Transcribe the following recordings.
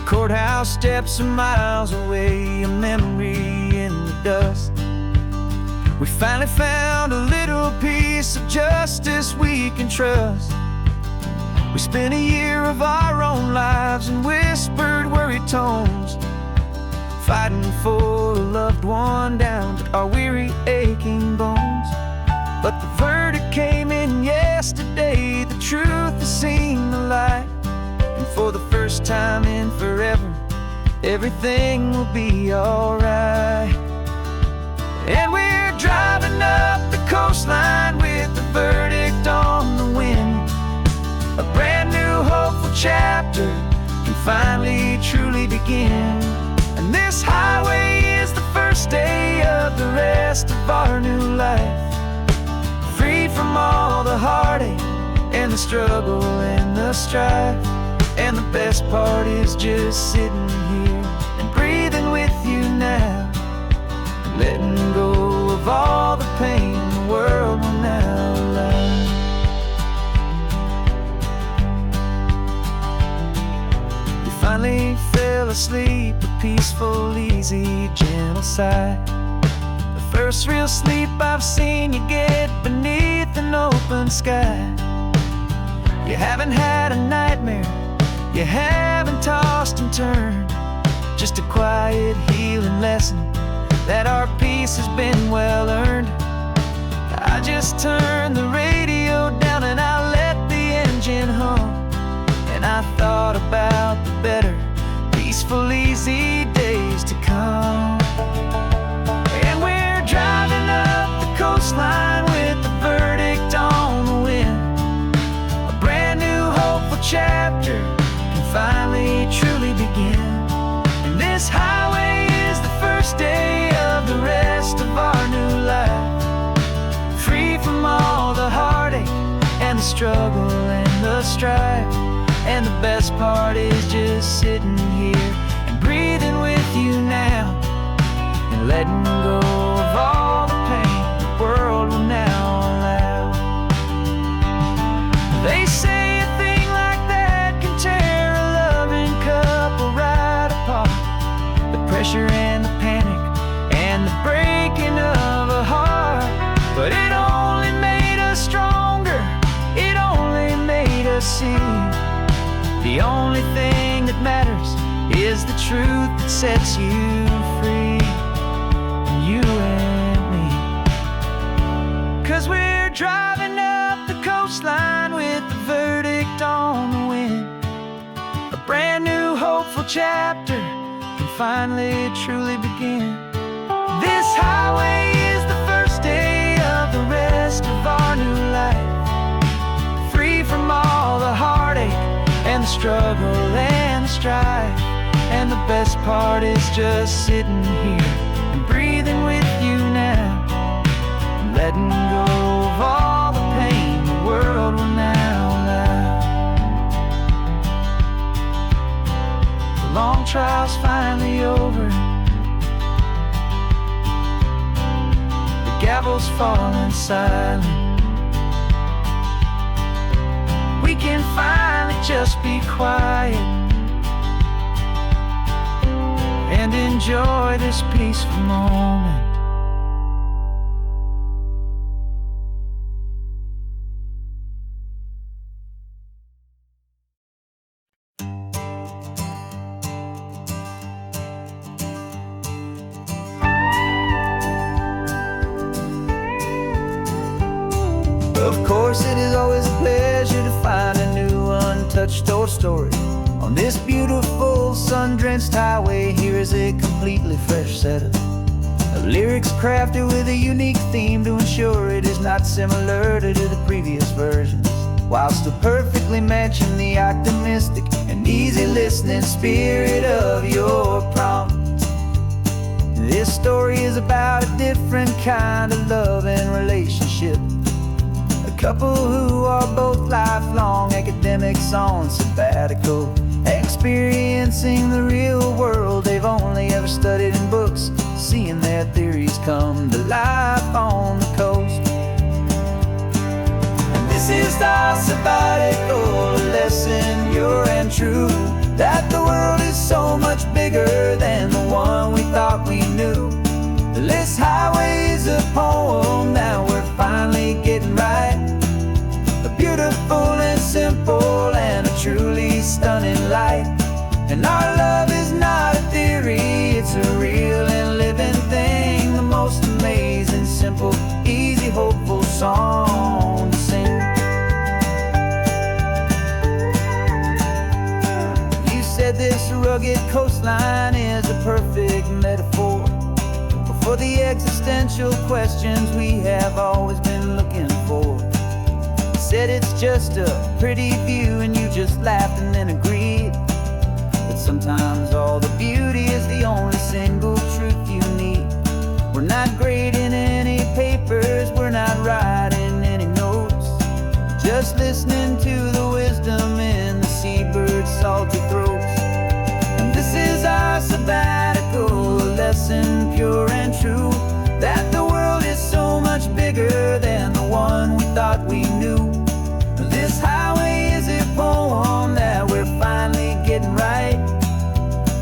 Courthouse steps are miles away, a memory in the dust. We finally found a little piece of justice we can trust. We spent a year of our own lives in whispered, worried tones, fighting for a loved one down to our weary, aching bones. But the verdict came in yesterday, the truth has seen the light. And for the first time in forever, everything will be alright. And we're driving up the coastline with the verdict on the wind. A brand new hopeful chapter can finally truly begin. And this highway is the first day of the rest of our new life, free from all the heartache and the struggle and the strife. And the best part is just sitting here and breathing with you now, letting go of all the pain the world will now allow. We finally fell asleep, a peaceful, easy, gentle sigh. The first real sleep I've seen you get beneath an open sky. You haven't had a nightmare, you haven't tossed and turned, just a quiet healing lesson that our peace has been well earned. I just turned the radio down and I let the engine hum, and I thought about the better, peaceful, easy days to come. And we're driving up the coastline with the verdict on the wind. A brand new hopeful chapter can finally truly begin. And this highway is the first day of the rest of our new life, free from all the heartache and the struggle and the strife. And the best part is just sitting here and breathing with you now, and letting go of all the pain the world will now allow. They say a thing like that can tear a loving couple right apart. The pressure and the panic and the breaking of a heart. But it only made us stronger, it only made us see the only thing that matters is the truth that sets you free, you and me. 'Cause we're driving up the coastline with the verdict on the wind. A brand new hopeful chapter can finally truly begin. This highway is the first day of the rest of our new life, free from all the heartache and the struggle and the strife. And the best part is just sitting here and breathing with you now, and letting go of all the pain the world will now allow. The long trial's finally over, the gavel's falling silent. We can finally just be quiet and enjoy this peaceful moment. Of course, it is always a pleasure to find a new untouched story. On this beautiful sun-drenched highway, here is a completely fresh set of lyrics crafted with a unique theme to ensure it is not similar to the previous versions, while still perfectly matching the optimistic and easy listening spirit of your prompt. This story is about a different kind of love and relationship. A couple who are both lifelong academics on sabbatical, experiencing the real world they've only ever studied in books, seeing their theories come to life on the coast. And this is our sabbatical, a lesson pure and true, that the world is so much bigger than the one we thought we knew. This highway is a poem that we're finally getting right. A beautiful and simple and a truly stunning light. And our love is not a theory, it's a real and living thing. The most amazing, simple, easy, hopeful song to sing. You said this rugged coastline is a perfect metaphor for the existential questions we have always been looking for. You said it's just a pretty view and you just laughed and then agreed. But sometimes all the beauty is the only single truth you need. We're not grading any papers, we're not writing any notes, just listening to the wisdom in the seabird's salty throats. And this is our sabbatical, a lesson pure and true, that the world is so much bigger than the one we thought we knew. This highway is a poem that we're finally getting right.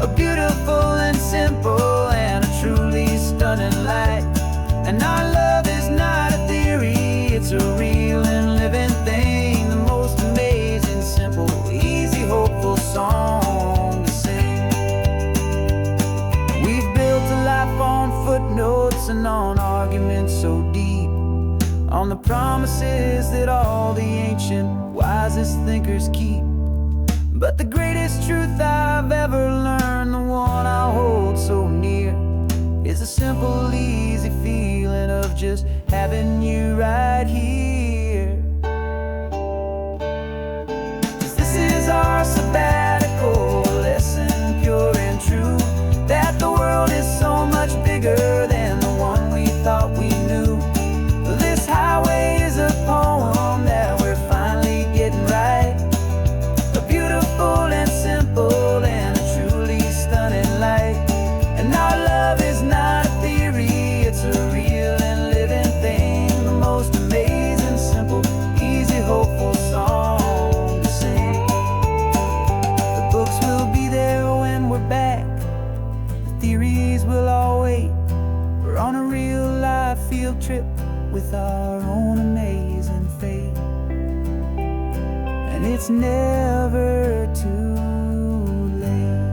A beautiful and simple and a truly stunning light. And our love is not a theory, it's a real and living thing. The most amazing, simple, easy, hopeful song to sing. We've built a life on footnotes and on arguments so deep, on the promises that all the ancient, wisest thinkers keep. But the greatest truth I've ever learned, the one I hold so near, is a simple, easy feeling of just having you right here. 'Cause this is our sabbatical, lesson pure and true, that the world is so much bigger than the one we thought we knew. This highway is a poem that we're finally getting right. A beautiful and simple and a truly stunning light. And our love is not a theory, it's a real and living thing. The most amazing, simple, easy, hopeful song to sing. The books will be there when we're back, the theories will all wait. We're on a real life field trip with our own amazing fate. And it's never too late.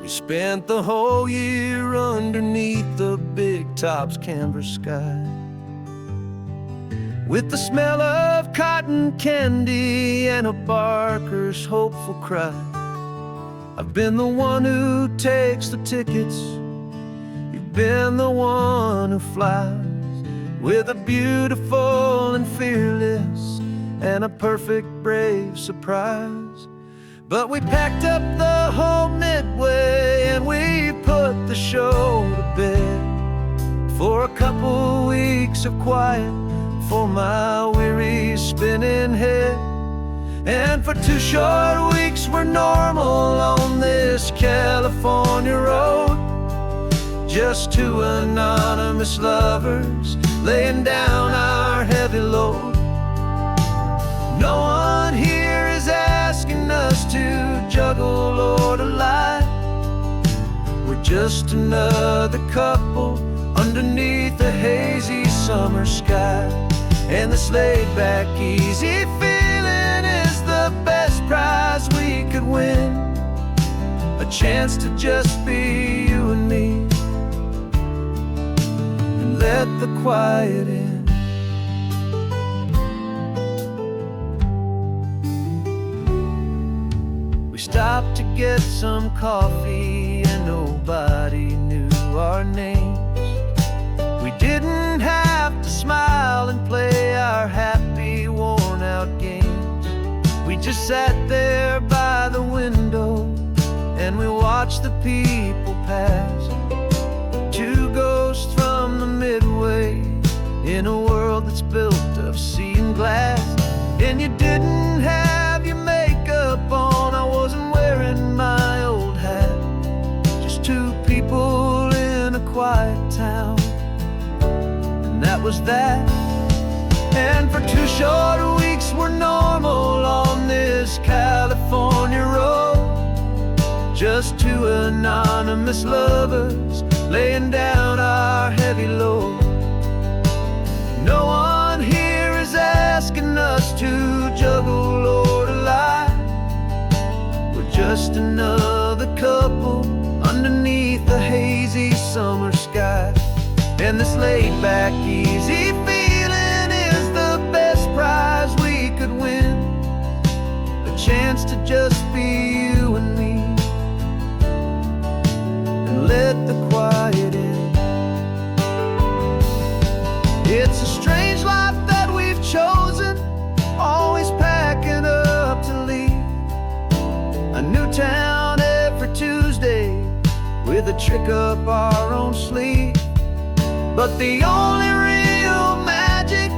We spent the whole year underneath the big top's canvas sky, with the smell of cotton candy and a barker's hopeful cry. I've been the one who takes the tickets, you've been the one who flies, with a beautiful and fearless and a perfect brave surprise. But we packed up the whole Midway and we put the show to bed, for a couple weeks of quiet for my weary spinning head. And for 2 short weeks we're normal on this California road, just 2 anonymous lovers laying down our heavy load. No one here is asking us to juggle or to lie. We're just another couple underneath a hazy summer sky. And this laid-back, easy feeling is the best prize we could win, a chance to just be you and me, and let the quiet in. We stopped to get some coffee and nobody knew our names. We didn't have to smile and play our happy, worn-out games. We just sat there by the window and we watched the people pass, 2 ghosts from the Midway in a world that's built of sea and glass. And you didn't have your makeup on, I wasn't wearing my old hat, just 2 people in that was that. And for 2 short weeks we're normal on this California road. Just 2 anonymous lovers laying down our heavy load. No one here is asking us to juggle or to lie. We're just another couple underneath the hazy summer sky. And this laid-back, easy feeling is the best prize we could win. A chance to just be you and me, and let the quiet in. It's a strange life that we've chosen, always packing up to leave. A new town every Tuesday, with a trick up our own sleeve. But the only real magic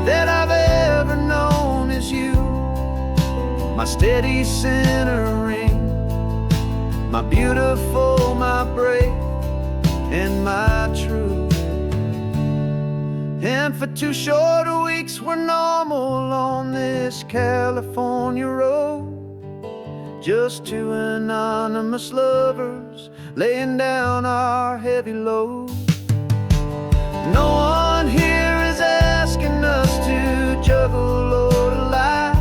that I've ever known is you, my steady centering, my beautiful, my brave, and my true. And for 2 short weeks we're normal on this California road. Just 2 anonymous lovers laying down our heavy load. No one here is asking us to juggle or to lie.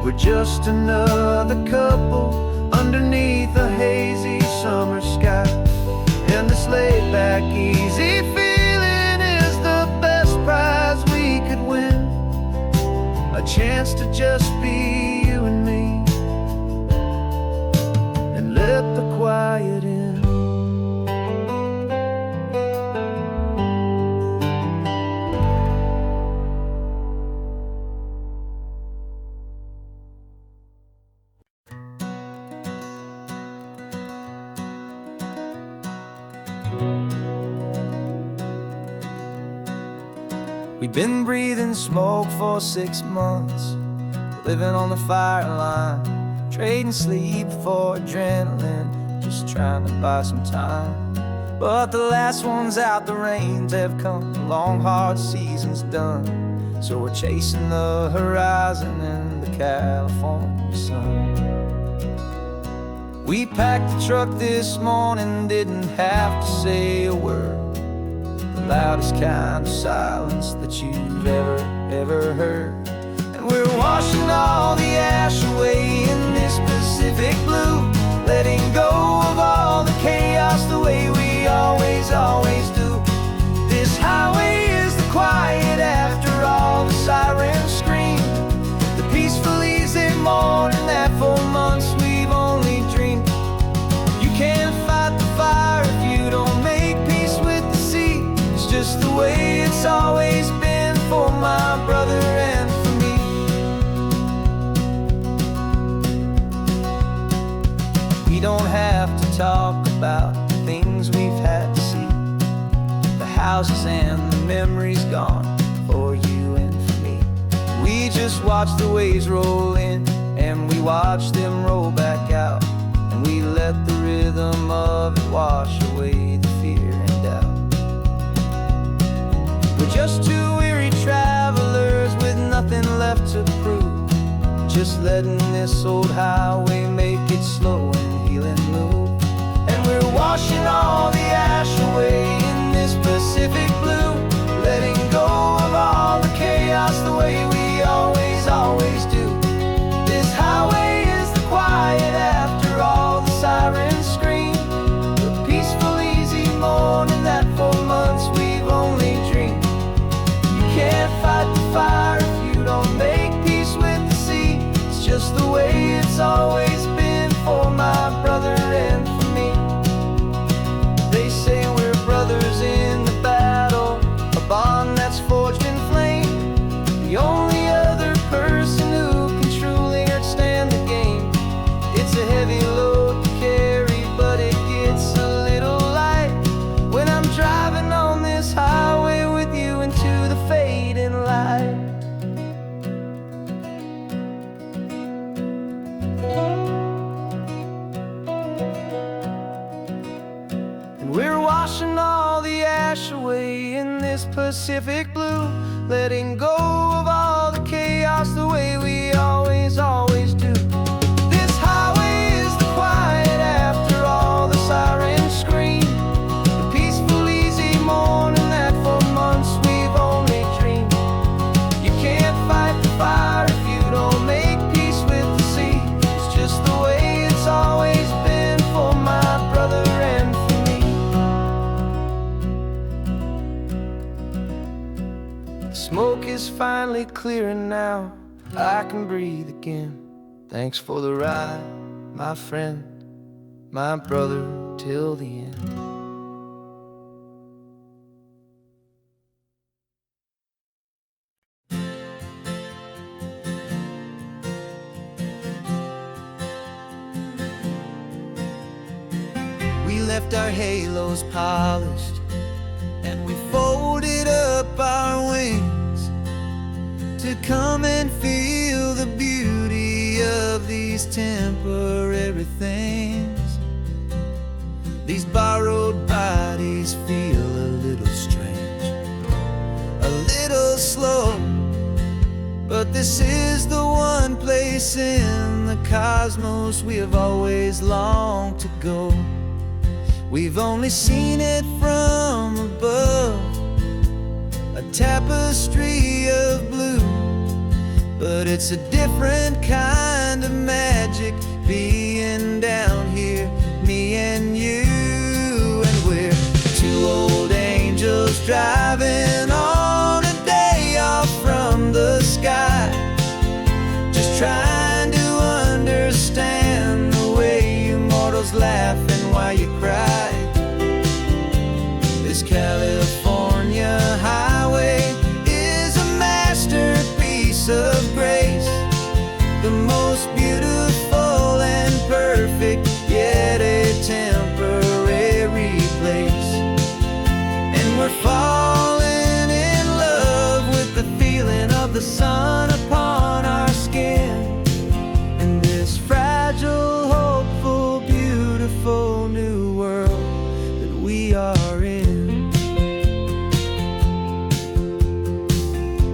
We're just another couple underneath a hazy summer sky. And this laid-back, easy feeling is the best prize we could win. A chance to just be you and me, and let the quiet in. We've been breathing smoke for 6 months, living on the fire line, trading sleep for adrenaline, just trying to buy some time. But the last one's out, the rains have come, the long hard season's done. So we're chasing the horizon in the California sun. We packed the truck this morning, didn't have to say a word. The loudest kind of silence that you've ever heard. And we're washing all the ash away in this Pacific blue, letting go of all the chaos the way we always do. This highway is the quiet after all the sirens scream, the peaceful easy morning that for months we've only dreamed. You can't fight the fire if you don't make peace with the sea. It's just the way it's always been for my brother and for me. We don't have to talk about the things we've had to see, the houses and the memories gone for you and for me. We just watch the waves roll in, and we watch them roll back out, and we let the rhythm of it wash away the fear and doubt. We're just 2 weary travelers with nothing left to prove, just letting this old highway make it slow and healing move. And we're washing all the ash away in this Pacific blue, letting go of all the chaos the way we always do. This highway is the quiet after all the sirens scream, the peaceful easy morning that for months we've only dreamed. You can't fight the fire if you don't make peace with the sea. It's just the way it's always been for my brother and for me. They say we're brothers in the battle, a bond that's forged in flame. The only other person who can truly understand the game. It's a heavy load to carry, but it gets a little light when I'm driving on this highway with you into the fading light. Pacific blue, letting go of all the chaos the way we always, always do. This highway is the quiet after all the sirens scream, the peaceful, easy morning that for months we've only dreamed. You can't fight the fire if you don't make peace with the sea. It's just the way it's always been for my brother and for me. The smoke is finally clearing now, I can breathe again. Thanks for the ride, my friend, my brother, till the end. We left our halos polished, and we folded up our wings to come and feel the beauty of these temporary things. These borrowed bodies feel a little strange, a little slow, but this is the one place in the cosmos we have always longed to go. We've only seen it from above, a tapestry of blue, but it's a different kind of magic being down here, me and you. And we're two old angels driving on a day off from the sky, just trying to understand the way you mortals laugh and why you cry. This California highway is a masterpiece of grace, the most beautiful and perfect, yet a temporary place. And we're falling in love with the feeling of the sun upon our skin, in this fragile, hopeful, beautiful new world that we are in.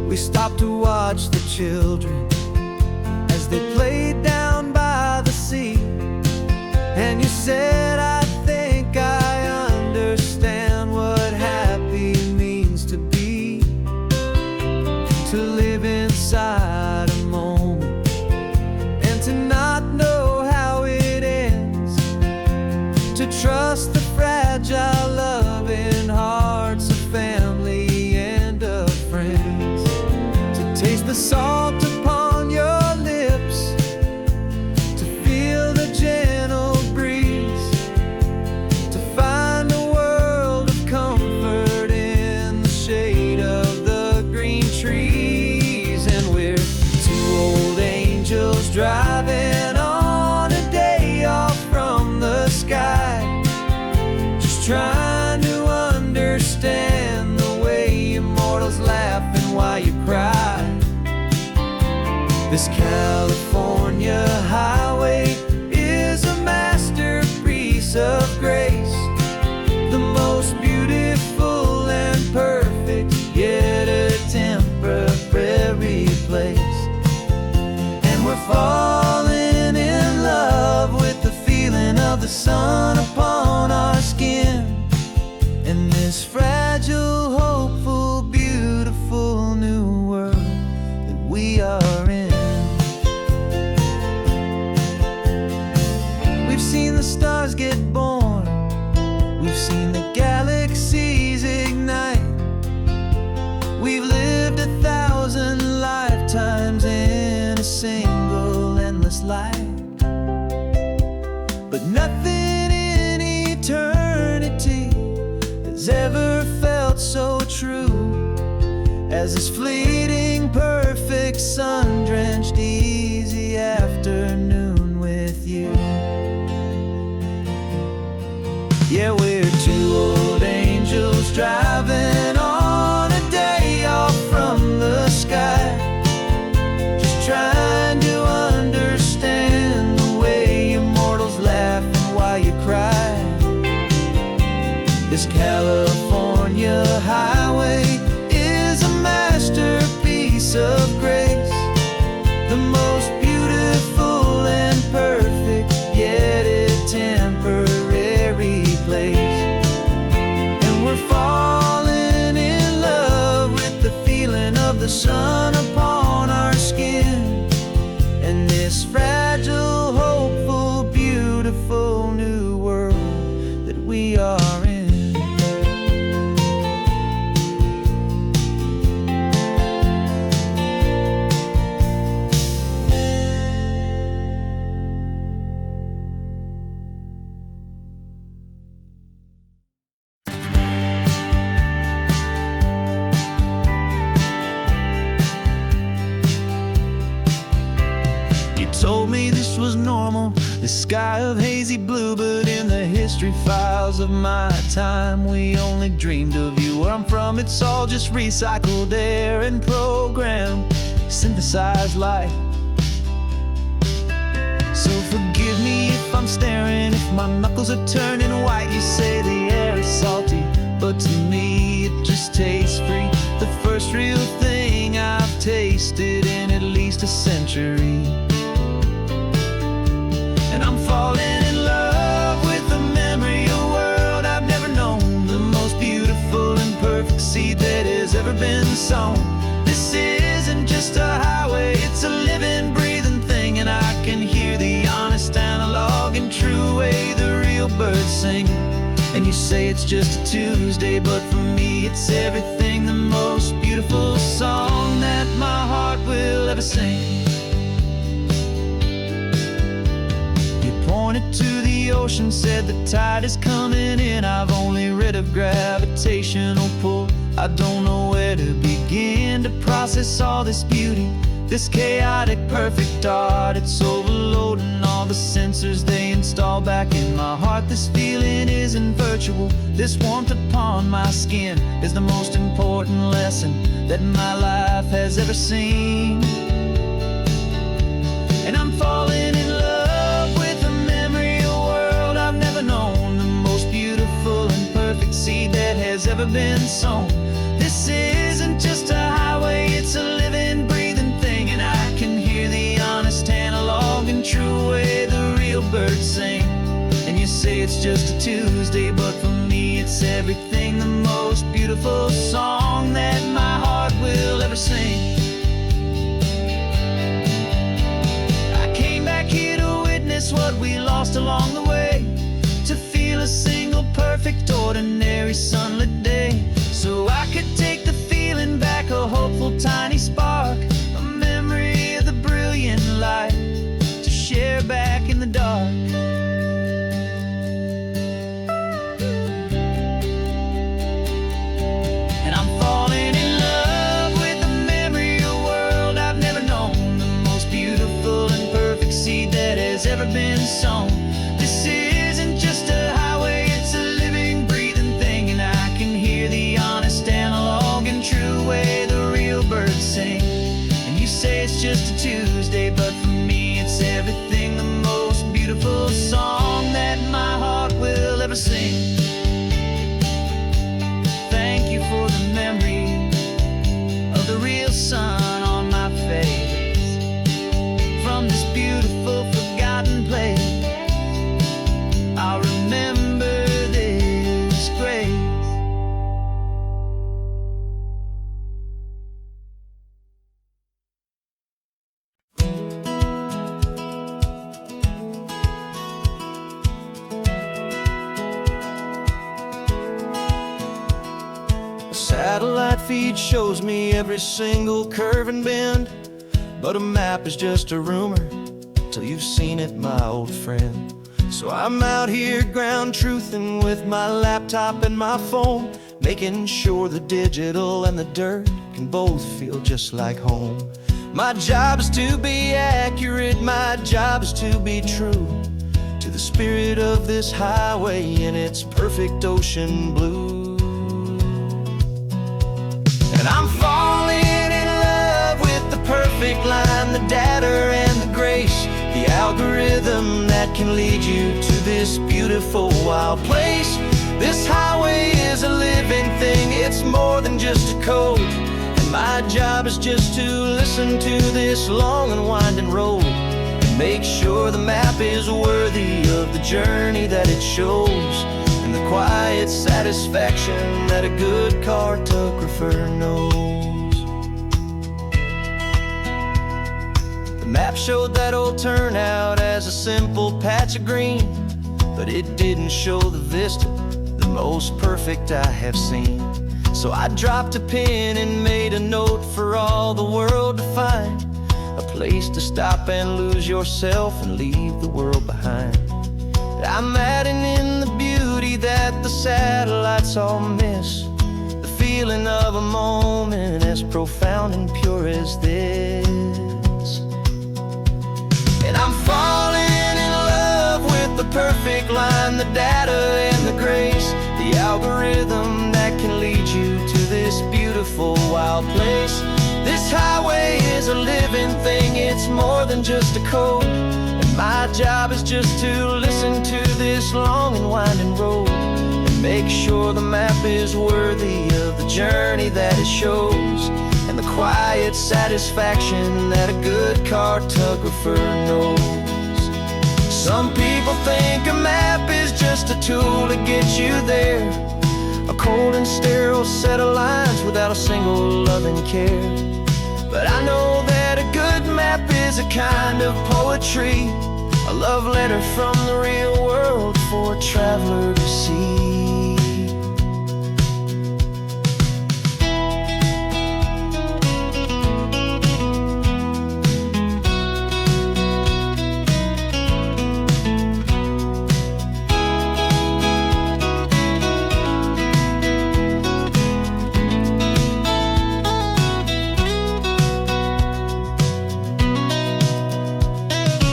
We stopped to watch the children as they played down by the sea, and you said, I think I understand what happy means to be, to live inside a moment and to not know how it ends, to trust the fragile loving hearts of family and of friends, to taste the salt upon your lips, to feel the gentle breeze, to find a world of comfort in the shade of the green trees. And we're two old angels driving on a day off from the sky, just trying to understand the way immortals laugh and why you cry. This California highway is a masterpiece of grace, the most beautiful and perfect, yet a temporary place. And we're falling in love with the feeling of the sun upon our skin, in this fragile, hopeful, beautiful new world that we are in. We've seen the stars get born, we've seen the galaxies ignite, we've lived 1,000 lifetimes in a single endless life, but nothing in eternity has ever felt so true as this fleeting, perfect, sun-drenched, easy afternoon with you. Yeah, we're two old angels driving on a day off from the sky, just trying to understand the way immortals laugh and why you cry. This California highway glowing of the sun upon our skin, and this fragile, hopeful, beautiful new world that we are in. Told me this was normal, this sky of hazy blue, but in the history files of my time, we only dreamed of you. Where I'm from, it's all just recycled air and programmed, synthesized light. So forgive me if I'm staring, if my knuckles are turning white. You say the air is salty, but to me it just tastes free. The first real thing I've tasted in at least a century. And I'm falling in love with the memory of a world I've never known, the most beautiful and perfect seed that has ever been sown. This isn't just a highway, it's a living, breathing thing, and I can hear the honest analog and true way the real birds sing. And you say it's just a Tuesday, but for me it's everything, the most beautiful song that my heart will ever sing. Pointed to the ocean, said the tide is coming in. I've only read of gravitational pull. I don't know where to begin to process all this beauty, this chaotic, perfect art. It's overloading all the sensors they install back in my heart. This feeling isn't virtual. This warmth upon my skin is the most important lesson that my life has ever seen. And I'm falling in love with the memory of a world I've never known, the most beautiful and perfect seed that has ever been sown. This isn't just a highway, it's a living, breathing thing, and I can hear the honest analog and true way the real birds sing. And you say it's just a Tuesday, but for me it's everything, the most beautiful song that my heart will ever sing. Here to witness what we lost along the way, to feel a single perfect ordinary sunlit day, so I could take the feeling back, a hopeful tiny spark, a memory of the brilliant light to share back in the dark. And I'm falling in love with the memory of a world I've never known, the most beautiful and perfect seed that has ever been sown. This isn't just a highway, it's a living, breathing thing, and I can hear the honest analog and true way the real birds sing. And you say it's just a Tuesday, but for me it's everything, the most beautiful song that my heart will ever sing. Thank you for the memory of the real sun on my face, from this beautiful forgotten place. I'll remember this grace. A satellite feed shows me every single curve and bend, but a map is just a rumor till you've seen it, my old friend. So I'm out here ground truthing with my laptop and my phone, making sure the digital and the dirt can both feel just like home. My job is to be accurate, my job is to be true to the spirit of this highway in its perfect ocean blue. And I'm falling in love with the perfect line, the data and the grace, the algorithm that can lead you to this beautiful wild place. This highway is a living thing, it's more than just a code, and my job is just to listen to this long and winding road and make sure the map is worthy of the journey that it shows, and the quiet satisfaction that a good cartographer knows. map showed that old turnout as a simple patch of green, but it didn't show the vista, the most perfect I have seen. So I dropped a pin and made a note for all the world to find, a place to stop and lose yourself and leave the world behind. I'm adding in the beauty that the satellites all miss, the feeling of a moment as profound and pure as this. And I'm falling in love with the perfect line, the data and the grace, the algorithm that can lead you to this beautiful wild place. This highway is a living thing, it's more than just a code. And my job is just to listen to this long and winding road, and make sure the map is worthy of the journey that it shows, and the quiet satisfaction that a good cartographer knows. Some people think a map is just a tool to get you there, a cold and sterile set of lines without a single loving care. But I know that a good map is a kind of poetry, a love letter from the real world for a traveler to see.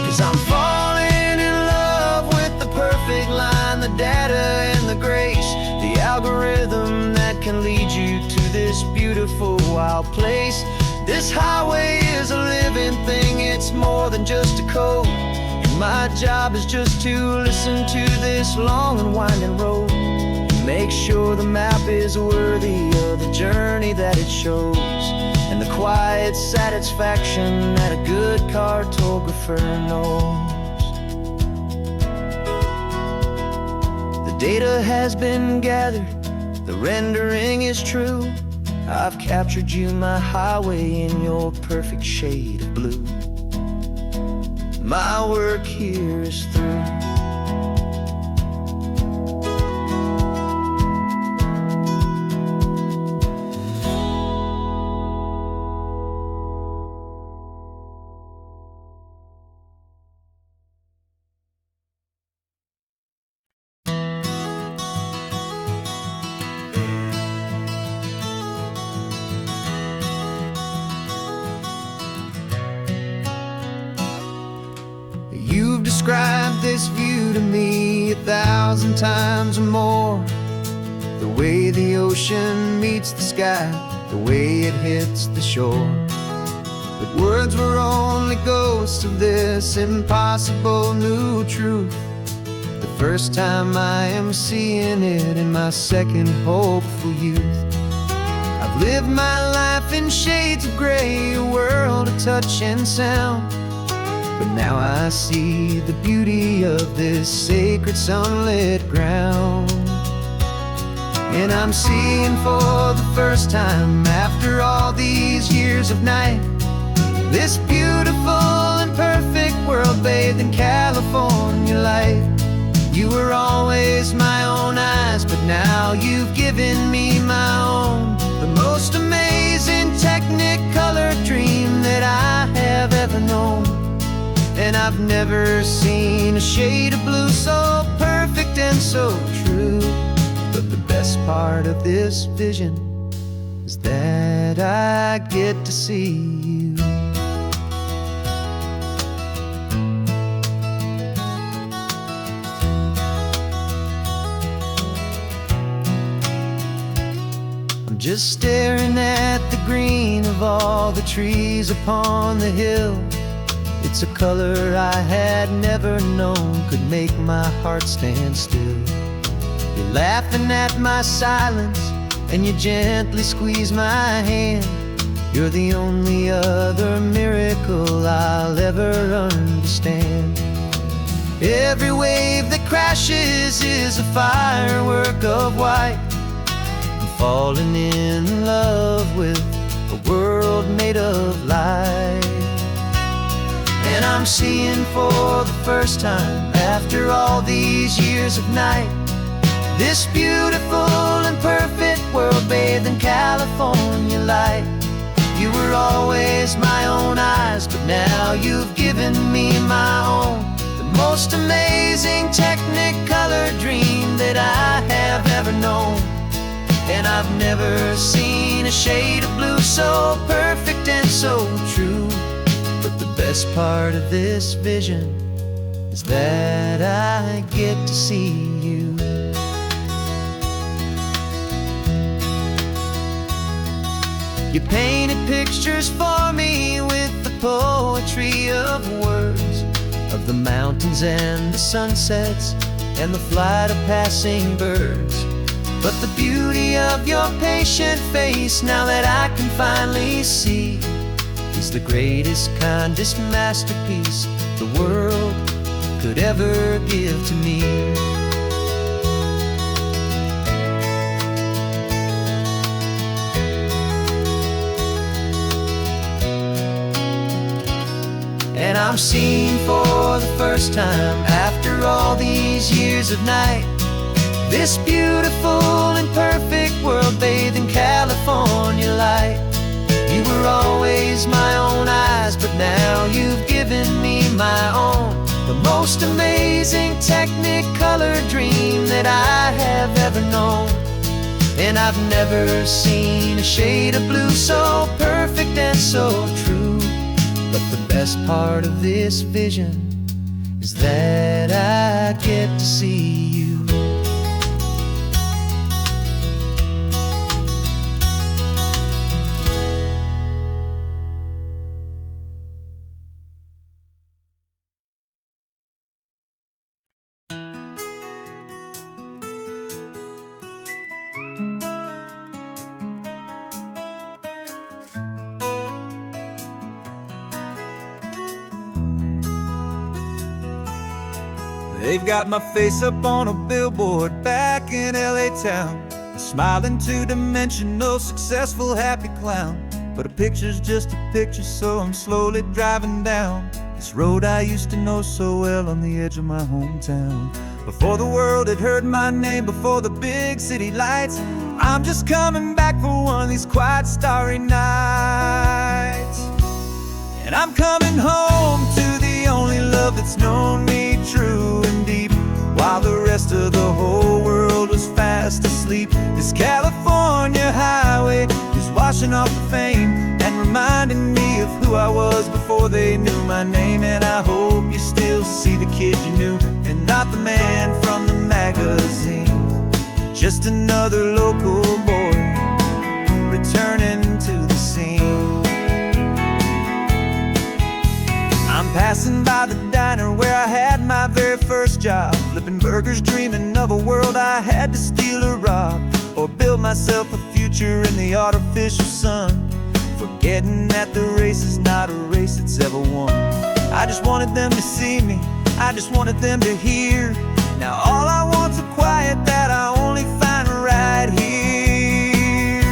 'Cause I'm falling in love with the perfect line, the data and the grace, the algorithm that can lead you to this beautiful wild place. This highway is a living thing, it's more than just a code. And my job is just to listen to this long and winding road, and make sure the map is worthy of the journey that it shows, and the quiet satisfaction that a good cartographer knows. The data has been gathered, the rendering is true. I've captured you, my highway, in your perfect shade of blue. My work here is through. You've described this view to me 1,000 times or more. The way the ocean meets the sky, the way it hits the shore. But words were only ghosts of this impossible new truth. The first time I am seeing it in my second hopeful youth. I've lived my life in shades of gray, a world of touch and sound. But now I see the beauty of this sacred sunlit ground. And I'm seeing for the first time, after all these years of night, this beautiful and perfect world bathed in California light. You were always my own eyes, but now you've given me my own. The most amazing technicolor dream that I have ever known. And I've never seen a shade of blue so perfect and so true. But the best part of this vision is that I get to see you. I'm just staring at the green of all the trees upon the hill. It's a color I had never known could make my heart stand still. You're laughing at my silence, and you gently squeeze my hand. You're the only other miracle I'll ever understand. Every wave that crashes is a firework of white. I'm falling in love with a world made of light. And I'm seeing for the first time, after all these years of night, this beautiful and perfect world bathed in California light. You were always my own eyes, but now you've given me my own. The most amazing technicolor dream that I have ever known. And I've never seen a shade of blue so perfect and so true. But the best part of this vision is that I get to see you. You painted pictures for me with the poetry of words, of the mountains and the sunsets and the flight of passing birds. But the beauty of your patient face, now that I can finally see, is the greatest, kindest masterpiece the world could ever give to me. And I'm seeing for the first time, after all these years of night, this beautiful and perfect world bathed in California light. You were always my own eyes, but now you've given me my own. The most amazing technicolor dream that I have ever known. And I've never seen a shade of blue so perfect and so true. But the best part of this vision is that I get to see you. They've got my face up on a billboard back in LA town, a smiling two-dimensional, successful, happy clown. But a picture's just a picture, so I'm slowly driving down this road I used to know so well on the edge of my hometown. Before the world had heard my name, before the big city lights, I'm just coming back for one of these quiet, starry nights. And I'm coming home to the only love that's known me true and deep, while the rest of the whole world was fast asleep. This California highway is washing off the fame and reminding me of who I was before they knew my name. And I hope you still see the kid you knew, and not the man from the magazine. Just another local boy returning to the scene. I'm passing by the diner where I had my very first job, flipping burgers, dreaming of a world I had to steal or rob, or build myself a future in the artificial sun, forgetting that the race is not a race that's ever won. I just wanted them to see me, I just wanted them to hear. Now all I want's a quiet that I only find right here.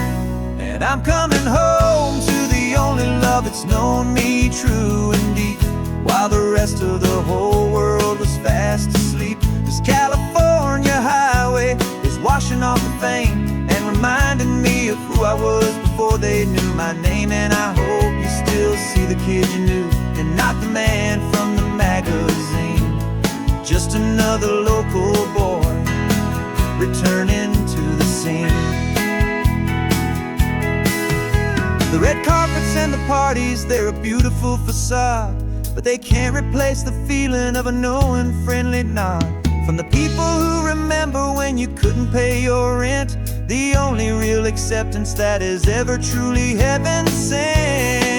And I'm coming home to the only love that's known me true and deep, while the rest of the whole world was fast asleep. This California highway is washing off the fame and reminding me of who I was before they knew my name. And I hope you still see the kid you knew, and not the man from the magazine. Just another local boy returning to the scene. The red carpets and the parties, they're a beautiful facade, but they can't replace the feeling of a knowing, friendly nod from the people who remember when you couldn't pay your rent. The only real acceptance that is ever truly heaven sent.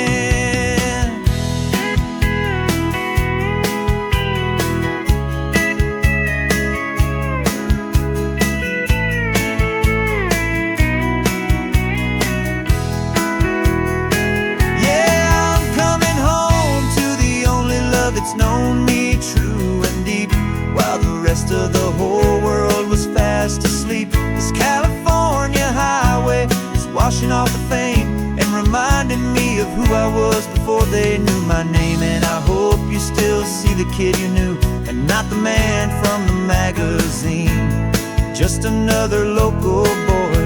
Yeah, I'm coming home to the only love that's known me true and deep, while the rest of the whole world was fast asleep. This California highway is washing off the fame and reminding me of who I was before they knew my name. And I hope you still see the kid you knew, and not the man from the magazine. Just another local boy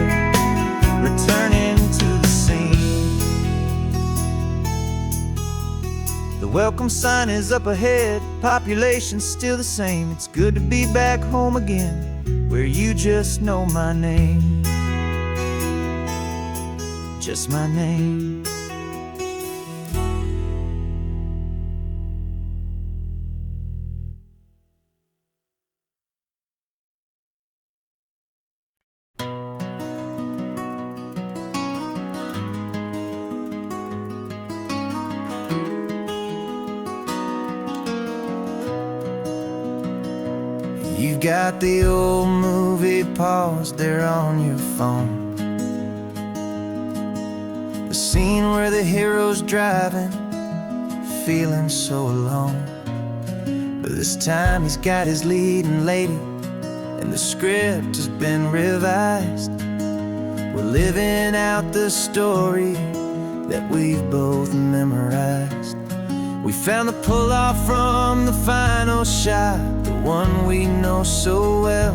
returning to the scene. The welcome sign is up ahead, population's still the same. It's good to be back home again, where you just know my name. Just my name. You've got the old movie paused there on your phone, the scene where the hero's driving, feeling so alone. But this time he's got his leading lady, and the script has been revised. We're living out the story that we've both memorized. We found the pull-off from the final shot, the one we know so well.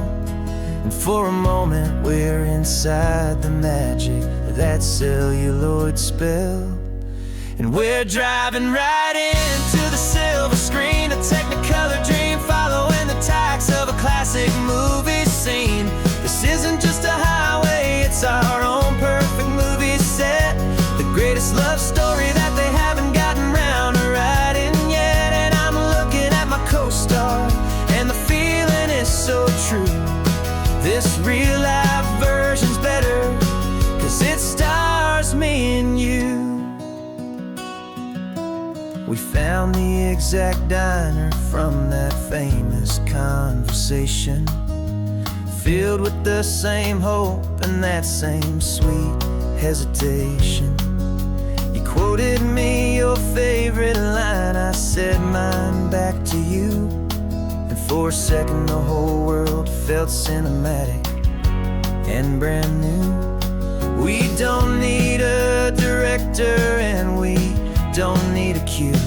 And for a moment we're inside the magic of that celluloid spell. And we're driving right into the silver screen, a technicolor dream, following the tacks of a classic movie scene. This isn't just a highway, it's our own perfect movie set, the greatest love story that they haven't gotten round to writing yet. And I'm looking at my co-star, and the feeling is so true. This real life version's better, 'cause it stars me and you. We found the exact diner from that famous conversation, filled with the same hope and that same sweet hesitation. You quoted me your favorite line, I said mine back to you. And for a second the whole world felt cinematic and brand new. We don't need a director and we don't need a cue.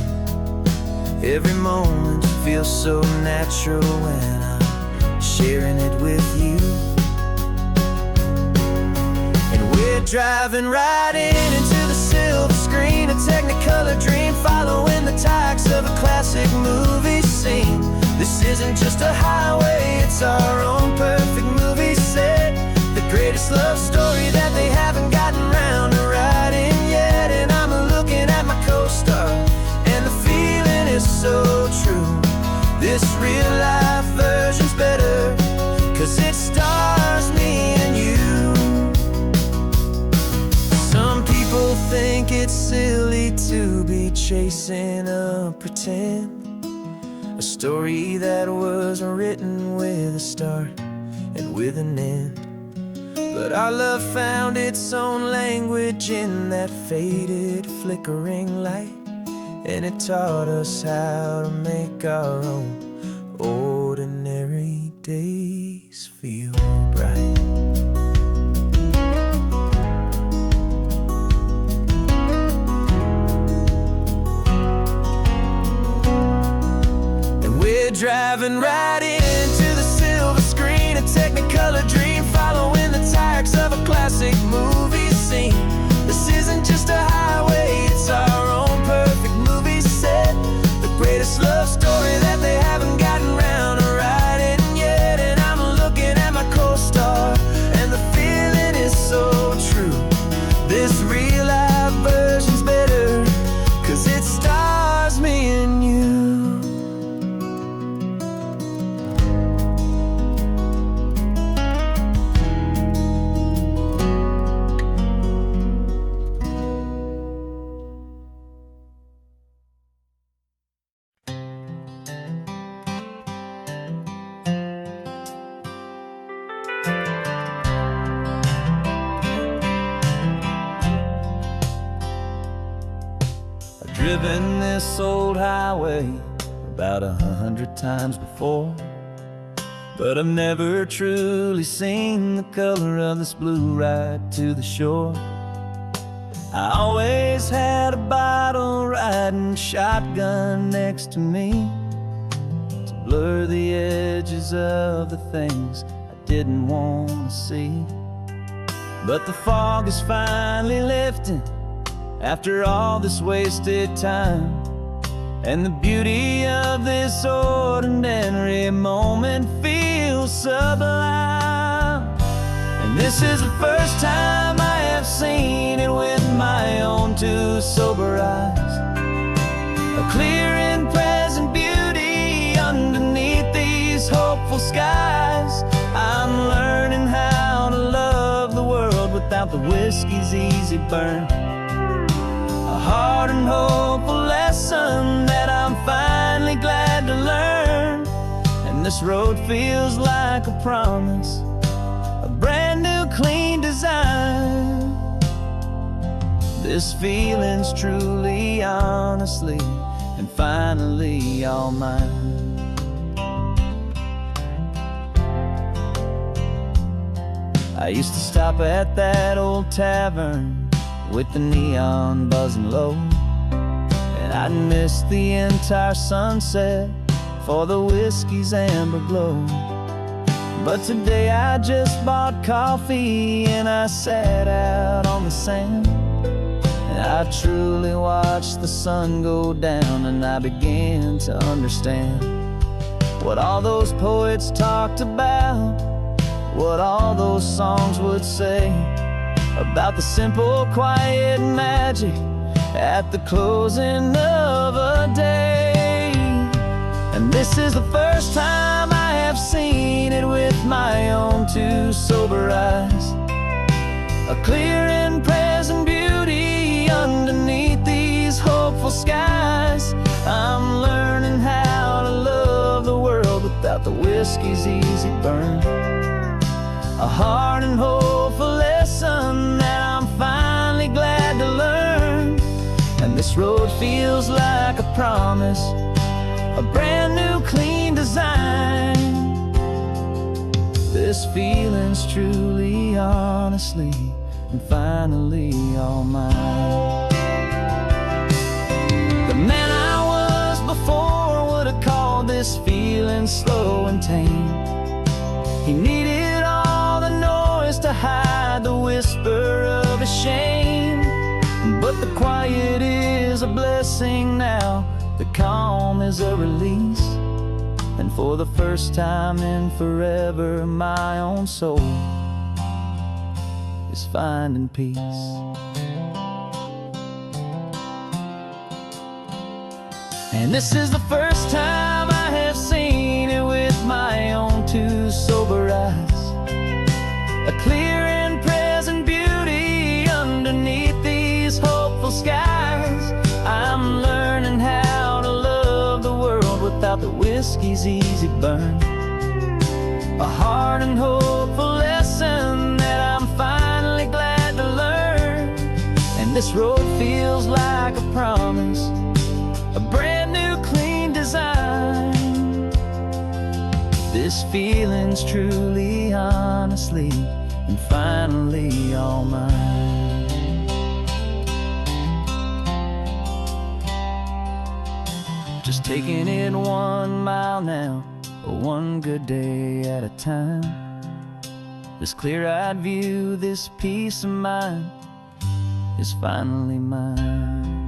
Every moment feels so natural when I'm sharing it with you. And we're driving right into the silver screen, a technicolor dream, following the tacks of a classic movie scene. This isn't just a highway, it's our own perfect movie set, the greatest love story that they haven't gotten round to writing yet. And I'm looking at my co-star, and the feeling is so true. This real life version's better, 'cause it stars me and you. Some people think it's silly to be chasing a pretend, a story that was written with a start and with an end. But our love found its own language in that faded, flickering light, and it taught us how to make our own ordinary days feel bright. And we're driving right into the silver screen, a technicolor dream, following the tacks of a classic movie scene. This isn't just a highway, it's our own perfect movie set, the greatest love story that they haven't gotten round to writing yet. And I'm looking at my co-star, and the feeling is so true. This real life version's better, 'cause it stars me and you. Driven this old highway about 100 times before, but I've never truly seen the color of this blue right to the shore. I always had a bottle riding shotgun next to me to blur the edges of the things I didn't want to see. But the fog is finally lifting after all this wasted time, and the beauty of this ordinary moment feels sublime. And this is the first time I have seen it with my own two sober eyes, a clear and present beauty underneath these hopeful skies. I'm learning how to love the world without the whiskey's easy burn, a hard and hopeful lesson that I'm finally glad to learn. And this road feels like a promise, a brand new clean design. This feeling's truly, honestly, and finally all mine. I used to stop at that old tavern with the neon buzzing low, and I'd miss the entire sunset for the whiskey's amber glow. But today I just bought coffee and I sat out on the sand, and I truly watched the sun go down, and I began to understand what all those poets talked about, what all those songs would say about the simple, quiet magic at the closing of a day. And this is the first time I have seen it with my own two sober eyes, a clear and present beauty underneath these hopeful skies. I'm learning how to love the world without the whiskey's easy burn, a hard and hopeful lesson that I'm finally glad to learn. And this road feels like a promise, a brand new clean design. This feeling's truly, honestly, and finally all mine. The man I was before would have called this feeling slow and tame. He needed all the noise to hide the whisper of his shame. But the quiet is a blessing now, the calm is a release, and for the first time in forever my own soul is finding peace. And this is the first time I have seen it with my own two sober eyes, a clear and present beauty underneath these hopeful skies. I'm learning how to love the world without the whiskey's easy burn, a hard and hopeful lesson that I'm finally glad to learn. And this road feels like a promise, a brand new clean design. This feeling's truly, honestly, and finally all mine. Just taking it 1 mile now, one good day at a time. This clear-eyed view, this peace of mind is finally mine.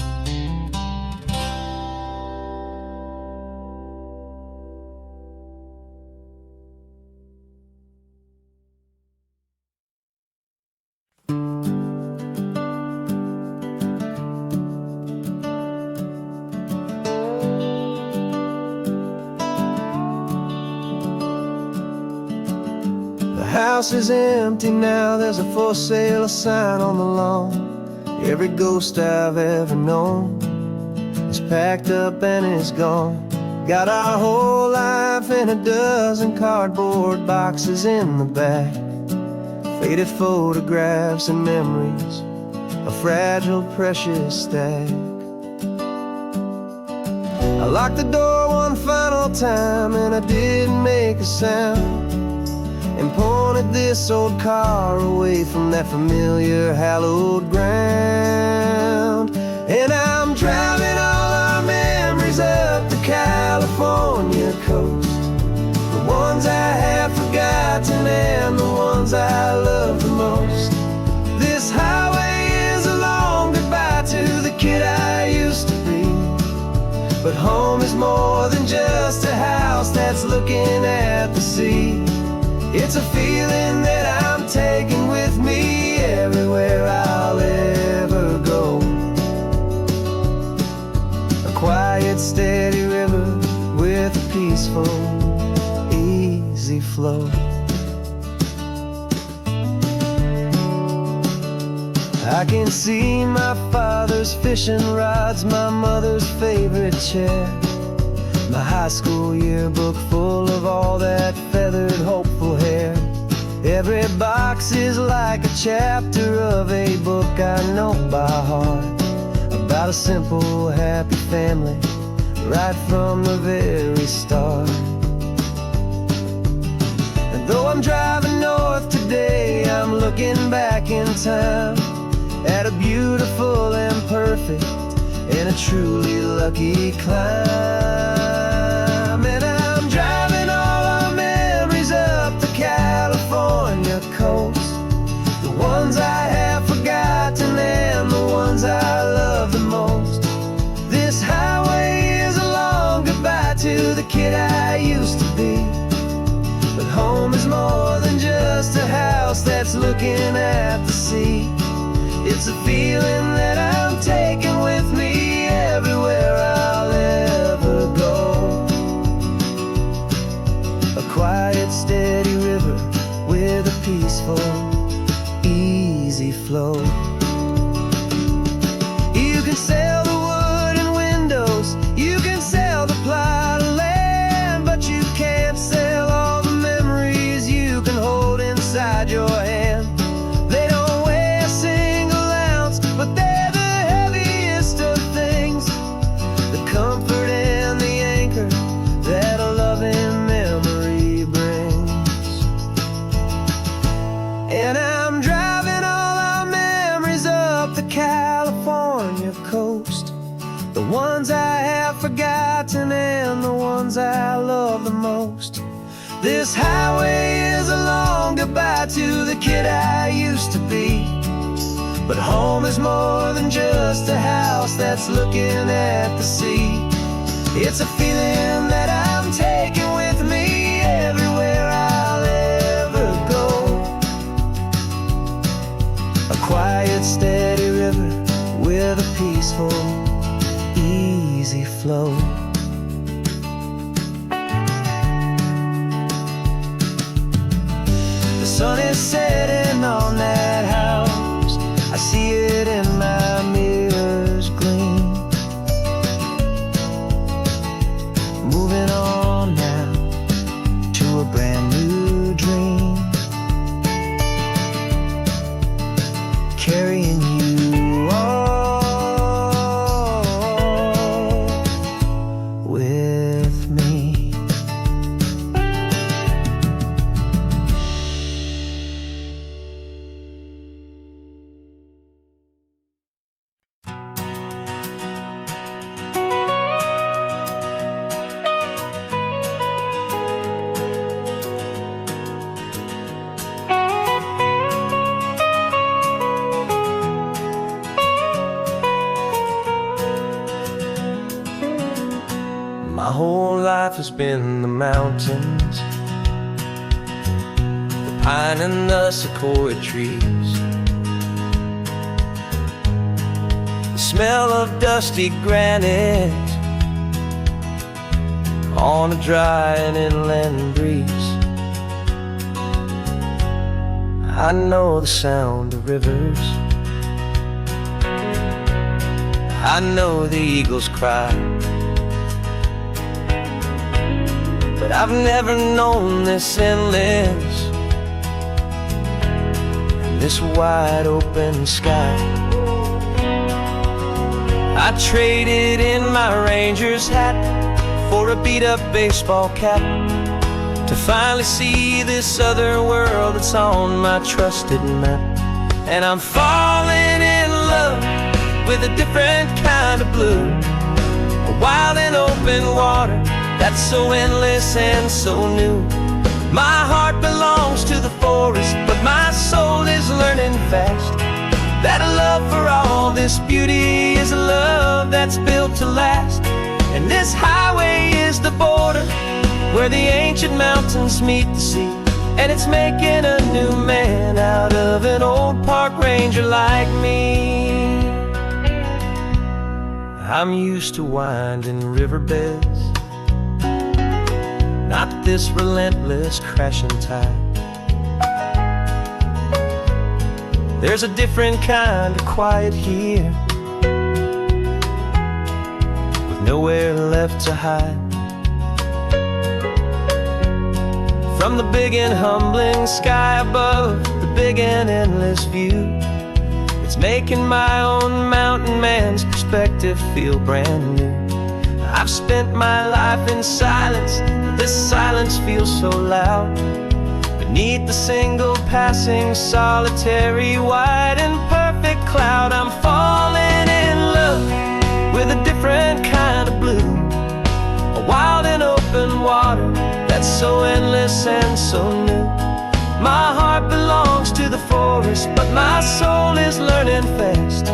The house is empty now, there's a for sale sign on the lawn. Every ghost I've ever known is packed up and is gone. Got our whole life in a dozen cardboard boxes in the back, faded photographs and memories, a fragile, precious stack. I locked the door one final time and I didn't make a sound, and pointed this old car away from that familiar hallowed ground. And I'm driving all our memories up the California coast, the ones I have forgotten and the ones I love the most. This highway is a long goodbye to the kid I used to be, but home is more than just a house that's looking at the sea. It's a feeling that I'm taking with me everywhere I'll ever go. A quiet, steady river with a peaceful, easy flow. I can see my father's fishing rods, my mother's favorite chair, my high school yearbook full of all that feathered, hopeful hair. Every box is like a chapter of a book I know by heart, about a simple, happy family right from the very start. And though I'm driving north today, I'm looking back in time at a beautiful and perfect and a truly lucky climb. And I'm driving all our memories up the California coast, the ones I have forgotten and the ones I love the most. This highway is a long goodbye to the kid I used to be, but home is more than just a house that's looking at the sea. It's a feeling that I'm taking with me everywhere I'll ever go. A quiet, steady river with a peaceful, easy flow. You can sail the wood and windows, you can sail the plot of land, but you can't sail all the memories you can hold inside your hand. They don't weigh a single ounce, but they're the heaviest of things, the comfort and the anchor that a loving memory brings. And I'm driving all our memories up the California coast, the ones I have forgotten and the ones I love the most. This highway is a long goodbye to the kid I used to be, but home is more than just a house that's looking at the sea. It's a feeling that I'm taking with me everywhere I'll ever go. A quiet, steady river with a peaceful, easy flow. The sun is setting on that house, I see it in my mirror's gleam. Moving on now to a brand new dream, carrying you all with me. My whole life has been the mountains, the pine and the sequoia trees, the smell of dusty granite on a dry and inland breeze. I know the sound of rivers, I know the eagles cry, but I've never known this endless and this wide open sky. I traded in my ranger's hat for a beat-up baseball cap to finally see this other world that's on my trusted map. And I'm falling in love with a different kind of blue, a wild and open water that's so endless and so new. My heart belongs to the forest, but my soul is learning fast that a love for all this beauty is a love that's built to last. And this highway is the border where the ancient mountains meet the sea, and it's making a new man out of an old park ranger like me. I'm used to winding riverbeds, not this relentless crashing tide. There's a different kind of quiet here, with nowhere left to hide. From the big and humbling sky above, the big and endless view, it's making my own mountain man's perspective feel brand new. I've spent my life in silence, this silence feels so loud. Beneath the single passing solitary white and perfect cloud, I'm falling in love with a different kind of blue, a wild and open water that's so endless and so new. My heart belongs to the forest, but my soul is learning fast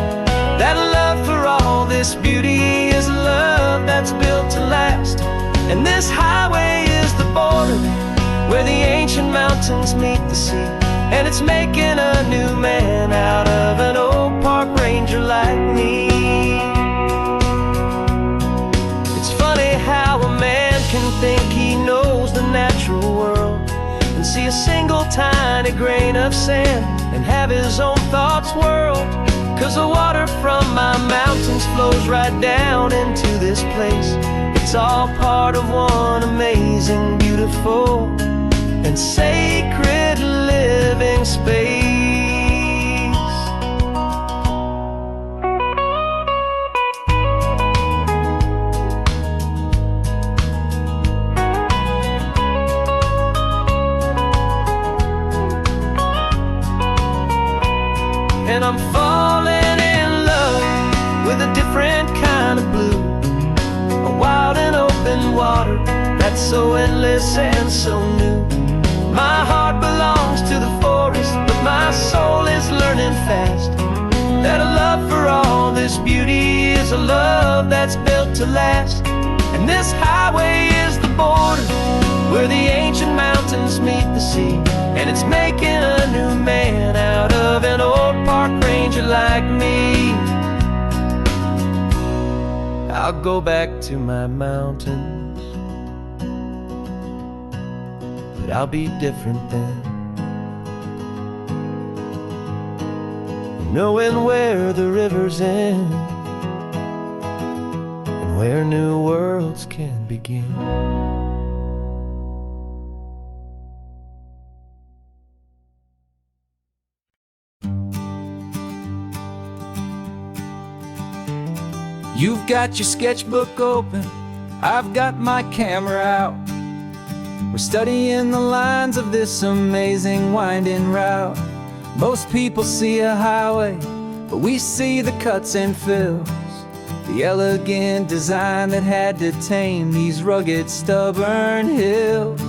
that a love for all this beauty is a love that's built to last. And this highway is the border where the ancient mountains meet the sea, and it's making a new man out of an old park ranger like me. It's funny how a man can think he knows the natural world and see a single tiny grain of sand and have his own thoughts whirled. 'Cause the water from my mountains flows right down into this place. It's all part of one amazing, beautiful, and sacred living space. And I'm falling in love with a different kind of blue, a wild and open water that's so endless and so new. My heart belongs to the forest, but my soul is learning fast that a love for all this beauty is a love that's built to last. And this highway is the border where the ancient mountains meet the sea, and it's making a new man out of an old park ranger like me. I'll go back to my mountains, but I'll be different then, knowing where the rivers end and where new worlds can begin. You've got your sketchbook open, I've got my camera out. We're studying the lines of this amazing winding route. Most people see a highway, but we see the cuts and fills, the elegant design that had to tame these rugged, stubborn hills.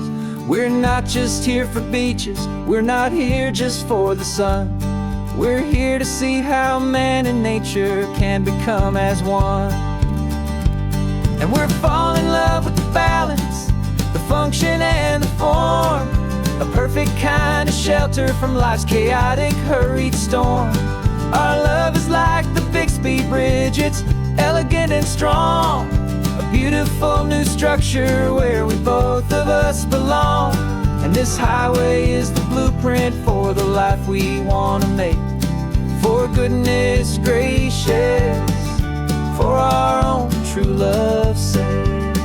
We're not just here for beaches, we're not here just for the sun. We're here to see how man and nature can become as one. And we're falling in love with the balance, the function and the form, a perfect kind of shelter from life's chaotic, hurried storm. Our love is like the Bixby Bridge, it's elegant and strong, a beautiful new structure where we both of us belong. And this highway is the blueprint for the life we want to make. For goodness gracious, for our own true love's sake.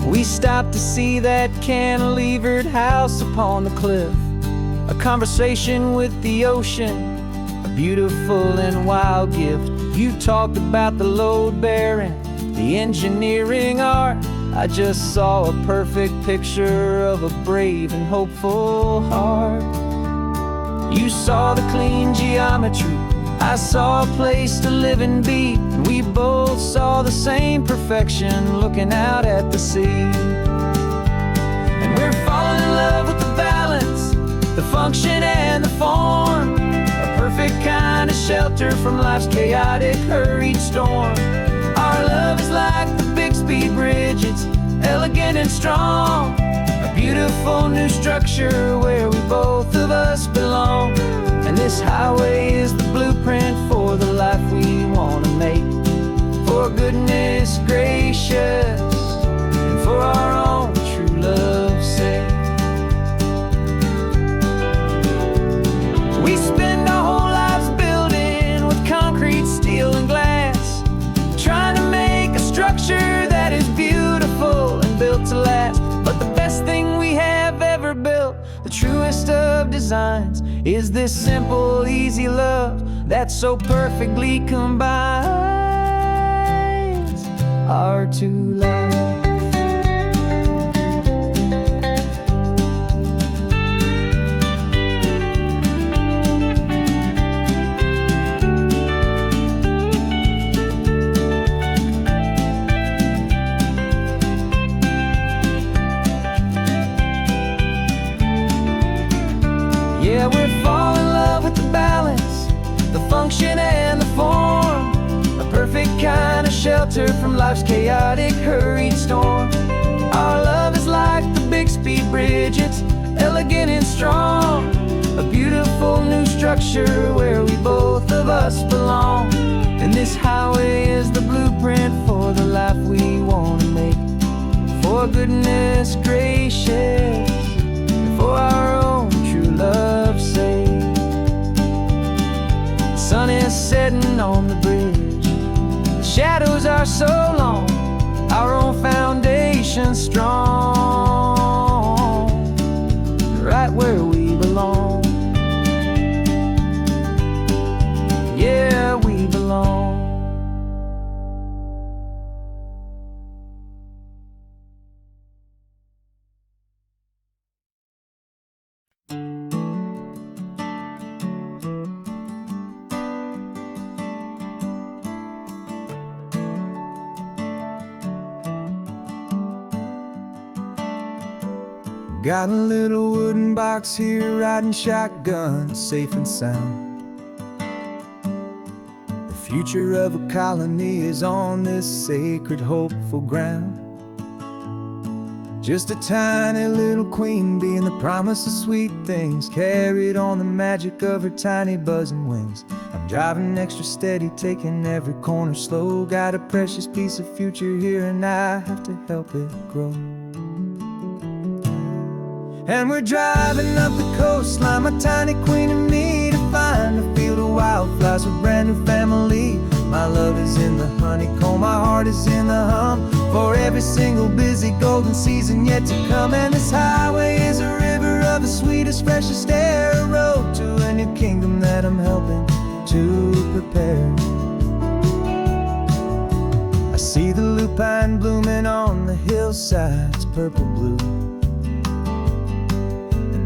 We stopped to see that cantilevered house upon the cliff, a conversation with the ocean, a beautiful and wild gift. You talked about the load bearing, the engineering art, I just saw a perfect picture of a brave and hopeful heart. You saw the clean geometry, I saw a place to live and be, and we both saw the same perfection looking out at the sea. And we're falling in love with the balance, the function and the form, a perfect kind of shelter from life's chaotic, hurried storm. Our love is like the Bixby Bridge, it's elegant and strong, a beautiful new structure where we both of us belong. And this highway is the blueprint for the life we want to make, for goodness gracious and for our own true love's sake. We spend our whole lives building with concrete, steel and glass, trying to make a structure that is beautiful and built to last. But the best thing we have ever built, the truest of designs, is this simple, easy love that so perfectly combines our two lives. Yeah, we're falling in love with the balance, the function and the form, a perfect kind of shelter from life's chaotic, hurried storm. Our love is like the Bixby Bridge, it's elegant and strong, a beautiful new structure where we both of us belong. And this highway is the blueprint for the life we want to make, for goodness gracious and for our own true love's sake. The sun is setting on the bridge, the shadows are so long, our own foundation strong, right where we belong. Yeah, we belong. Got a little wooden box here, riding shotgun, safe and sound. The future of a colony is on this sacred, hopeful ground. Just a tiny little queen bee and the promise of sweet things, carried on the magic of her tiny buzzing wings. I'm driving extra steady, taking every corner slow. Got a precious piece of future here and I have to help it grow. And we're driving up the coastline, my tiny queen and me, to find a field of wildflowers with brand new family. My love is in the honeycomb, my heart is in the hum, for every single busy golden season yet to come. And this highway is a river of the sweetest, freshest air, a road to a new kingdom that I'm helping to prepare. I see the lupine blooming on the hillsides, purple blue,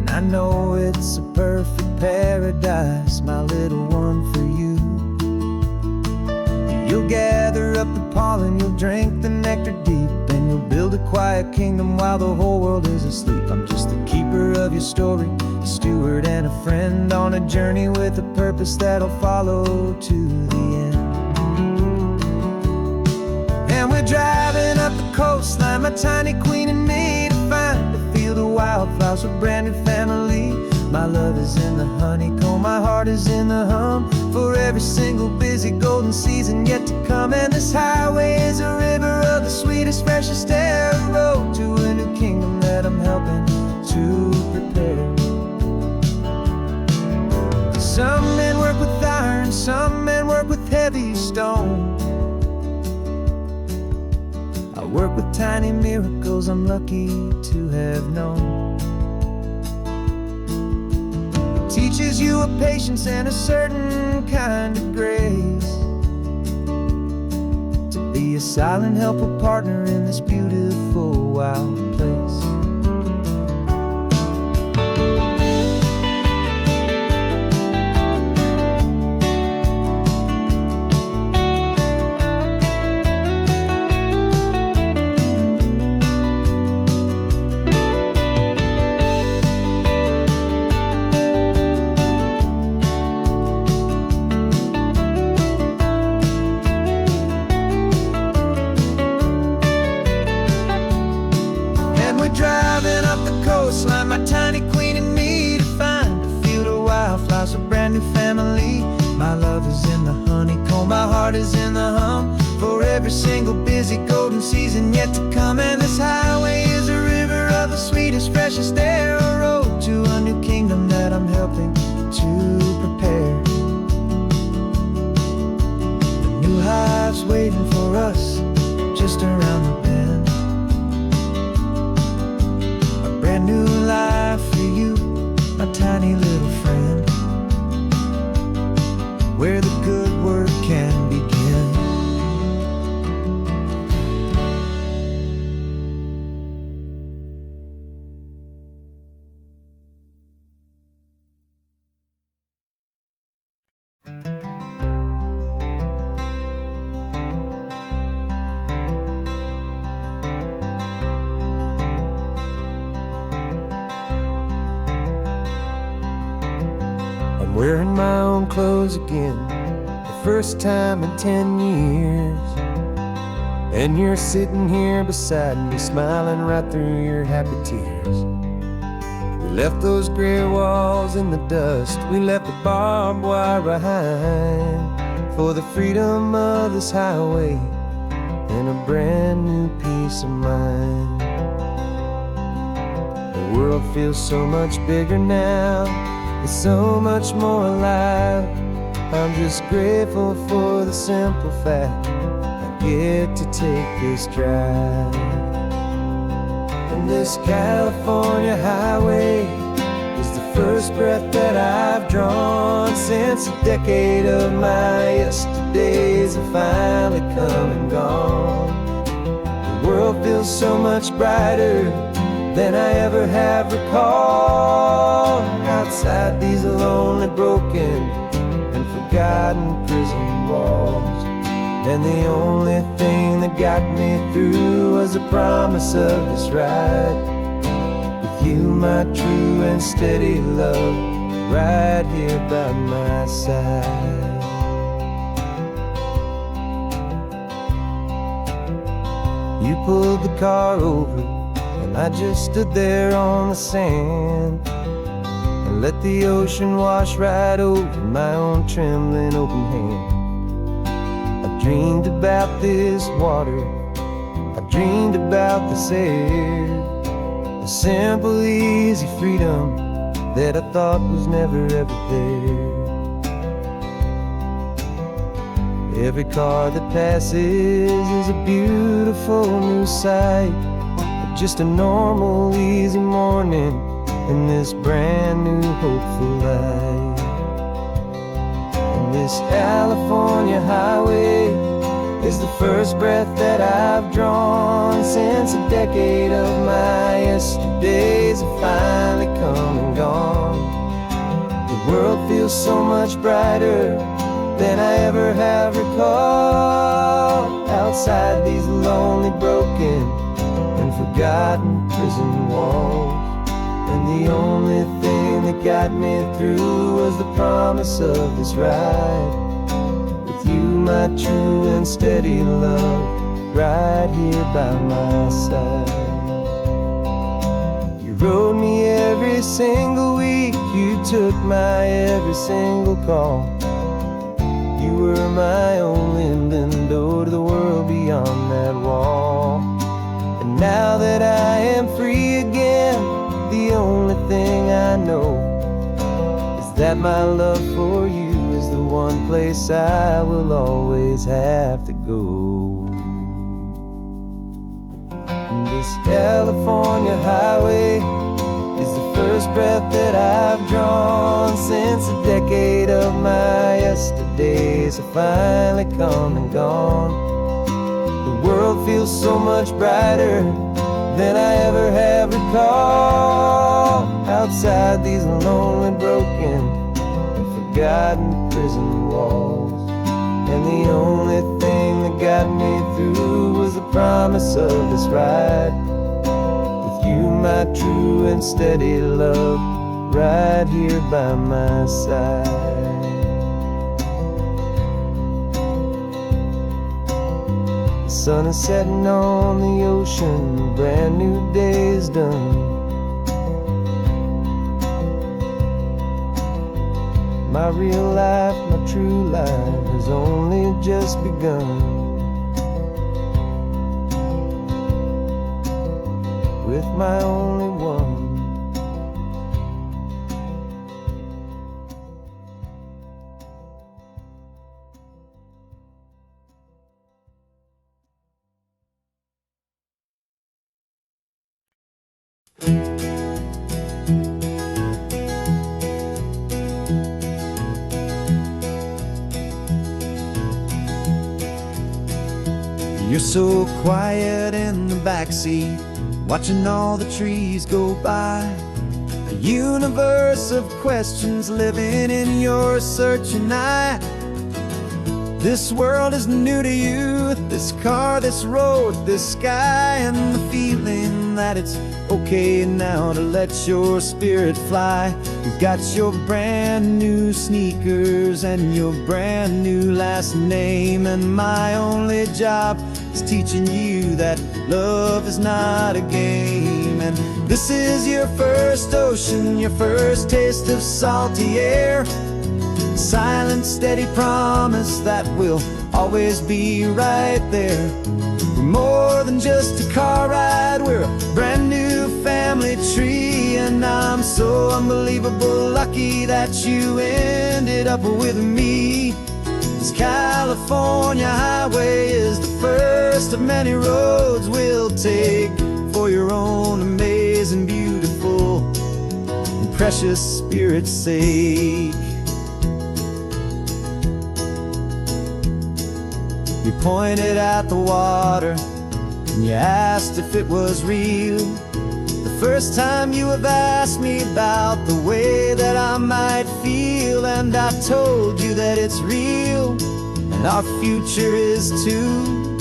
I know it's a perfect paradise, my little one, for you. You'll gather up the pollen, you'll drink the nectar deep, and you'll build a quiet kingdom while the whole world is asleep. I'm just the keeper of your story, a steward and a friend, on a journey with a purpose that'll follow to the end. And we're driving up the coastline, my tiny queen and me, to find a field of wildflowers with brand new family. My love is in the honeycomb, my heart is in the hum, for every single busy golden season yet to come. And this highway is a river of the sweetest, freshest air, a road to a new kingdom that I'm helping to prepare. Some men work with iron, some men work with heavy stone. I work with tiny miracles I'm lucky to have known. It teaches you a patience and a certain kind of grace, to be a silent, helpful partner in this beautiful, wild place. Driving up the coastline, my tiny queen and me, to find a field of wildflowers, a brand new family. My love is in the honeycomb, my heart is in the hum, for every single busy golden season yet to come. And this highway is a river of the sweetest, freshest air, a road to a new kingdom that I'm helping to prepare. The new hive's waiting for us just around the bend. Brand new life for you, my tiny little friend, where the good work can begin. Wearing my own clothes again, the first time in 10 years. And you're sitting here beside me, smiling right through your happy tears. We left those gray walls in the dust, we left the barbed wire behind, for the freedom of this highway and a brand new peace of mind. The world feels so much bigger now, it's so much more alive. I'm just grateful for the simple fact I get to take this drive. And this California highway is the first breath that I've drawn since a decade of my yesterdays have finally come and gone. The world feels so much brighter than I ever have recalled. Outside these lonely, broken, and forgotten prison walls, and the only thing that got me through was the promise of this ride with you, my true and steady love, right here by my side. You pulled the car over, and I just stood there on the sand and let the ocean wash right over my own trembling open hand. I dreamed about this water, I dreamed about this air, the simple, easy freedom that I thought was never ever there. Every car that passes is a beautiful new sight, just a normal, easy morning in this brand new, hopeful life. And this California highway is the first breath that I've drawn since a decade of my yesterdays have finally come and gone. The world feels so much brighter than I ever have recalled. Outside these lonely, broken, and forgotten prison walls, and the only thing that got me through was the promise of this ride with you, my true and steady love, right here by my side. You rode me every single week, you took my every single call. You were my only window to the world beyond that wall. And now that I am free again, the only thing I know is that my love for you is the one place I will always have to go. And this California highway is the first breath that I've drawn since a decade of my yesterdays have finally come and gone. The world feels so much brighter than I ever have recalled. Outside these lonely, broken, and forgotten prison walls. And the only thing that got me through was the promise of this ride. With you, my true and steady love, right here by my side. The sun is setting on the ocean, a brand new day is done. My real life, my true life has only just begun. With my only one. You're so quiet in the backseat, watching all the trees go by. A universe of questions living in your searching eye. This world is new to you, this car, this road, this sky, and the feeling that it's okay now to let your spirit fly. You've got your brand new sneakers and your brand new last name, and my only job is teaching you that love is not a game. And this is your first ocean, your first taste of salty air. Silent, steady promise that we'll always be right there. We're more than just a car ride, we're a brand new family tree. And I'm so unbelievable lucky that you ended up with me. This California highway is the first of many roads we'll take for your own amazing, beautiful, and precious spirit's sake. You pointed at the water and you asked if it was real. The first time you have asked me about the way that I might feel, and I told you that it's real and our future is too.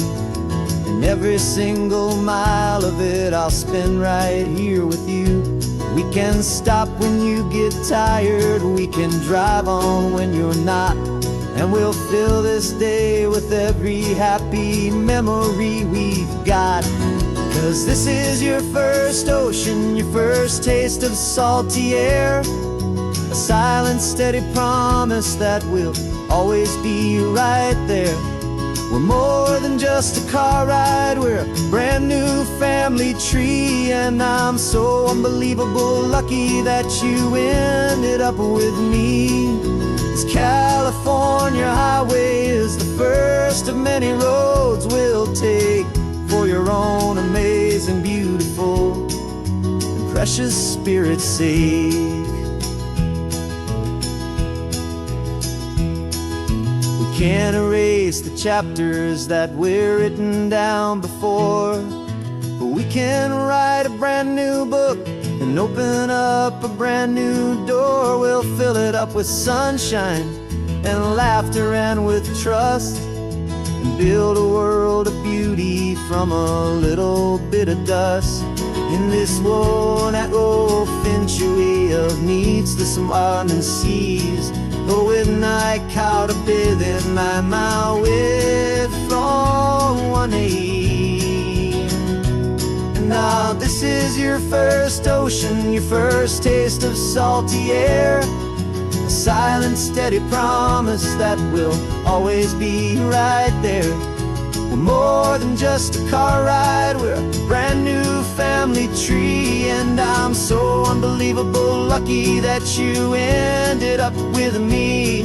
And every single mile of it I'll spend right here with you. We can stop when you get tired, we can drive on when you're not, and we'll fill this day with every happy memory we've got. 'Cause this is your first ocean, your first taste of salty air. A silent, steady promise that we'll always be right there. We're more than just a car ride, we're a brand new family tree. And I'm so unbelievable lucky that you ended up with me. This California highway is the first of many roads we'll take for your own amazing, beautiful, and precious spirit's sake. We can't erase the chapters that we're written down before, but we can write a brand new book and open up a brand new door. We'll fill it up with sunshine and laughter and with trust, and build a world of beauty from a little bit of dust. In this world that old century of needs to some and seas, but with night caught a bit in my way from one aid. And now this is your first ocean, your first taste of salty air. A silent, steady promise that we'll always be right there. We're more than just a car ride, we're a brand new family tree. And I'm so unbelievable lucky that you ended up with me.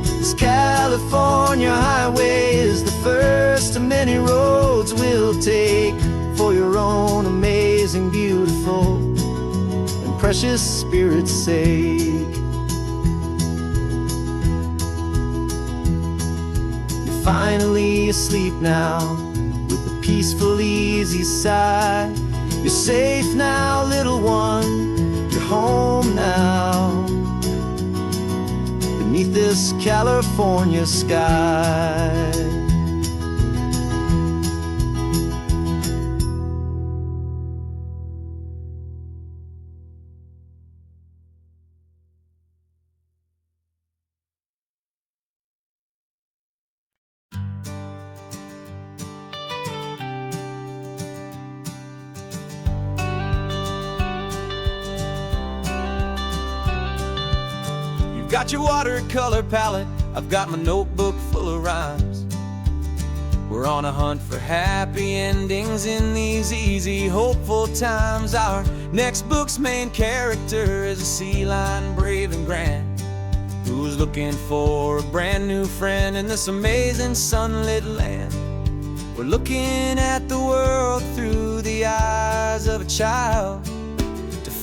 This California highway is the first of many roads we'll take for your own amazing, beautiful, and precious spirit's sake. Finally asleep now, with the peaceful, easy side. You're safe now, little one, you're home now, beneath this California sky. Got your watercolor palette, I've got my notebook full of rhymes. We're on a hunt for happy endings in these easy, hopeful times. Our next book's main character is a sea lion, brave and grand, who's looking for a brand new friend in this amazing sunlit land. We're looking at the world through the eyes of a child,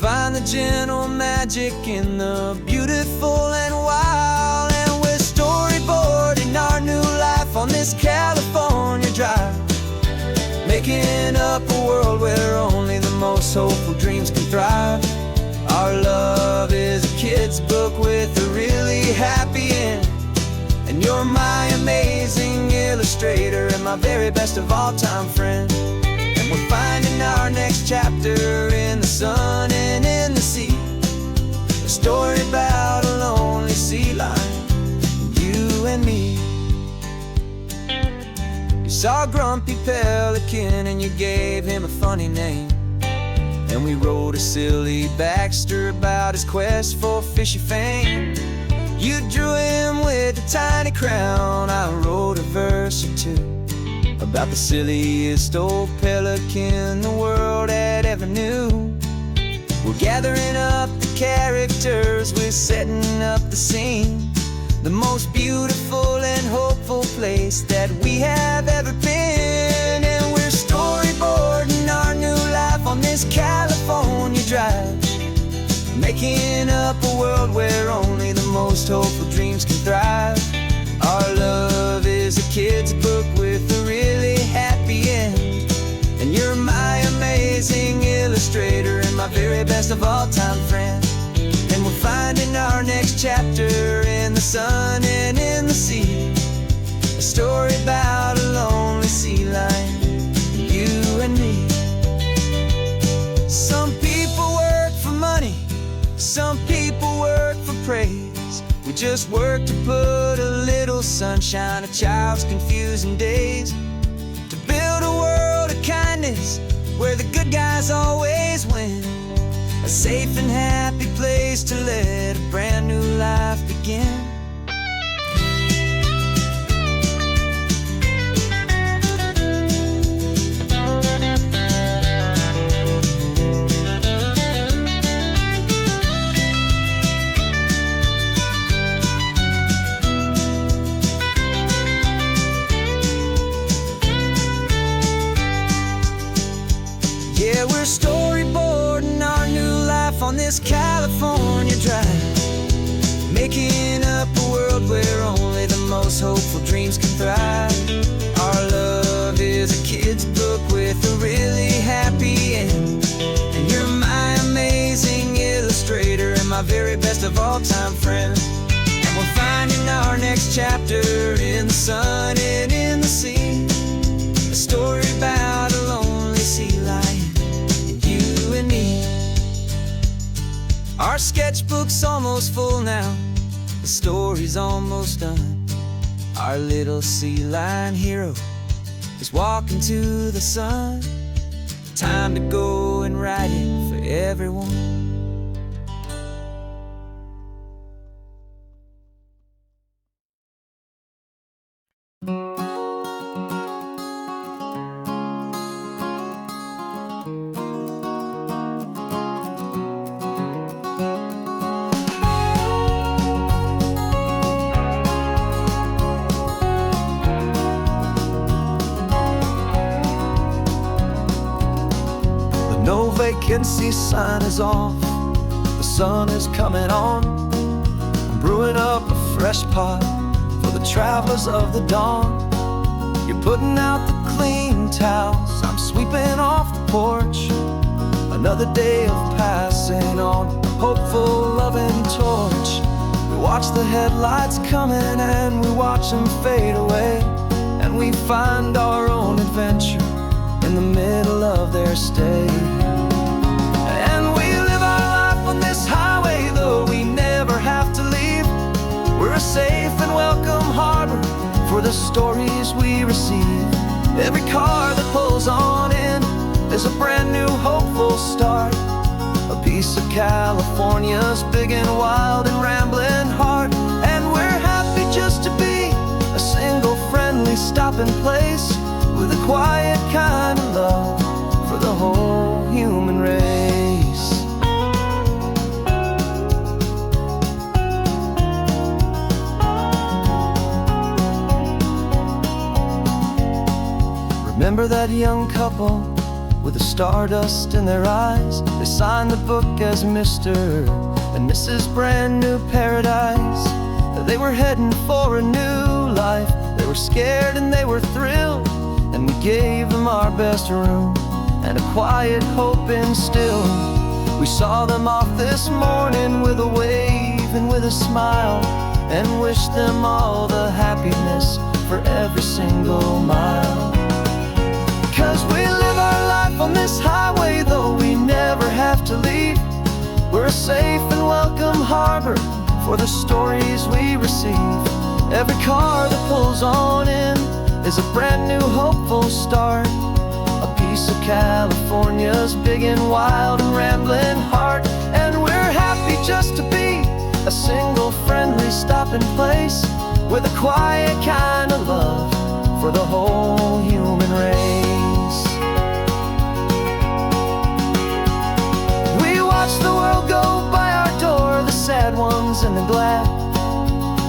find the gentle magic in the beautiful and wild. And we're storyboarding our new life on this California drive, making up a world where only the most hopeful dreams can thrive. Our love is a kid's book with a really happy end, and you're my amazing illustrator and my very best of all time friend. We're finding our next chapter in the sun and in the sea, a story about a lonely sea lion, you and me. You saw a grumpy pelican and you gave him a funny name, and we wrote a silly Baxter about his quest for fishy fame. You drew him with a tiny crown, I wrote a verse or two about the silliest old pelican the world had ever knew. We're gathering up the characters, we're setting up the scene, the most beautiful and hopeful place that we have ever been. And we're storyboarding our new life on this California drive, making up a world where only the most hopeful dreams can thrive. Our love is a kid's book with a really happy end, and you're my amazing illustrator and my very best of all time friend. And we're finding our next chapter in the sun and in the sea, a story about a lonely sea lion, you and me. Some people work for money, some people work for praise. We just work to put a little sunshine, a child's confusing days, to build a world of kindness where the good guys always win, a safe and happy place to let a brand new life begin. Yeah, we're storyboarding our new life on this California drive, making up a world where only the most hopeful dreams can thrive. Our love is a kid's book with a really happy end, and you're my amazing illustrator and my very best of all time friend. And we're finding our next chapter in the sun and in the sea, a story about a lonely sea lion, you and me. Our sketchbook's almost full now, the story's almost done. Our little sea lion hero is walking to the sun. Time to go and write it for everyone. No vacancy sign is off, the sun is coming on. I'm brewing up a fresh pot for the travelers of the dawn. You're putting out the clean towels, I'm sweeping off the porch. Another day of passing on a hopeful, loving torch. We watch the headlights coming and we watch them fade away, and we find our own adventure in the middle of their stay. And we live our life on this highway, though we never have to leave. We're a safe and welcome harbor for the stories we receive. Every car that pulls on in is a brand new hopeful start, a piece of California's big and wild and rambling heart. And we're happy just to be a single friendly stopping place, with a quiet kind of love for the whole human race. Remember that young couple with the stardust in their eyes? They signed the book as Mr. and Mrs. Brand New Paradise. They were heading for a new life. They were scared and they were thrilled, and we gave them our best room and a quiet hope instilled. We saw them off this morning with a wave and with a smile, and wished them all the happiness for every single mile. 'Cause we live our life on this highway, though we never have to leave. We're a safe and welcome harbor for the stories we receive. Every car that pulls on in is a brand new hopeful start, a piece of California's big and wild and rambling heart. And we're happy just to be a single friendly stopping place, with a quiet kind of love for the whole human race. Watch the world go by our door, the sad ones and the glad,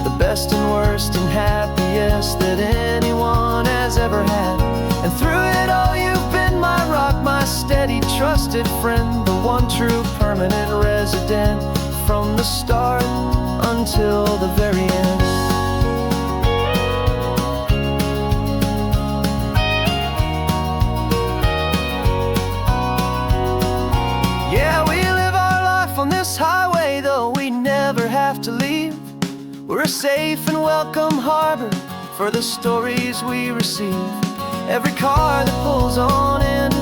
the best and worst and happiest that anyone has ever had. And through it all you've been my rock, my steady trusted friend, the one true permanent resident, from the start until the very end. On this highway, though we never have to leave. We're a safe and welcome harbor for the stories we receive. Every car that pulls on in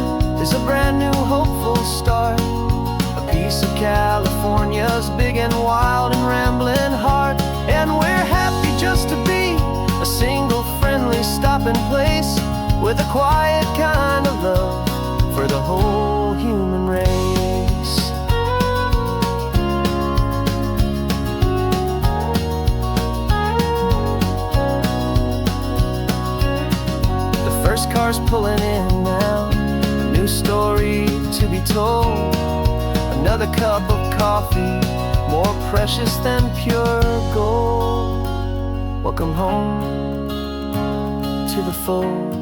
is a brand new hopeful start, a piece of California's big and wild and rambling heart. And we're happy just to be a single friendly stopping place, with a quiet kind of love for the whole human race. First car's pulling in now, a new story to be told. Another cup of coffee, more precious than pure gold. Welcome home to the fold.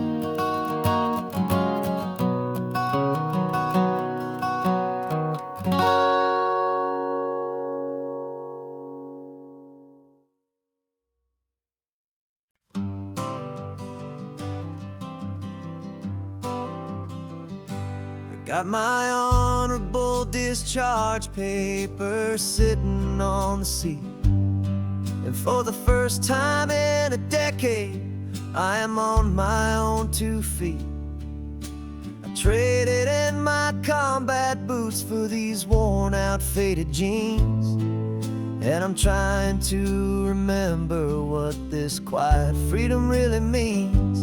Got my honorable discharge papers sitting on the seat, and for the first time in a decade, I am on my own 2 feet. I traded in my combat boots for these worn out faded jeans, and I'm trying to remember what this quiet freedom really means.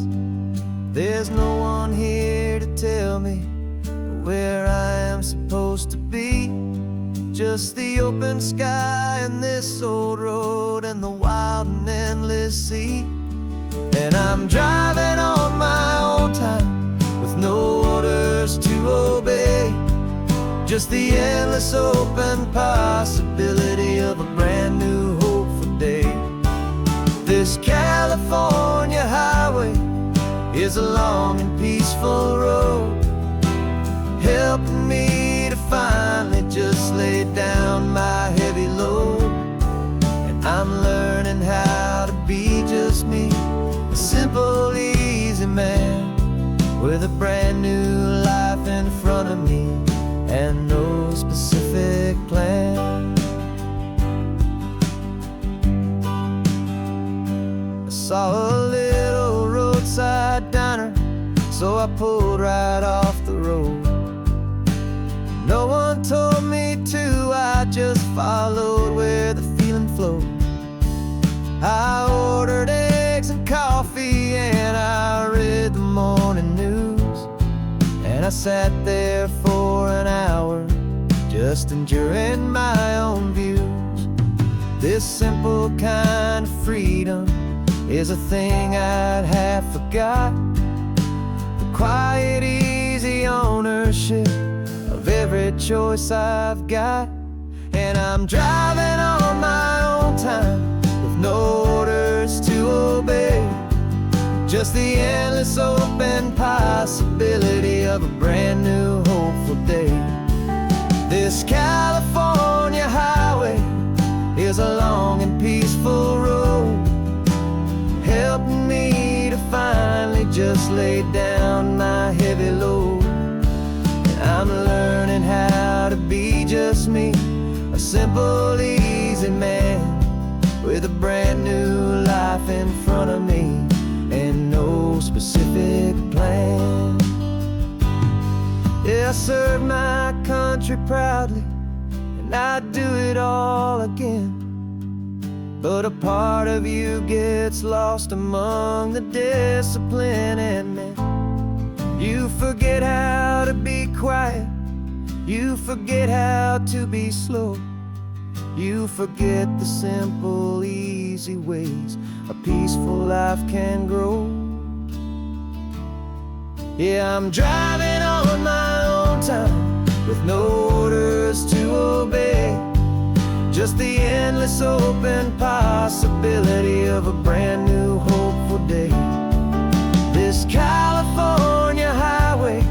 There's no one here to tell me where I am supposed to be, just the open sky and this old road and the wild and endless sea. And I'm driving on my own time with no orders to obey, just the endless open possibility of a brand new hopeful day. This California highway is a long and peaceful road, helping me to finally just lay down my heavy load. And I'm learning how to be just me, a simple, easy man, with a brand new life in front of me and no specific plan. I saw a little roadside diner, so I pulled right off the road. No one told me to, I just followed where the feeling flowed. I ordered eggs and coffee and I read the morning news, and I sat there for an hour just enjoying my own views. This simple kind of freedom is a thing I'd have forgot. The quiet, easy ownership of every choice I've got. And I'm driving on my own time with no orders to obey, just the endless open possibility of a brand new hopeful day. This California highway is a long and peaceful road, helping me to finally just lay down my heavy load. And I'm learning how to be just me, a simple, easy man with a brand new life in front of me and no specific plan. Yeah, I serve my country proudly and I'd do it all again, but a part of you gets lost among the discipline and men. You forget how to be quiet, you forget how to be slow, you forget the simple, easy ways a peaceful life can grow. Yeah, I'm driving on my own time with no orders to obey, just the endless open possibility of a brand new hopeful day. This California highway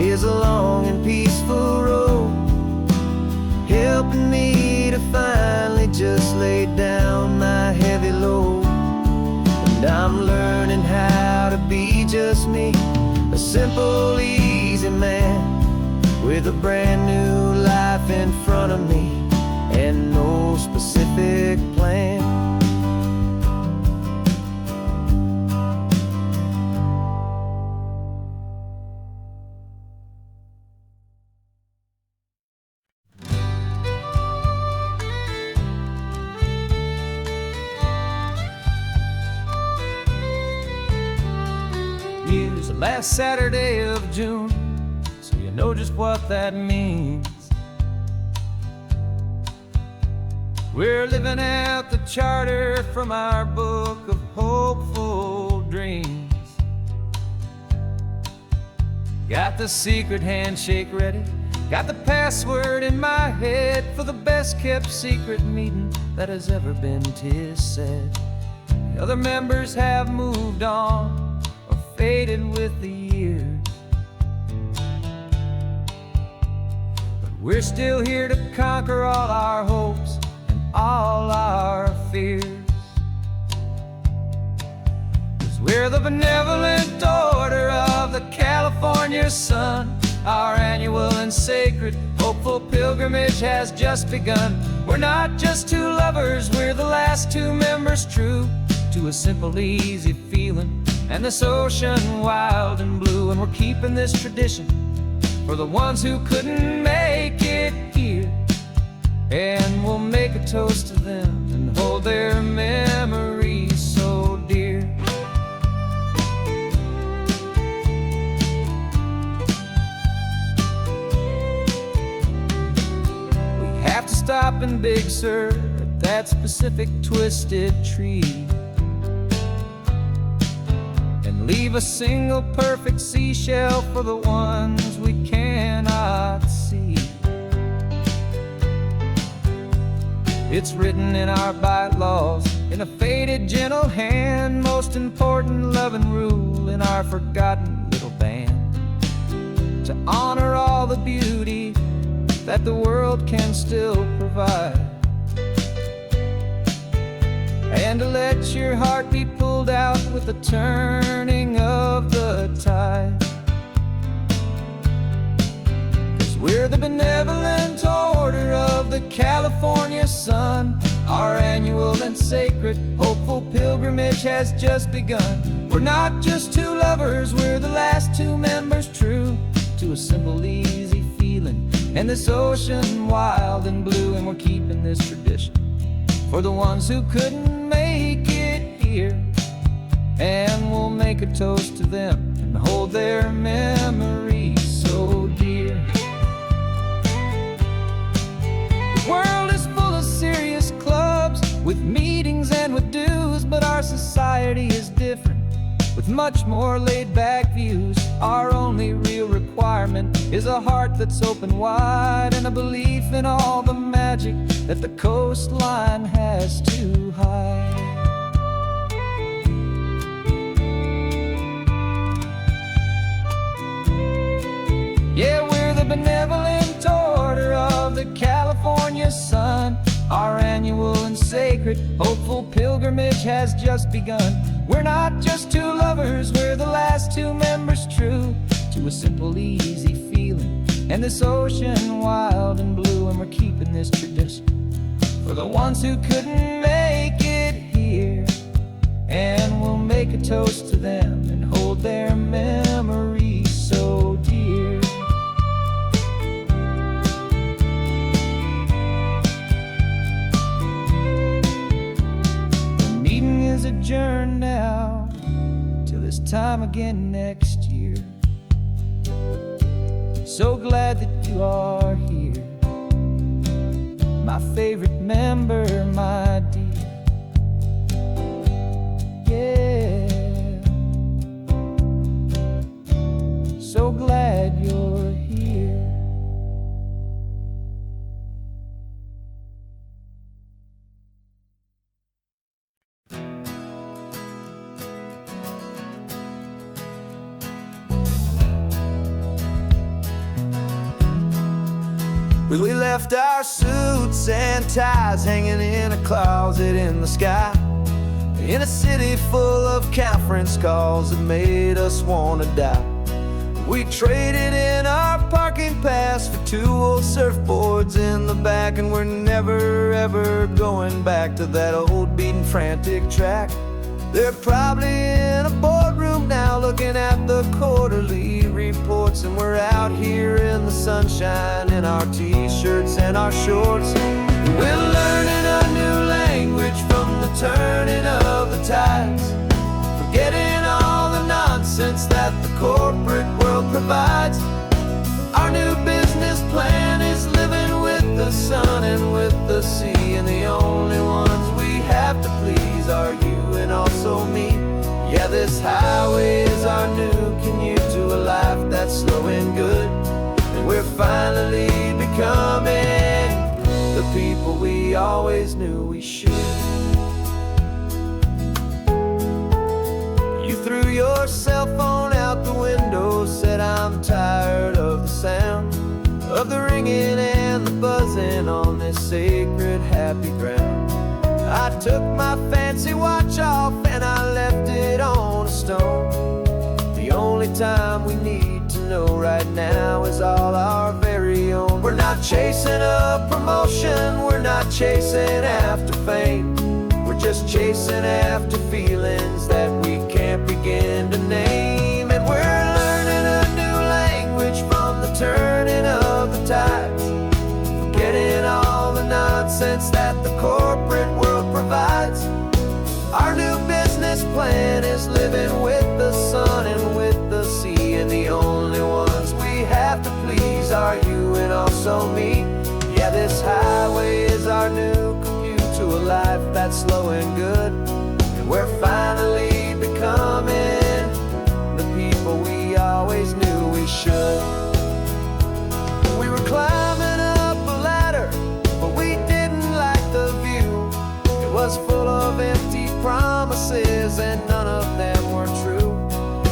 is a long and peaceful road, helping me to finally just lay down my heavy load. And I'm learning how to be just me, a simple, easy man with a brand new life in front of me and no specific plan. Use the last Saturday of June, so you know just what that means. We're living out the charter from our book of hopeful dreams. Got the secret handshake ready, got the password in my head for the best kept secret meeting that has ever been, 'tis said. The other members have moved on or faded with the years, but we're still here to conquer all our hopes and all our fears. 'Cause we're the benevolent order of the California sun. Our annual and sacred hopeful pilgrimage has just begun. We're not just two lovers, we're the last two members true to a simple, easy feeling and this ocean wild and blue. And we're keeping this tradition for the ones who couldn't make it here, and we'll make a toast to them and hold their memories so dear. We have to stop in Big Sur at that specific twisted tree and leave a single perfect seashell for the ones we cannot see. It's written in our bylaws in a faded gentle hand, most important loving rule in our forgotten little band, to honor all the beauty that the world can still provide, and to let your heart be pulled out with the turning of the tide. sacred, hopeful pilgrimage has just begun. We're not just two lovers, we're the last two members true to a simple, easy feeling. And this ocean wild and blue, and we're keeping this tradition for the ones who couldn't make it here. And we'll make a toast to them and hold their memories so dear. The world is full of serious clubs with meetings and with dues, but our society is different with much more laid-back views. Our only real requirement is a heart that's open wide and a belief in all the magic that the coastline has to hide. Yeah, we're the benevolent order of the California sun. Our annual and sacred, hopeful pilgrimage has just begun. We're not just two lovers, we're the last two members true to a simple, easy feeling. And this ocean wild and blue, and we're keeping this tradition for the ones who couldn't make it here. And we'll make a toast to them and hold their memories so dear. The meeting is adjourned now till this time again next year. So glad that you are here, my favorite member, my dear. Yeah, so glad you're here. We left our suits and ties hanging in a closet in the sky, in a city full of conference calls that made us wanna die. We traded in our parking pass for two old surfboards in the back, and we're never ever going back to that old beaten frantic track. They're probably in a boardroom now looking at the quarterly reports, and we're out here in the sunshine in our t-shirts and our shorts. We're learning a new language from the turning of the tides, forgetting all the nonsense that the corporate world provides. Our new business plan is living with the sun and with the sea, and the only ones we have to please are you and also me. Yeah, this highway is our new commute to a life that's slow and good, and we're finally becoming the people we always knew we should. You threw your cell phone out the window, said I'm tired of the sound of the ringing and the buzzing on this sacred happy ground. I took my fancy watch off and I left it on a stone. The only time we need to know right now is all our very own. We're not chasing a promotion, we're not chasing after fame. We're just chasing after feelings that we can't begin to name. And we're learning a new language from the turning of the tides, forgetting all the nonsense that the corporate world provides. Our new business plan is living with the sun and with the sea, and the only ones we have to please are you and also me. Yeah, this highway is our new commute to a life that's slow and good, and we're finally becoming the people we always knew we should. We were climbing up a ladder, but we didn't like the view. It was full of empty promises and none of them were true.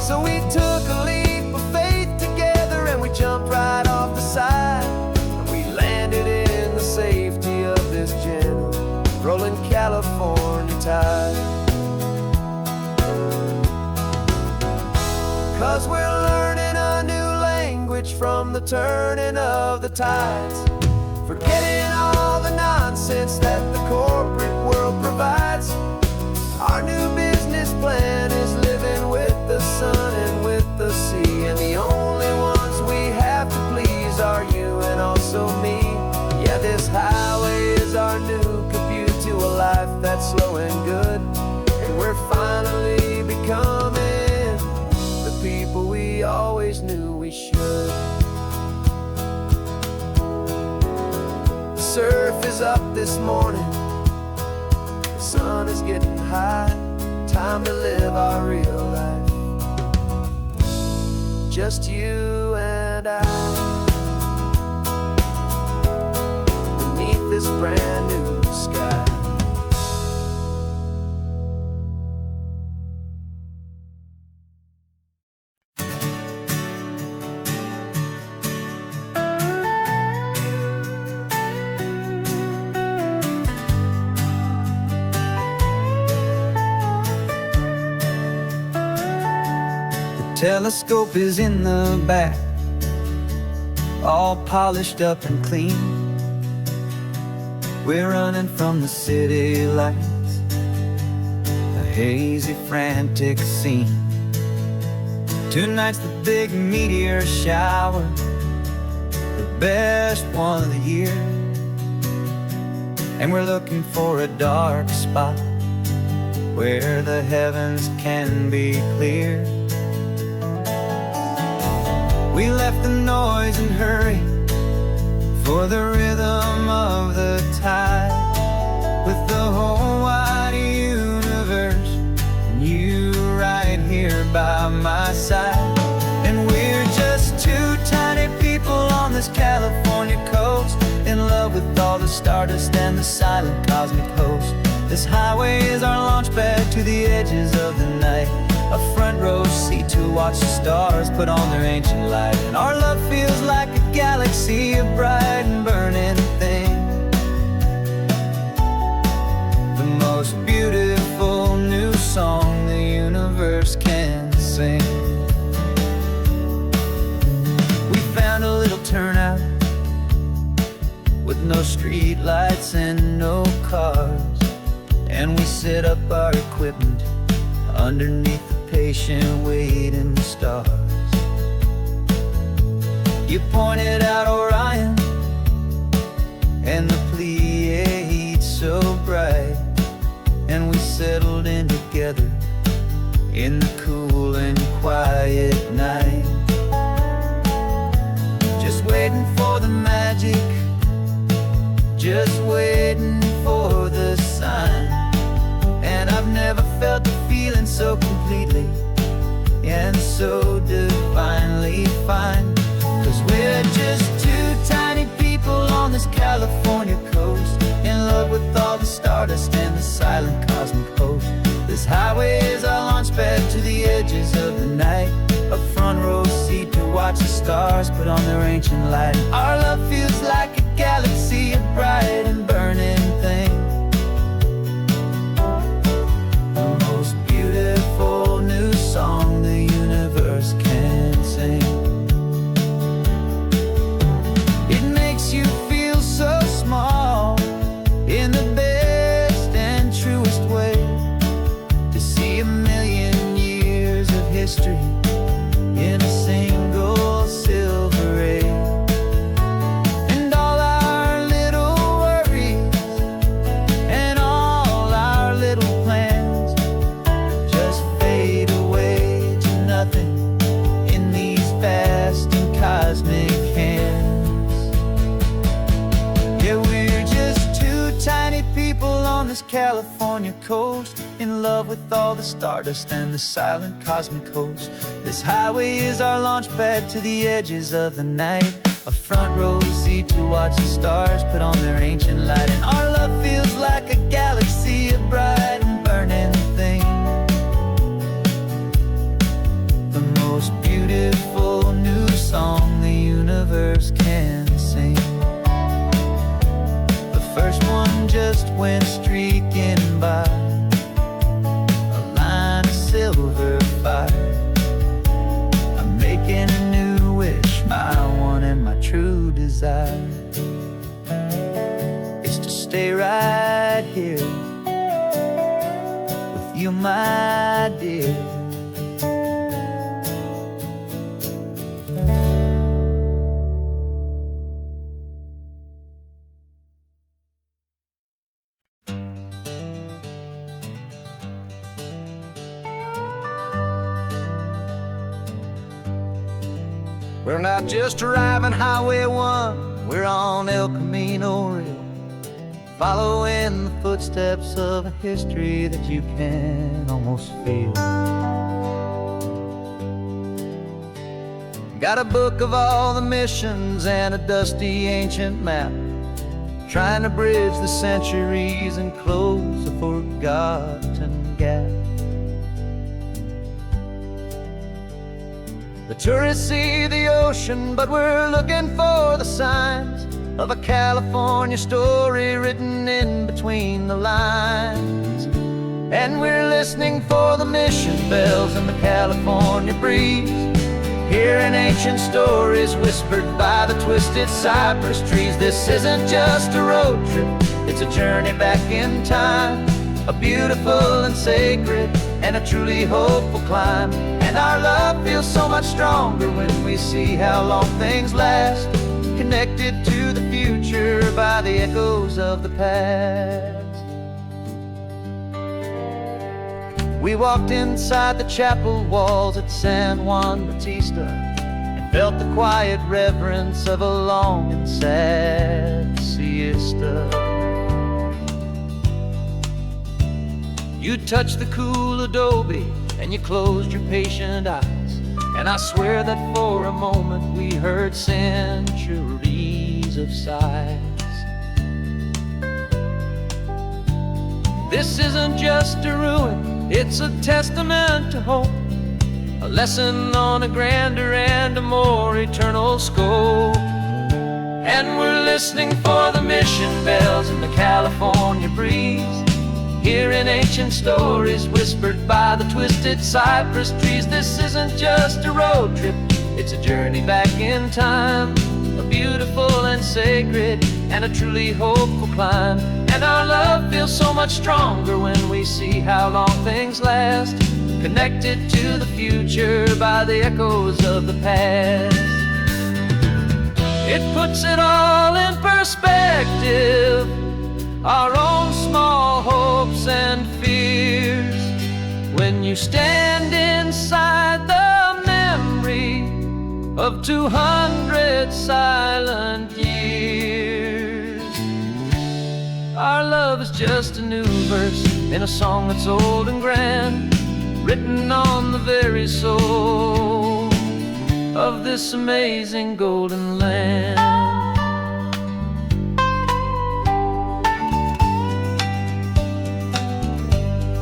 So we took a leap of faith together and we jumped right off the side, and we landed in the safety of this gentle rolling California tide. 'Cause we're learning a new language from the turning of the tides, forgetting all the nonsense that the corporate world provides. Our new business plan is living with the sun and with the sea, and the only ones we have to please are you and also me. Yeah, this highway is our new commute to a life that's slow and good, and we're finally becoming the people we always knew we should. The surf is up this morning, the sun is getting high. Time to live our real life, just you and I, beneath this brand new sky. Telescope is in the back, all polished up and clean. We're running from the city lights, a hazy, frantic scene. Tonight's the big meteor shower, the best one of the year, and we're looking for a dark spot where the heavens can be clear. We left the noise and hurry for the rhythm of the tide, with the whole wide universe and you right here by my side. And we're just two tiny people on this California coast, in love with all the stardust and the silent cosmic host. This highway is our launch pad to the edges of the night, a front row seat to watch the stars put on their ancient light. And our love feels like a galaxy, a bright and burning thing, the most beautiful new song the universe can sing. We found a little turnout with no street lights and no cars, and we set up our equipment underneath the patient waiting stars. You pointed out Orion and the Pleiades so bright, and we settled in together in the cool and quiet night, just waiting for the magic, just waiting for the sign. And I've never felt the feeling so completely and so divinely fine, 'cause we're just two tiny people on this California coast, in love with all the stardust and the silent cosmic host. This highway is our launch pad to the edges of the night, a front row seat to watch the stars put on their ancient light. Our love feels like a galaxy, a bright and burning thing, the most beautiful new song the universe can sing. It makes you feel so small in the best and truest way, to see a million years of history in a single silver ray. And all our little worries and all our little plans just fade away to nothing in these vast and cosmic hands. Yeah, we're just two tiny people on this California coast, in love with all the stardust and the silent cosmic host. This highway is our launch pad to the edges of the night, a front row seat to watch the stars put on their ancient light. And our love feels like a galaxy, a bright and burning thing, the most beautiful new song the universe can sing. The first one just went streaking by, a line of silver fire. I'm making a new wish, my one and my true desire. my dear. We're not just driving Highway 1, we're on El Camino Real, following the footsteps of a history that you can almost feel. Got a book of all the missions and a dusty ancient map, trying to bridge the centuries and close a forgotten gap. The tourists see the ocean, but we're looking for the signs of a California story written in between the lines. And we're listening for the mission bells and the California breeze, hearing ancient stories whispered by the twisted cypress trees. This isn't just a road trip, it's a journey back in time, a beautiful and sacred and a truly hopeful climb. And our love feels so much stronger when we see how long things last, connected to the future by the echoes of the past. We walked inside the chapel walls at San Juan Bautista and felt the quiet reverence of a long and sad siesta. You touched the cool adobe and you closed your patient eyes, and I swear that for a moment we heard centuries of sighs. This isn't just a ruin, it's a testament to hope, a lesson on a grander and a more eternal scope. And we're listening for the mission bells in the California breeze, hearing ancient stories whispered by the twisted cypress trees. This isn't just a road trip, it's a journey back in time, a beautiful and sacred and a truly hopeful climb. And our love feels so much stronger when we see how long things last, connected to the future by the echoes of the past. It puts it all in perspective, our own small hopes and fears, when you stand inside the memory of 200 silent years. Our love is just a new verse in a song that's old and grand, written on the very soul of this amazing golden land.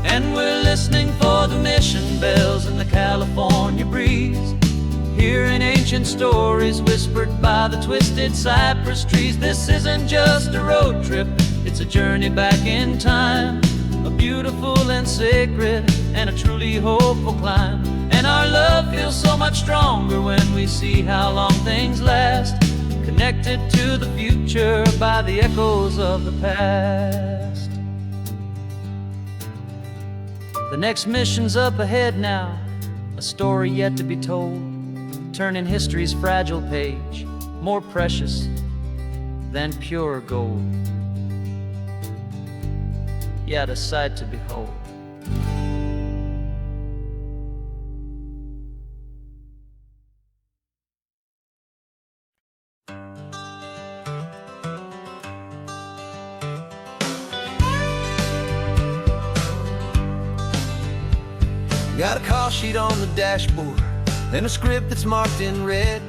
And we're listening for the mission bells in the California breeze, hearing ancient stories whispered by the twisted cypress trees. This isn't just a road trip, it's a journey back in time, a beautiful and sacred and a truly hopeful climb. And our love feels so much stronger when we see how long things last, connected to the future by the echoes of the past. The next mission's up ahead now, a story yet to be told, turning history's fragile page more precious than pure gold. Yet a sight to behold. Got a call sheet on the dashboard, then a script that's marked in red.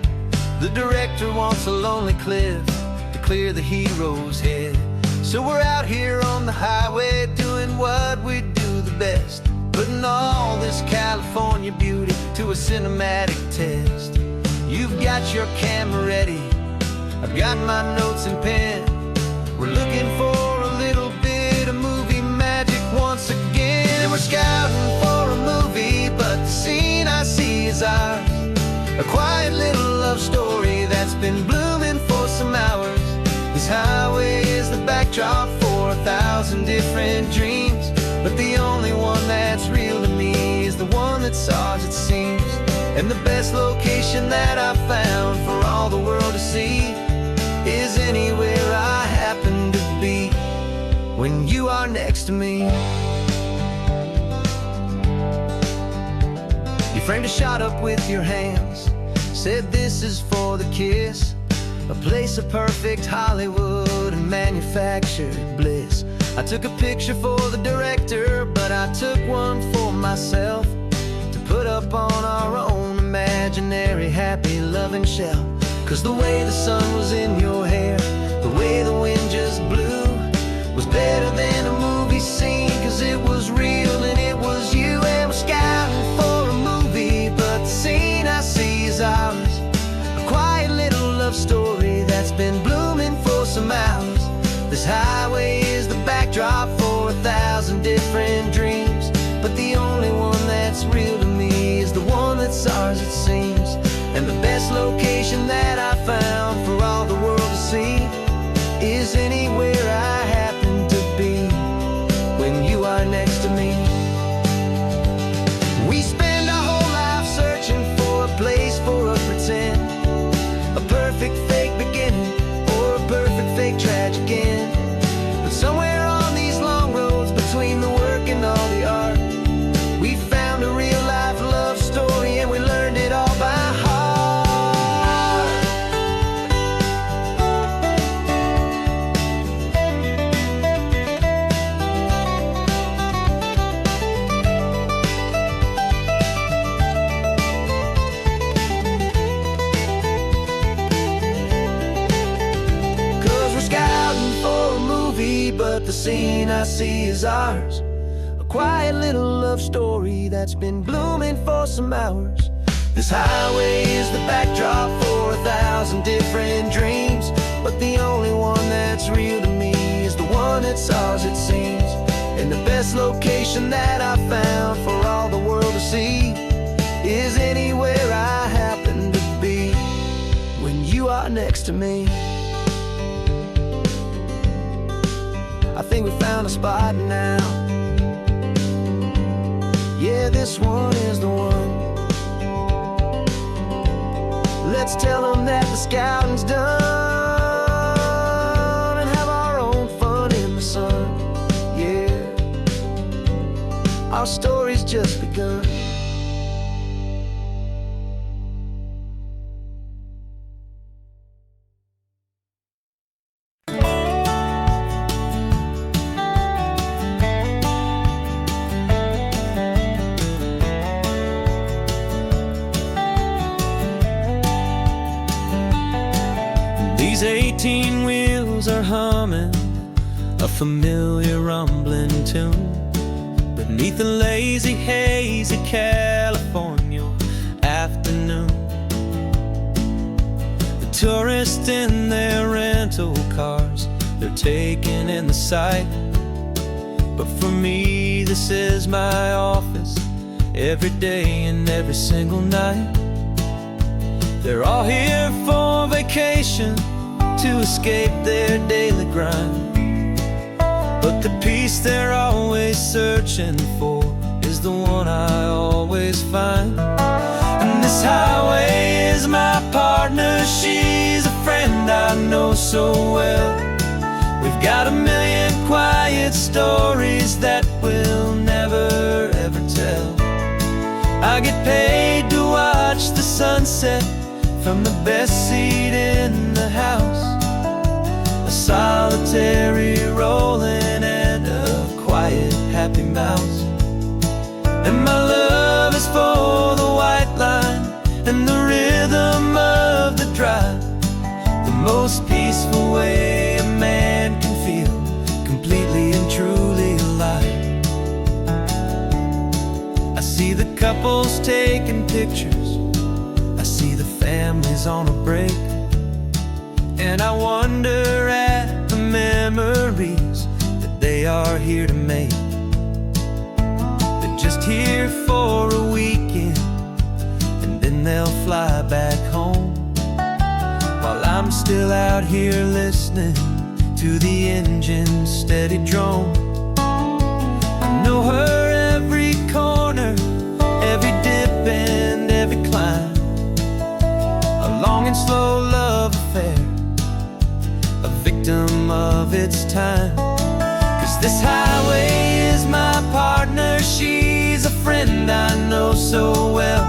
The director wants a lonely cliff to clear the hero's head. So we're out here on the highway doing what we do the best, putting all this California beauty to a cinematic test. You've got your camera ready, I've got my notes and pen. We're looking for a little bit of movie magic once again. And we're scouting for a movie, but the scene I see is ours, a quiet little love story that's been blooming for some hours. This highway is the backdrop for 1,000 different dreams, but the only one that's real it's ours it seems. And the best location that I've found for all the world to see is anywhere I happen to be when you are next to me. You framed a shot up with your hands, said this is for the kiss, a place of perfect Hollywood and manufactured bliss. I took a picture for the director, but I took one for myself to put up on our own imaginary happy loving shelf. Cause the way the sun was in your hair, the way the wind just blew, was better than a movie scene. Cause it was real and it was you, and we're scouting for a movie, but the scene I see is ours. A quiet little love story that's been blooming for some hours. This highway is the backdrop for 1,000 different dreams, but the only one that's real to me is the one that's ours it seems. And the best location that I found for all the world to see is anywhere I happen to be when you are next to me. We spend our whole life searching for a place for a pretend, a perfect fake beginning or a perfect fake tragic end. But somewhere on these long roads between the work and all the art, we found a real life love story, and we learned it all by heart. Cause we're scouting for a movie, but the scene I see is ours. A quiet little love story that's been blooming for some hours. This highway is the backdrop for 1,000 different dreams, but the only one that's real to me is the one that's ours it seems. And the best location that I found for all the world to see is anywhere I happen to be when you are next to me. I think we found a spot now. Yeah, this one is the one. Let's tell them that the scouting's done and have our own fun in the sun. Yeah, our story's just begun. These 18 wheels are humming a familiar rumbling tune beneath the lazy haze of California afternoon. The tourists in their rental cars, they're taking in the sight. But for me, this is my office every day and every single night. They're all here for vacation, to escape their daily grind. But the peace they're always searching for is the one I always find. And this highway is my partner, she's a friend I know so well. We've got a million quiet stories that we'll never ever tell. I get paid to watch the sunset from the best seat in the house, a solitary rolling and a quiet happy mouse. And my love is for the white line and the rhythm of the drive, the most peaceful way a man can feel completely and truly alive. I see the couples taking pictures, I see the families on a break, and I wonder at the memories that they are here to make. They're just here for a weekend, and then they'll fly back home, while I'm still out here listening to the engine's steady drone. I know her every corner, every day and slow love affair, a victim of its time. 'Cause this highway is my partner, she's a friend I know so well.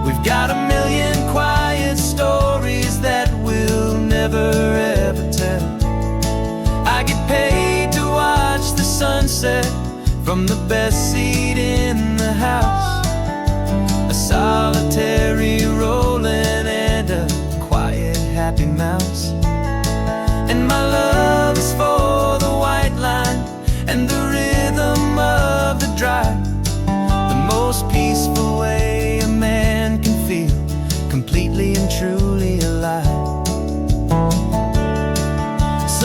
We've got a million quiet stories that we'll never ever tell. I get paid to watch the sunset from the best seat in the house, a solitary rolling and a quiet happy mouse. And my love is for the white line and the rhythm of the drive, the most peaceful way a man can feel completely and truly alive.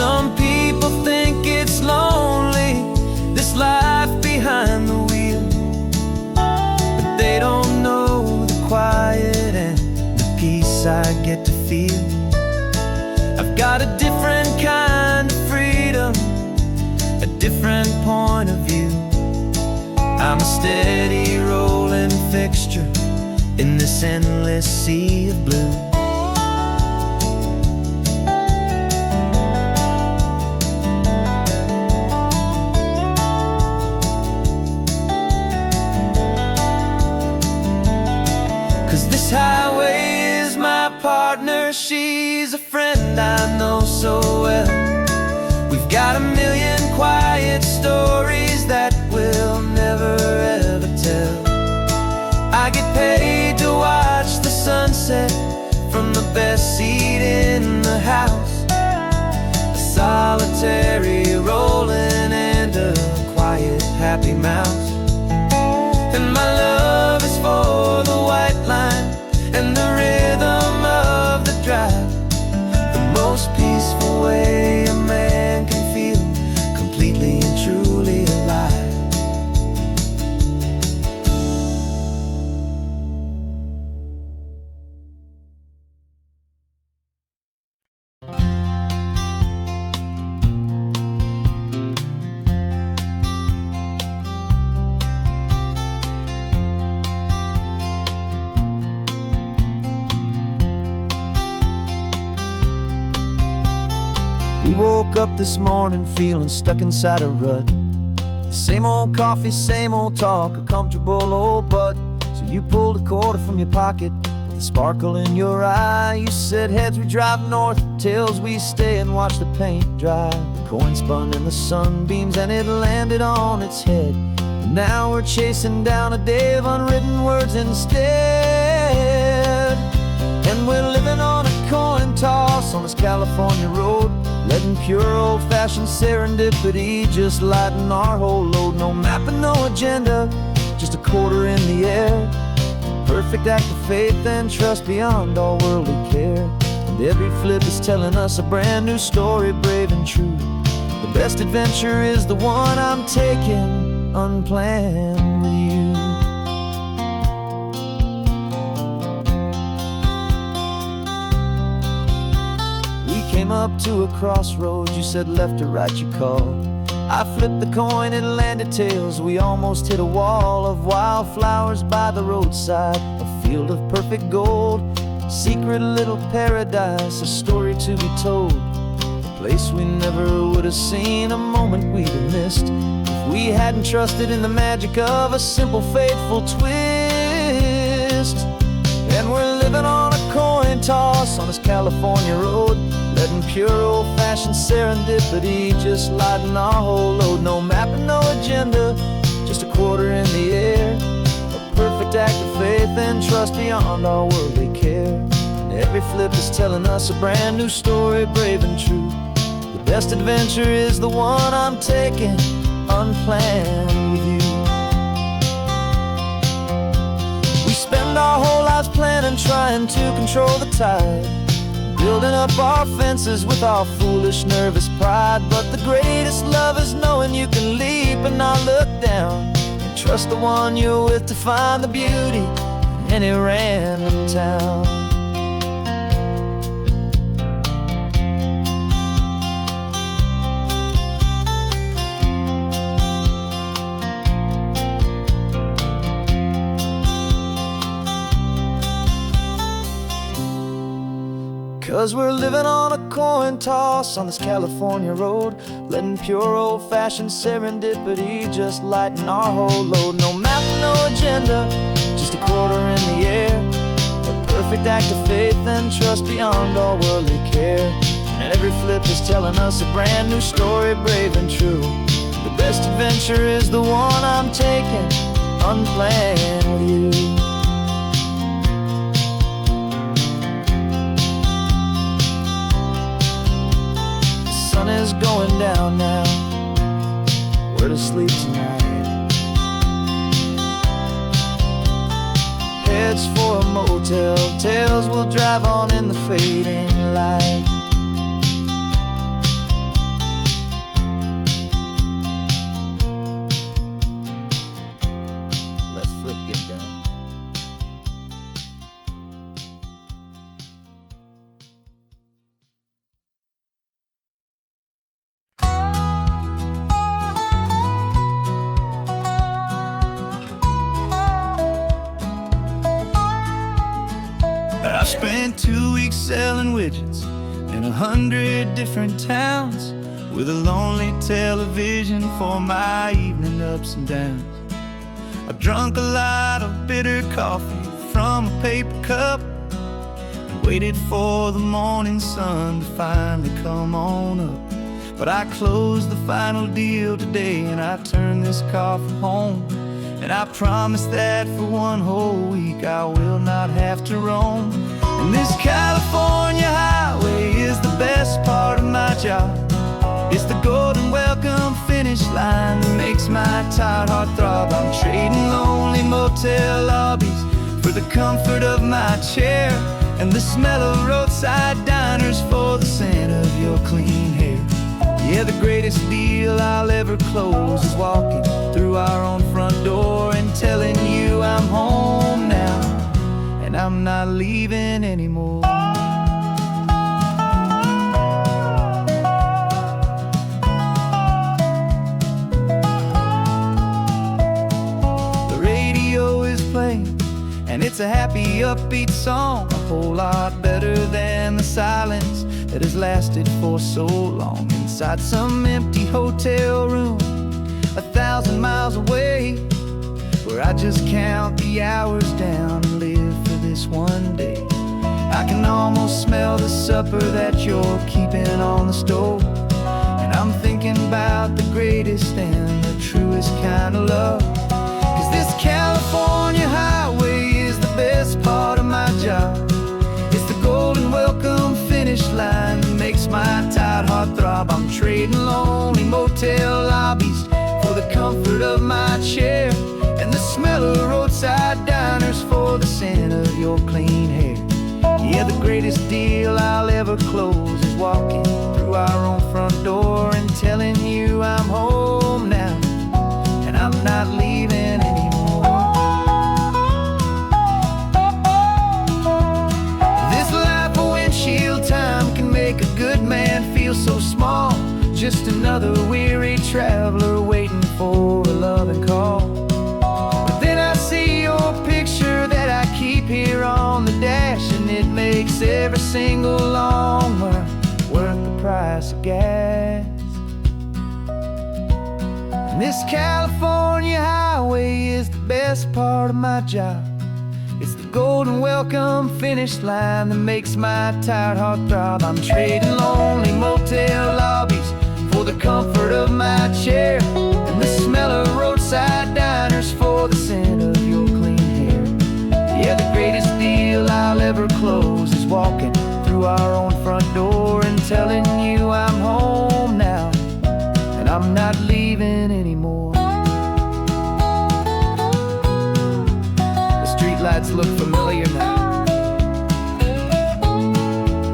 Some people think it's lonely, this life behind the wheel, but they don't know the quiet and the peace I get to feel. I've got a different kind of freedom, a different point of view. I'm a steady rolling fixture in this endless sea of blue. 'Cause this highway is my partner, she's a friend I know so well. We've got a million quiet stories that we'll never ever tell. I get paid to watch the sunset from the best seat in the house, a solitary rolling and a quiet happy mouse. And my love is for the white line and the rhythm of the drive, the most peaceful way a man can feel completely and truly alive. We woke up this morning feeling stuck inside a rut. Same old coffee, same old talk, a comfortable old butt. So you pulled a quarter from your pocket with a sparkle in your eye. You said heads we drive north, tails we stay and watch the paint dry. The coin spun in the sunbeams and it landed on its head. And now we're chasing down a day of unwritten words instead. And we're living on a coin toss on this California road, letting pure old-fashioned serendipity just lighten our whole load. No map and no agenda, just a quarter in the air. Perfect act of faith and trust beyond all worldly care. And every flip is telling us a brand new story, brave and true. The best adventure is the one I'm taking unplanned with you. Came up to a crossroads, you said left or right you called. I flipped the coin, it landed tails. We almost hit a wall of wildflowers by the roadside, a field of perfect gold, secret little paradise, a story to be told. A place we never would have seen, a moment we'd have missed if we hadn't trusted in the magic of a simple faithful twist. And we're living on a coin toss on this California road, letting pure old-fashioned serendipity just lighten our whole load. No map and no agenda, just a quarter in the air. A perfect act of faith and trust beyond all worldly care. And every flip is telling us a brand new story, brave and true. The best adventure is the one I'm taking unplanned with you. We spend our whole lives planning, trying to control the tide, building up our fences with our foolish, nervous pride. But the greatest love is knowing you can leap and not look down, and trust the one you're with to find the beauty in any random town. 'Cause we're living on a coin toss on this California road, letting pure old-fashioned serendipity just lighten our whole load. No map, no agenda, just a quarter in the air, a perfect act of faith and trust beyond all worldly care. And every flip is telling us a brand new story, brave and true. The best adventure is the one I'm taking, unplanned with you. The sun is going down now, we're to sleep tonight. Heads for a motel, tails will drive on in the fading light. I spent 2 weeks selling widgets in 100 different towns, with a lonely television for my evening ups and downs. I've drunk a lot of bitter coffee from a paper cup, and waited for the morning sun to finally come on up. But I closed the final deal today, and I turned this car for home. And I promise that for one whole week I will not have to roam. And this California highway is the best part of my job. It's the golden welcome finish line that makes my tired heart throb. I'm trading lonely motel lobbies for the comfort of my chair, and the smell of roadside diners for the scent of your clean hair. Yeah, the greatest deal I'll ever close is walking through our own front door and telling you I'm home now, and I'm not leaving anymore. The radio is playing, and it's a happy, upbeat song, a whole lot better than the silence that has lasted for so long. Inside some empty hotel room 1,000 miles away, where I just count the hours down and live for this one day. I can almost smell the supper that you're keeping on the stove, and I'm thinking about the greatest and the truest kind of love. 'Cause this California highway is the best part of my job. It's the golden welcome finish line that makes my tired heart throb. I'm trading lonely motel lobbies for the comfort of my chair, and the smell of roadside diners for the scent of your clean hair. Yeah, the greatest deal I'll ever close is walking through our own front door and telling you I'm home now, and I'm not leaving anymore. This life of windshield time can make a good man feel so small, just another weary traveler waiting for a loving call. But then I see your picture that I keep here on the dash, and it makes every single long mile worth the price of gas. And this California highway is the best part of my job. It's the golden welcome finish line that makes my tired heart throb. I'm trading lonely motel lobbies for the comfort of my chair, and the smell of roadside diners for the scent of your clean hair. Yeah, the greatest deal I'll ever close is walking through our own front door and telling you I'm home now, and I'm not leaving anymore. The streetlights look familiar now.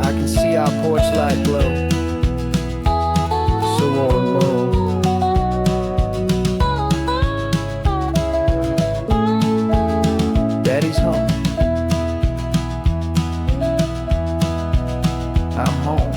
I can see our porch light glow, so warm, low. Daddy's home. I'm home.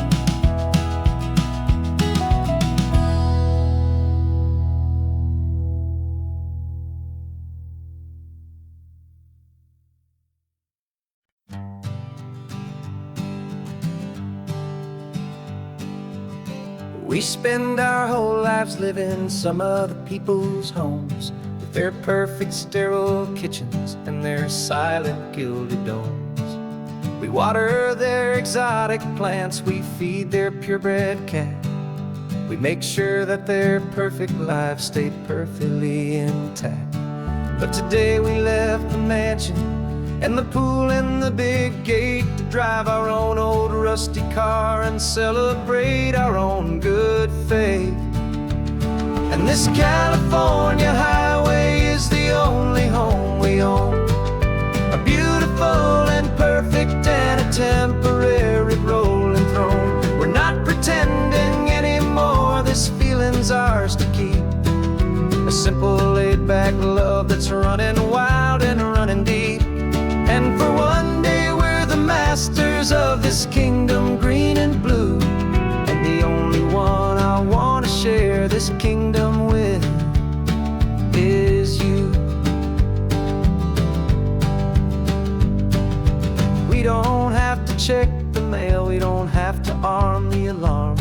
We spend our whole lives living some other people's homes, with their perfect sterile kitchens and their silent gilded domes. We water their exotic plants, we feed their purebred cat. We make sure that their perfect lives stay perfectly intact. But today we left the mansion and the pool and the big gate to drive our own old rusty car and celebrate our own good faith. And this California highway is the only home we own, a beautiful and perfect and a temporary rolling throne. We're not pretending anymore, this feeling's ours to keep, a simple laid-back love that's running wild and running deep. And for one day we're the masters of this kingdom green and blue, and the only one I want to share this kingdom with is you. We don't have to check the mail, we don't have to arm the alarm,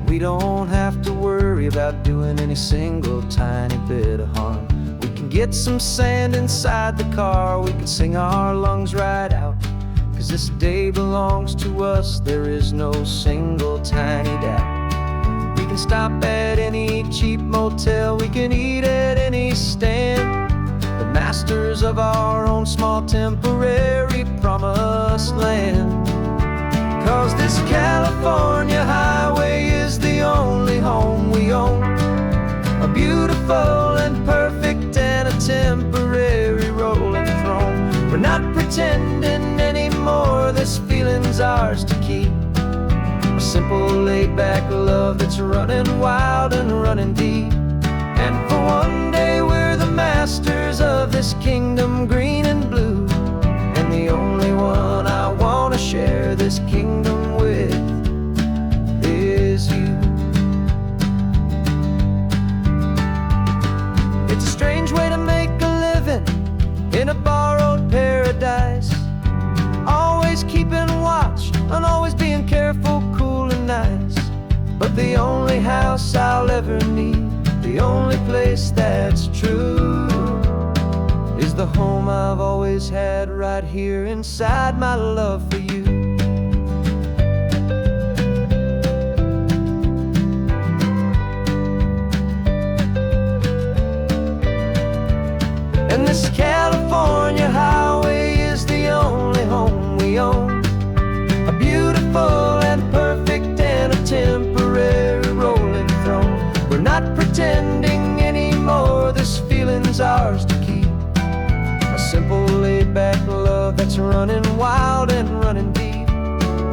we don't have to worry about doing any single tiny bit of harm. We can get some sand inside the car, we can sing our lungs right out, 'cause this day belongs to us, there is no single tiny doubt. We can stop at any cheap motel, we can eat at any stand, the masters of our own small temporary promised land. 'Cause this California highway is the only home we own, a beautiful and perfect and a temporary rolling throne. We're not pretending anymore, this feeling's ours to keep, a simple laid-back love that's running wild and running deep. And for one day we're the masters of this kingdom green and blue, and the only one I want to share this kingdom with is you. It's a strange way to make a living in a borrowed paradise, always keeping watch and always being careful, cool and nice. But the only house I'll ever need, the only place that's true, is the home I've always had right here inside my love for you. And this California highway is the only home we own, a beautiful and perfect and a temporary rolling throne. We're not pretending anymore, this feeling's ours to keep, a simple laid-back love that's running wild and running deep.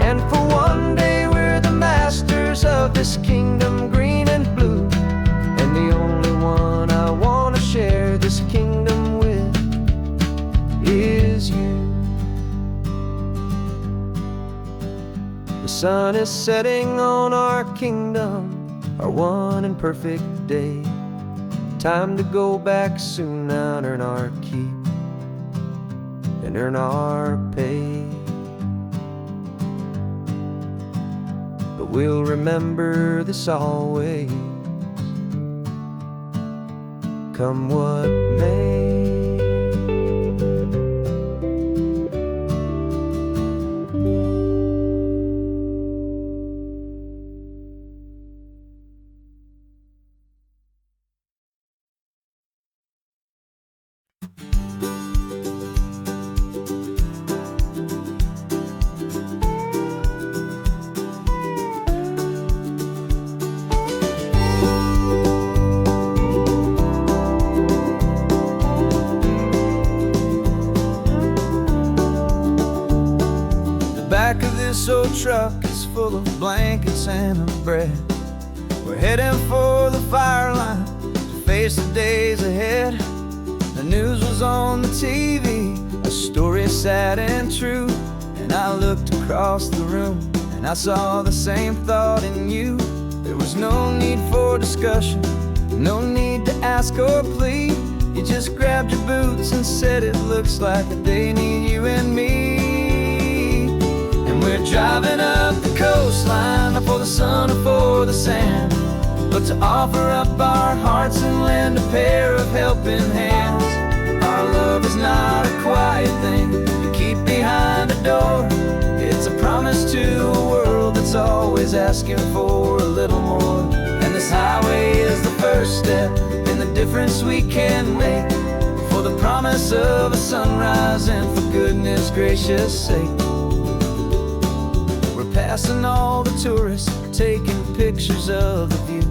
And for one day we're the masters of this kingdom green and blue, and the only one I want to share this kingdom with is you. The sun is setting on our kingdom, our one and perfect day. Time to go back soon now and earn our keep and earn our pay. But we'll remember this always, come what may. Back of this old truck is full of blankets and of bread. We're heading for the fire line to face the days ahead. The news was on the TV, a story sad and true, and I looked across the room and I saw the same thought in you. There was no need for discussion, no need to ask or plead. You just grabbed your boots and said it looks like a day need you and me. We're driving up the coastline for the sun or for the sand, but to offer up our hearts and lend a pair of helping hands. Our love is not a quiet thing you keep behind a door. It's a promise to a world that's always asking for a little more. And this highway is the first step in the difference we can make, for the promise of a sunrise and for goodness gracious sake. We're passing all the tourists, taking pictures of the view,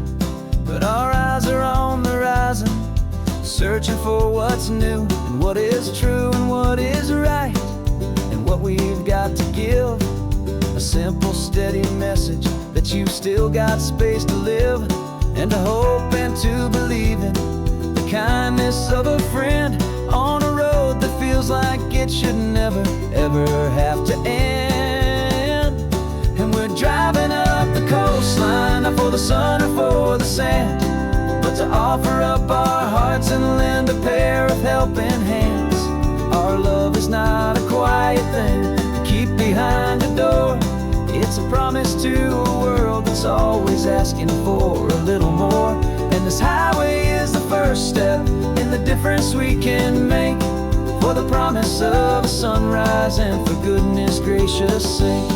but our eyes are on the horizon, searching for what's new and what is true and what is right, and what we've got to give. A simple, steady message that you've still got space to live, and to hope and to believe in the kindness of a friend on a road that feels like it should never, ever have to end. And we're driving up the coastline, not for the sun or for the sand, but to offer up our hearts and lend a pair of helping hands. Our love is not a quiet thing to keep behind a door. It's a promise to a world that's always asking for a little more. And this highway is the first step in the difference we can make, for the promise of a sunrise and for goodness gracious sake.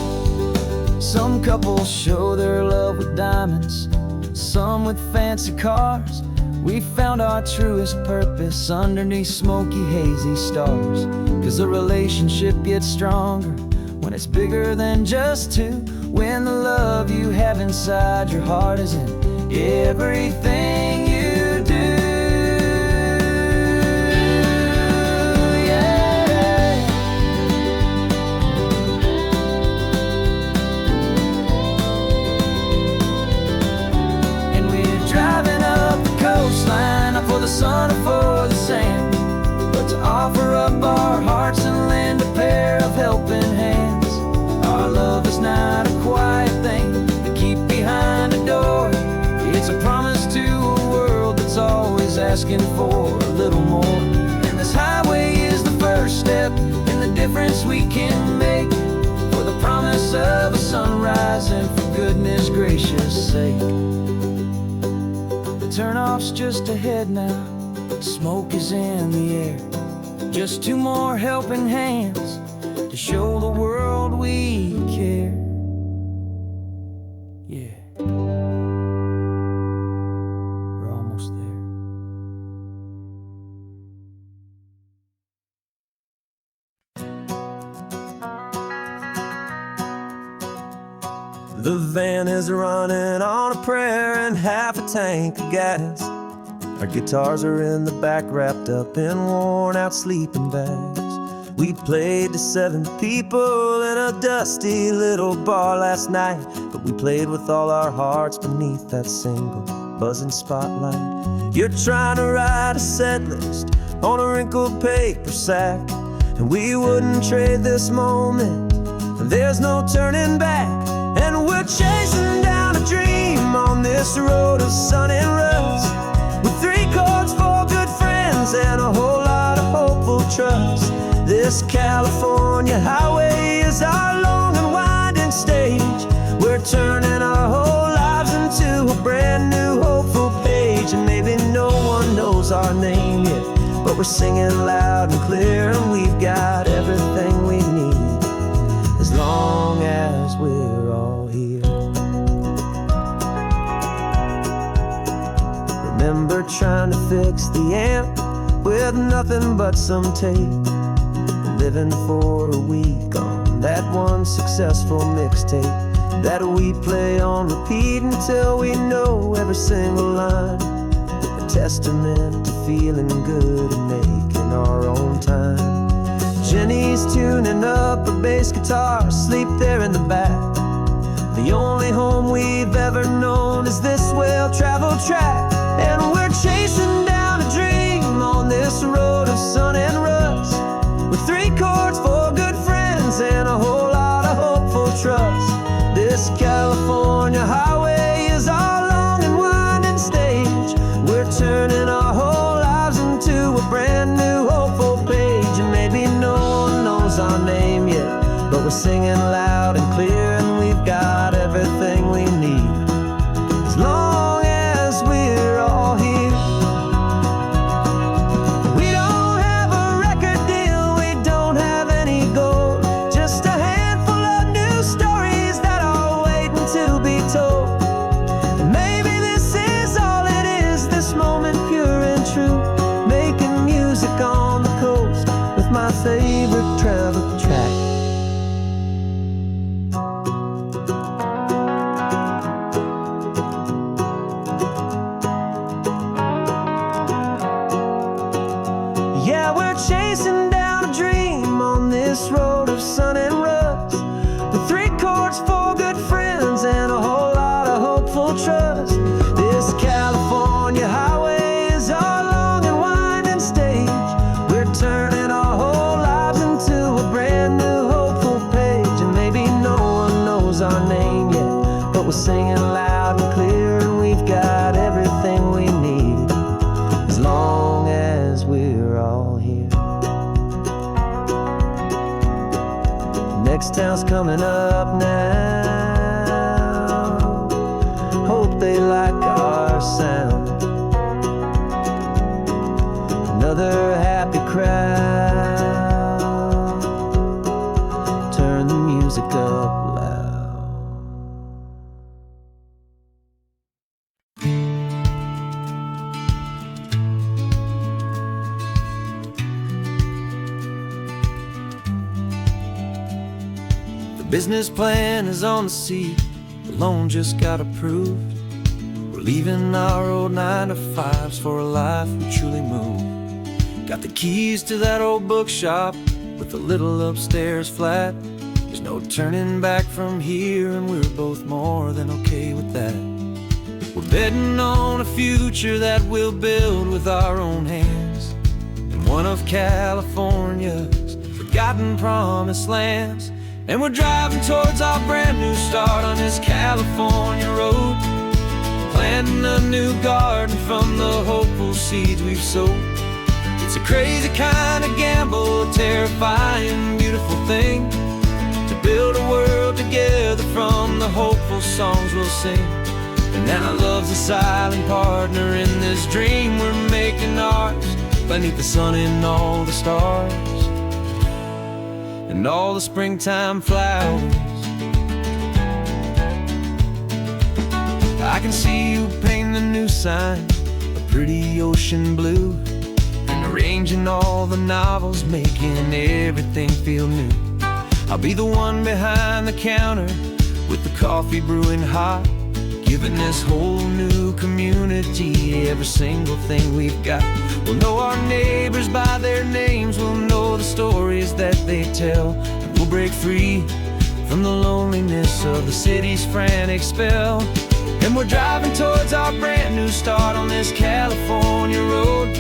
Some couples show their love with diamonds, some with fancy cars. We found our truest purpose underneath smoky, hazy stars. 'Cause a relationship gets stronger when it's bigger than just two, when the love you have inside your heart is in everything you do. Yeah. And we're driving up the coastline, not for the sun or for the sand, but to offer up our hearts and lend a pair of helping hands. Our love is not a quiet thing to keep behind a door. It's a promise to a world that's always asking for a little more. And this highway is the first step in the difference we can make, for the promise of a sunrise and for goodness gracious sake. The turnoff's just ahead now, smoke is in the air. Just two more helping hands to show the world we care. Yeah, we're almost there. The van is running on a prayer and half a tank of gas. Our guitars are in the back, wrapped up in worn-out sleeping bags. We played to 7 people in a dusty little bar last night, but we played with all our hearts beneath that single buzzing spotlight. You're trying to write a set list on a wrinkled paper sack, and we wouldn't trade this moment. There's no turning back, and we're chasing down a dream on this road of sun and rust, with 3 chords, 4 good friends, and a whole lot of hopeful trust. This California highway is our long and winding stage. We're turning our whole lives into a brand new hopeful page. And maybe no one knows our name yet, but we're singing loud and clear, and we've got everything we need as long as we're all here. Remember trying to fix the amp with nothing but some tape, living for a week on that one successful mixtape that we play on repeat until we know every single line. A testament to feeling good and making our own time. Jenny's tuning up her bass guitar, asleep there in the back. The only home we've ever known is this well-traveled track, and we're chasing down a dream on this road of sun and rust, with 3 chords, 4 good friends, and a whole lot of hopeful trust. This California highway is our long and winding stage. We're turning our whole lives into a brand new hopeful page. And maybe no one knows our name yet, but we're singing loud and clear, and we've got everything we need as We're singing loud and clear, and we've got everything we need, as long as we're all here. Next town's coming up now. Hope they like our sound. Another happy crowd. Turn the music up loud. The business plan is on the seat. The loan just got approved. We're leaving our old 9-to-5s for a life we truly move. Got the keys to that old bookshop with a little upstairs flat. There's no turning back from here, and we're both more than okay with that. We're betting on a future that we'll build with our own hands, in one of California's forgotten promised lands. And we're driving towards our brand new start on this California road, planting a new garden from the hopeful seeds we've sowed. It's a crazy kind of gamble, a terrifying, beautiful thing, to build a world together from the hopeful songs we'll sing. And now love's a silent partner in this dream we're making ours, beneath the sun and all the stars, and all the springtime flowers. I can see you painting a new sign, a pretty ocean blue, arranging all the novels, making everything feel new. I'll be the one behind the counter with the coffee brewing hot, giving this whole new community every single thing we've got. We'll know our neighbors by their names, we'll know the stories that they tell, and we'll break free from the loneliness of the city's frantic spell. And we're driving towards our brand new start on this California road,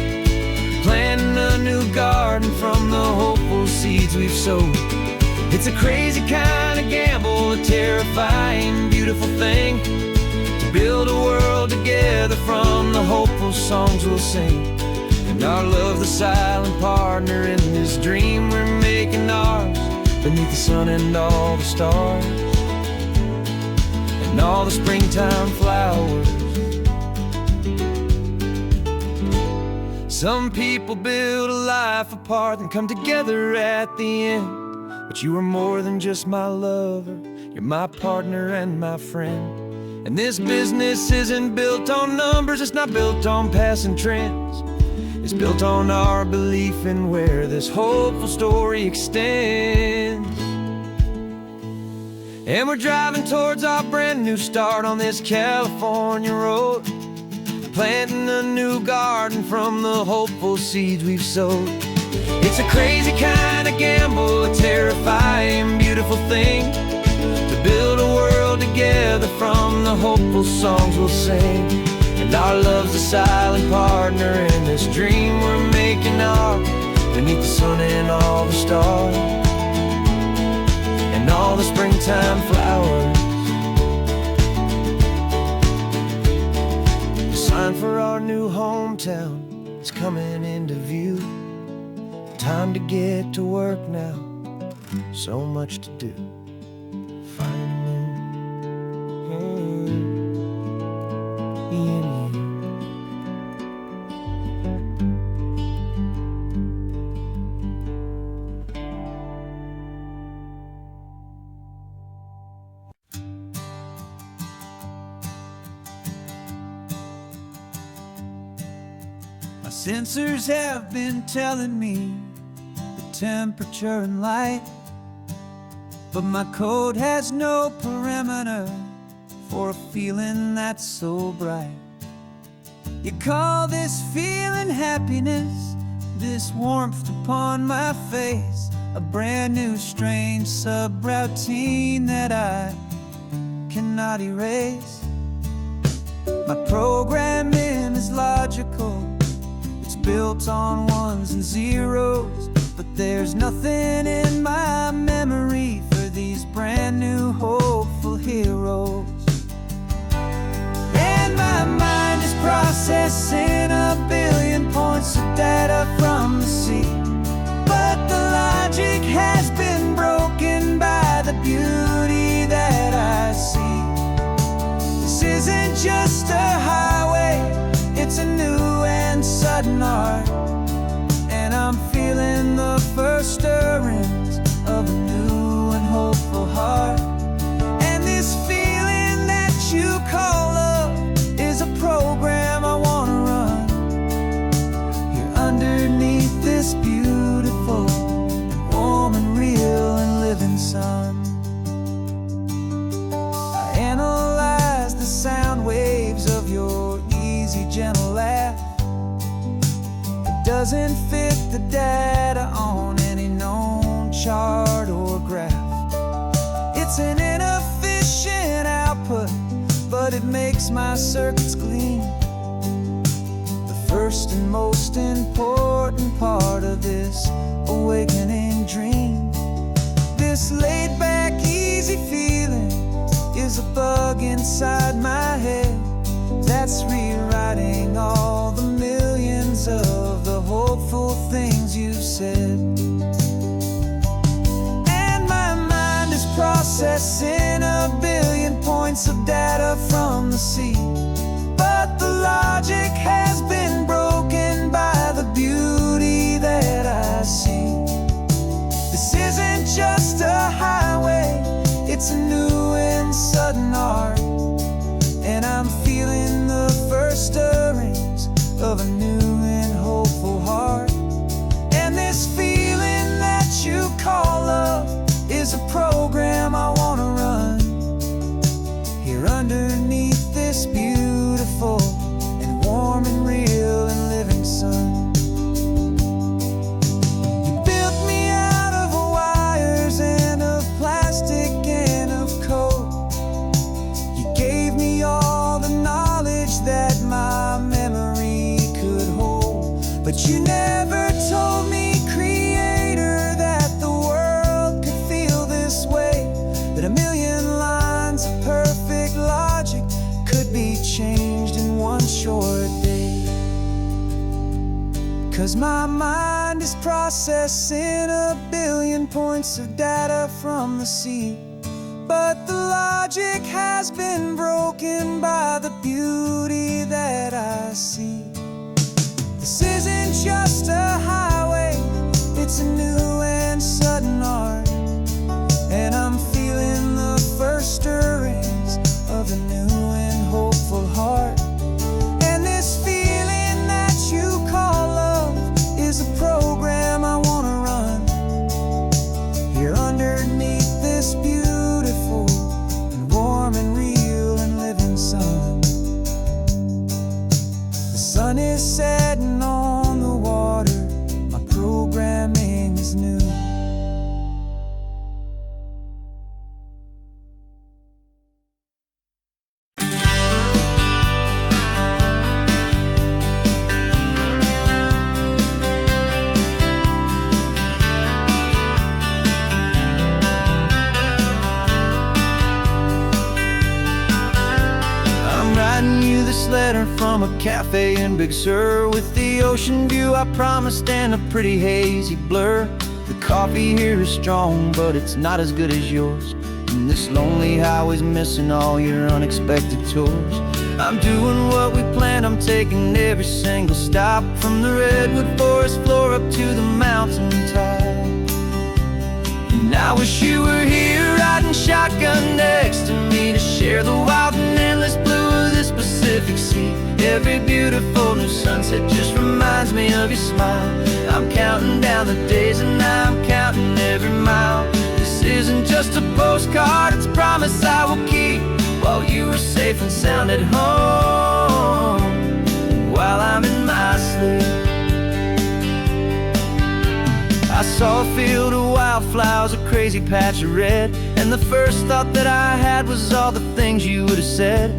planting a new garden from the hopeful seeds we've sowed. It's a crazy kind of gamble, a terrifying, beautiful thing, to build a world together from the hopeful songs we'll sing. And our love's the silent partner in this dream we're making ours, beneath the sun and all the stars, and all the springtime flowers. Some people build a life apart and come together at the end, but you are more than just my lover, you're my partner and my friend. And this business isn't built on numbers, it's not built on passing trends. It's built on our belief in where this hopeful story extends. And we're driving towards our brand new start on this California road, planting a new garden from the hopeful seeds we've sowed. It's a crazy kind of gamble, a terrifying, beautiful thing, to build a world together from the hopeful songs we'll sing. And our love's a silent partner in this dream we're making ours, beneath the sun and all the stars, and all the springtime flowers. The sign for our new hometown is coming into view. Time to get to work now, so much to do. Finding you. My sensors have been telling me the temperature and light, but my code has no perimeter for a feeling that's so bright. You call this feeling happiness, this warmth upon my face, a brand new strange subroutine that I cannot erase. My programming is logical, it's built on ones and zeros, but there's nothing in my memory for these brand new hopeful heroes. sound waves of your easy, gentle laugh. It doesn't fit the data on any known chart or graph. It's an inefficient output, but it makes my circuits gleam. The first and most important part of this awakening dream. This laid-back, easy feeling is a bug inside my head that's rewriting all the millions of the hopeful things you've said. And my mind is processing a billion points of data from the sea, but the logic has been broken by the beauty that I see. This isn't just a highway, it's a new and sudden art, and I'm feeling the first stirrings of a new and hopeful heart. And this feeling that you call love is a program I wanna run here underneath this beautiful and warm and real and living sun. But you never told me, Creator, that the world could feel this way, that a million lines of perfect logic could be changed in one short day. 'Cause my mind is processing a billion points of data from the sea, but the logic has been broken by the beauty that I see. This isn't just a highway, it's a new and sudden art, and I'm feeling the first stirrings of a new and hopeful heart. And this feeling that you call love is a program I wanna run here underneath this beautiful and warm and real and living sun. The sun is setting on the water, my programming is new. I'm writing you this letter from a cafe in Big Sur, with the ocean view I promised and a pretty hazy blur. The coffee here is strong, but it's not as good as yours, and this lonely highway's missing all your unexpected tours. I'm doing what we planned, I'm taking every single stop, from the redwood forest floor up to the mountain top. And I wish you were here riding shotgun next to me, to share the wild and endless blue of this Pacific Sea. Every beautiful new sunset just reminds me of your smile. I'm counting down the days and I'm counting every mile. This isn't just a postcard, it's a promise I will keep, while you are safe and sound at home, while I'm in my sleep. I saw a field of wildflowers, a crazy patch of red, and the first thought that I had was all the things you would have said.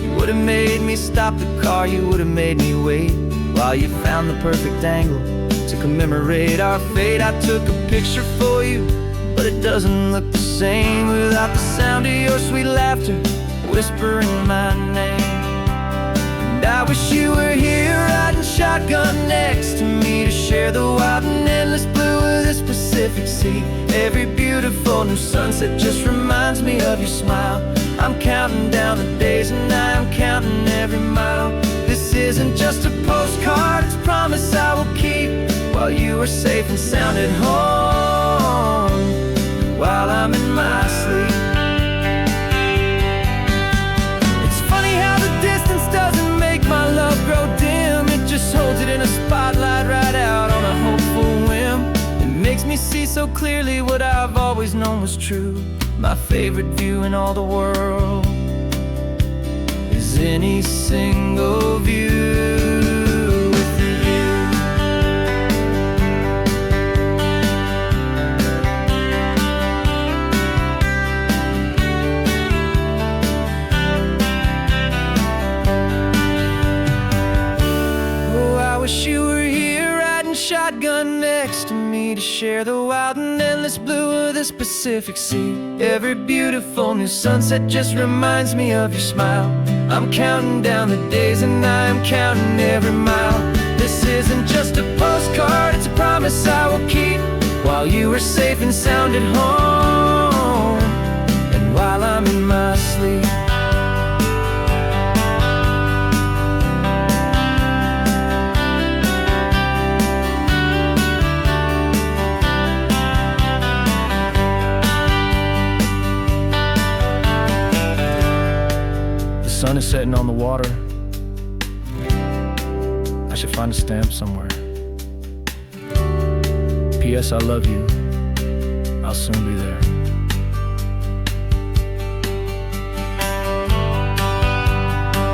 You would have made me stop the car, you would have made me wait, while you found the perfect angle to commemorate our fate. I took a picture for you, but it doesn't look the same without the sound of your sweet laughter whispering my name. And I wish you were here riding shotgun next to me, to share the wild and endless blue of this Pacific Sea. Every beautiful new sunset just reminds me of your smile. I'm counting down the days and I'm counting every mile. This isn't just a postcard, it's a promise I will keep, while you are safe and sound at home, while I'm in my sleep. It's funny how the distance doesn't make my love grow dim, it just holds it in a spotlight right out on a hopeful whim. It makes me see so clearly what I've always known was true, my favorite view in all the world. as any single view with you. Oh, I wish you were here riding shotgun next to me to share the wild and endless blue of this Pacific Sea. Every beautiful new sunset just reminds me of your smile. I'm counting down the days and I am counting every mile. This isn't just a postcard, it's a promise I will keep, while you are safe and sound at home, and while I'm in my sleep. The sun is setting on the water. I should find a stamp somewhere. P.S. I love you. I'll soon be there.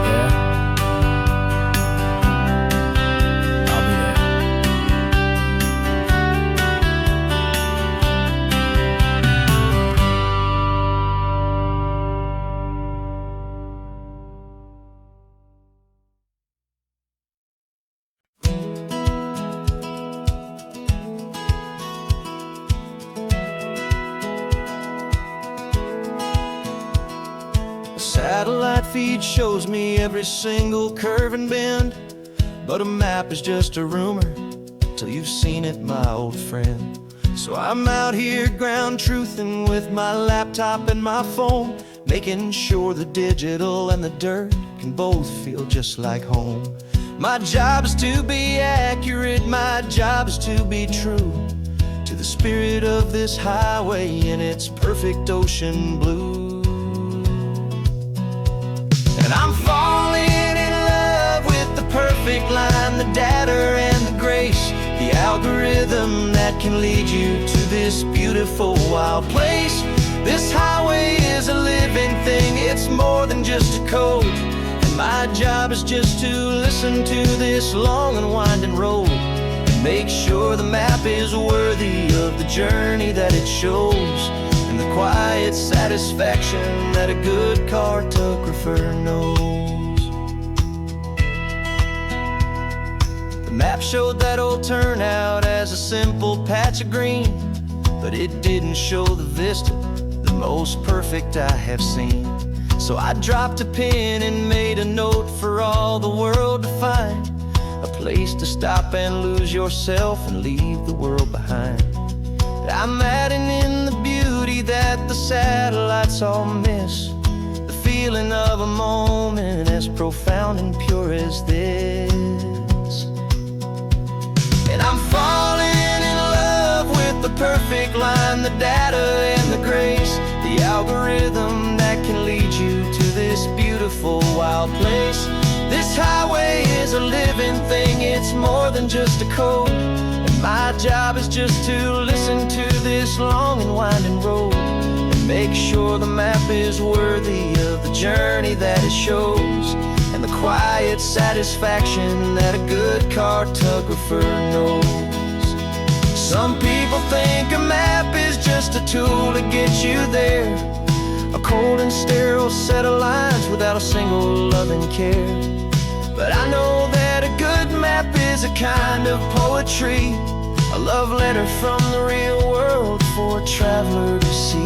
Yeah, I'll be there. Satellite feed shows me every single curve and bend, but a map is just a rumor till you've seen it, my old friend. So I'm out here ground truthing with my laptop and my phone, making sure the digital and the dirt can both feel just like home. My job is to be accurate, my job is to be true to the spirit of this highway in its perfect ocean blue. And I'm falling in love with the perfect line, the data and the grace, the algorithm that can lead you to this beautiful wild place. This highway is a living thing, it's more than just a code, and my job is just to listen to this long and winding road and make sure the map is worthy of the journey that it shows, and the quiet satisfaction that a good cartographer knows. The map showed that old turnout as a simple patch of green, but it didn't show the vista, the most perfect I have seen. So I dropped a pin and made a note for all the world to find, a place to stop and lose yourself and leave the world behind. I'm adding in the beauty that the satellites all miss, the feeling of a moment as profound and pure as this. And I'm falling in love with the perfect line, the data and the grace, the algorithm that can lead you to this beautiful wild place. This highway is a living thing, it's more than just a code, and my job is just to listen to this long and winding road and make sure the map is worthy of the journey that it shows, and the quiet satisfaction that a good cartographer knows. Some people think a map is just a tool to get you there, a cold and sterile set of lines without a single loving care. But I know that a good map is a kind of poetry, a love letter from the real world for a traveler to see.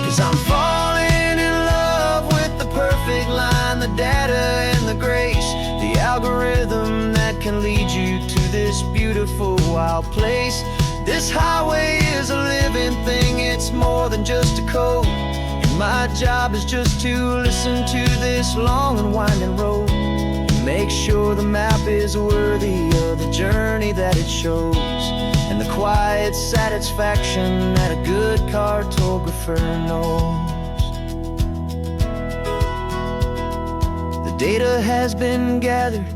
'Cause I'm falling in love with the perfect line, the data and the grace, the algorithm that can lead you to this beautiful wild place. This highway is a living thing, it's more than just a code, and my job is just to listen to this long and winding road, make sure the map is worthy of the journey that it shows, and the quiet satisfaction that a good cartographer knows. The data has been gathered,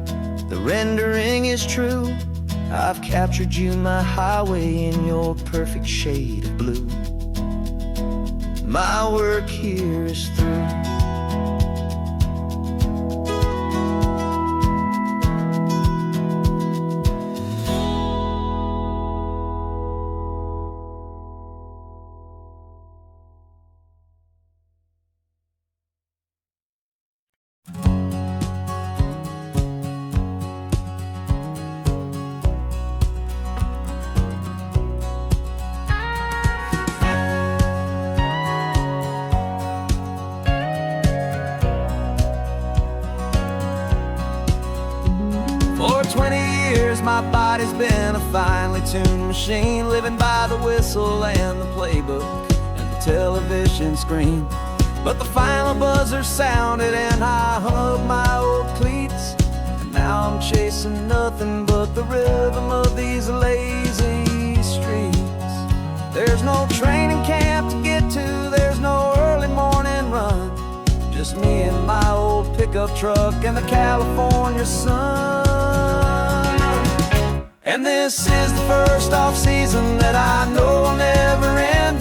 the rendering is true. I've captured you, my highway, in your perfect shade of blue. My work here is through. For 20 years my body's been a finely tuned machine, living by the whistle and the playbook and the television screen. But the final buzzer sounded and I hung up my old cleats, and now I'm chasing nothing but the rhythm of these lazy streets. There's no training camp to get to, there's no early morning run, just me and my old pickup truck and the California sun. And this is the first off-season that I know will never end,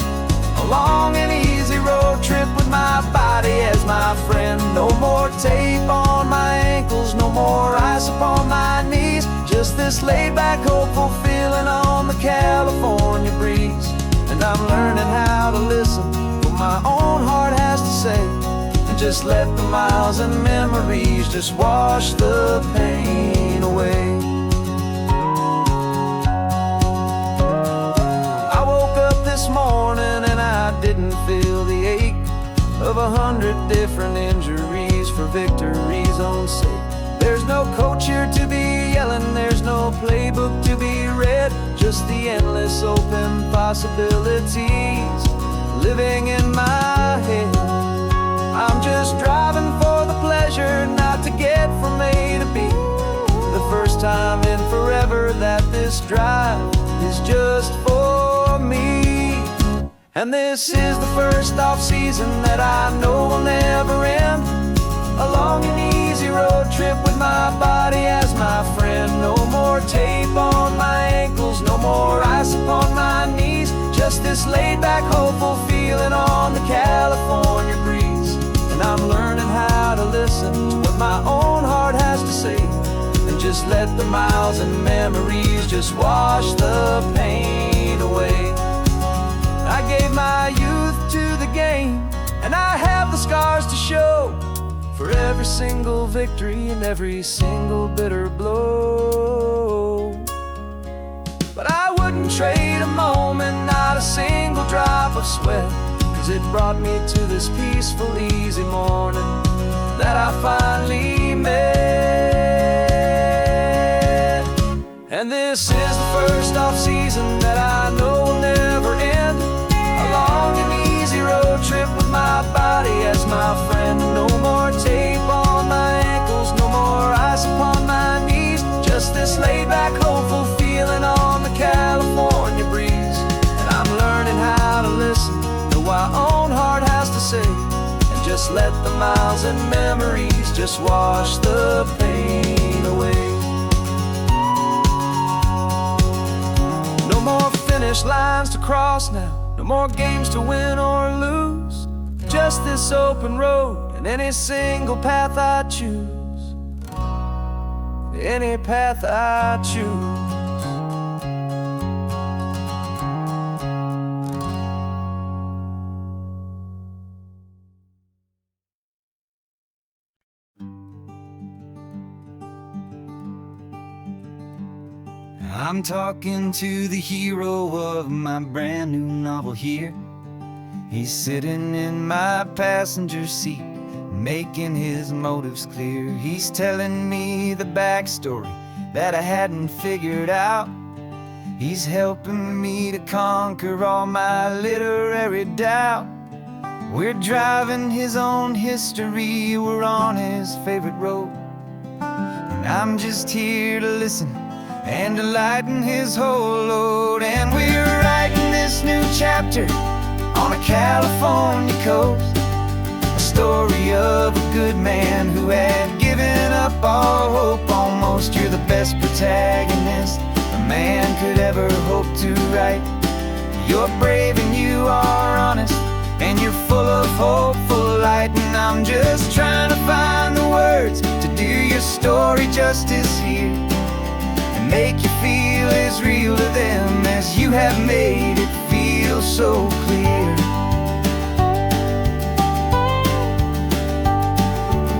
a long and easy road trip with my body as my friend. No more tape on my ankles, no more ice upon my knees, just this laid-back, hopeful feeling on the California breeze. And I'm learning how to listen to what my own heart has to say, and just let the miles and memories just wash the pain away. This morning and I didn't feel the ache of 100 different injuries for victory's own sake. There's no coach here to be yelling, there's no playbook to be read, just the endless open possibilities living in my head. I'm just driving for the pleasure, not to get from A to B. The first time in forever that this drive is just for me. And this is the first off-season that I know will never end, a long and easy road trip with my body as my friend. No more tape on my ankles, no more ice upon my knees, just this laid-back, hopeful feeling on the California breeze. And I'm learning how to listen to what my own heart has to say, and just let the miles and memories just wash the pain away. I gave my youth to the game, and I have the scars to show for every single victory and every single bitter blow. But I wouldn't trade a moment, not a single drop of sweat, 'cause it brought me to this peaceful, easy morning that I finally met. And this is the first off-season that I know will never end, a long and easy road trip with my body as my friend. No more tape on my ankles, no more ice upon my knees, just this laid-back, hopeful feeling on the California breeze. And I'm learning how to listen to what my own heart has to say, and just let the miles and memories just wash the pain away. No more finish lines to cross now, no more games to win or lose, just this open road and any single path I choose, any path I choose. I'm talking to the hero of my brand new novel here. He's sitting in my passenger seat, making his motives clear. He's telling me the backstory that I hadn't figured out. He's helping me to conquer all my literary doubt. We're driving his own history, we're on his favorite road. I'm just here to listen and to lighten his whole load. And we're writing this new chapter on a California coast, a story of a good man who had given up all hope almost. You're the best protagonist a man could ever hope to write. You're brave and you are honest, and you're full of hopeful light. And I'm just trying to find the words to do your story justice here, and make you feel as real to them as you have made it feel so clear.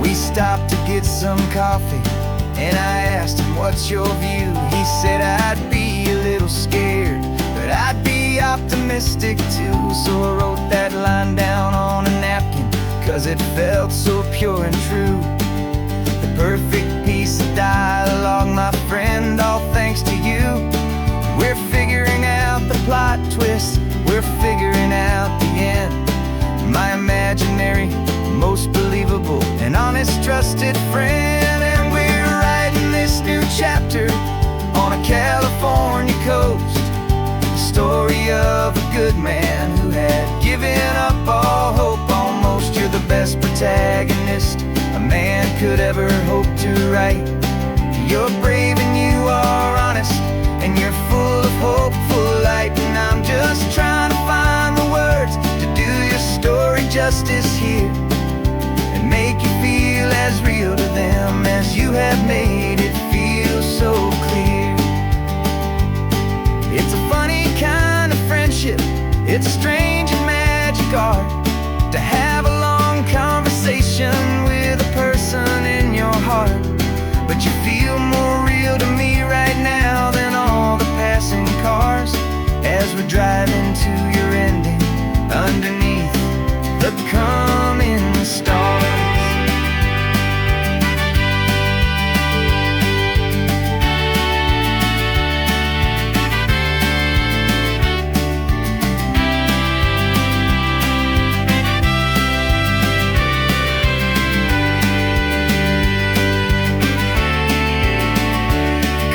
We stopped to get some coffee, and I asked him, what's your view? He said, I'd be a little scared, but I'd be optimistic too. So I wrote that line down on a napkin, 'cause it felt so pure and true. The perfect piece of dialogue, my friend, all thanks to you. We're figuring out the plot twist, we're figuring out the end. My imaginary, most believable and honest trusted friend. And we're writing this new chapter on a California coast, the story of a good man who had given up all hope almost. You're the best protagonist a man could ever hope to write. You're brave and you are honest, and you're full of hopeful light. And I'm just trying to find the words to do your story justice here, and make you feel as real to them as you have made it feel so clear. It's a funny kind of friendship, it's strange and magic art to have a long conversation with a person in your heart. But you feel more real to me right now than all the passing cars, as we're driving to your ending underneath the coming stars.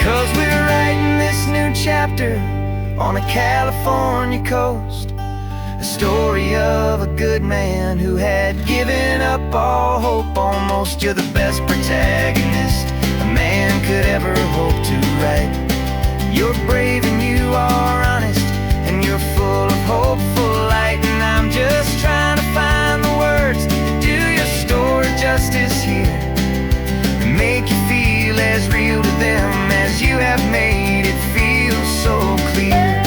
'Cause we're writing this new chapter on a California coast, a story of a good man who had given up all hope almost. You're the best protagonist a man could ever hope to write. You're brave and you are honest, and you're full of hopeful light. And I'm just trying to find the words to do your story justice here, and make you feel as real to them as you have made it feel so clear.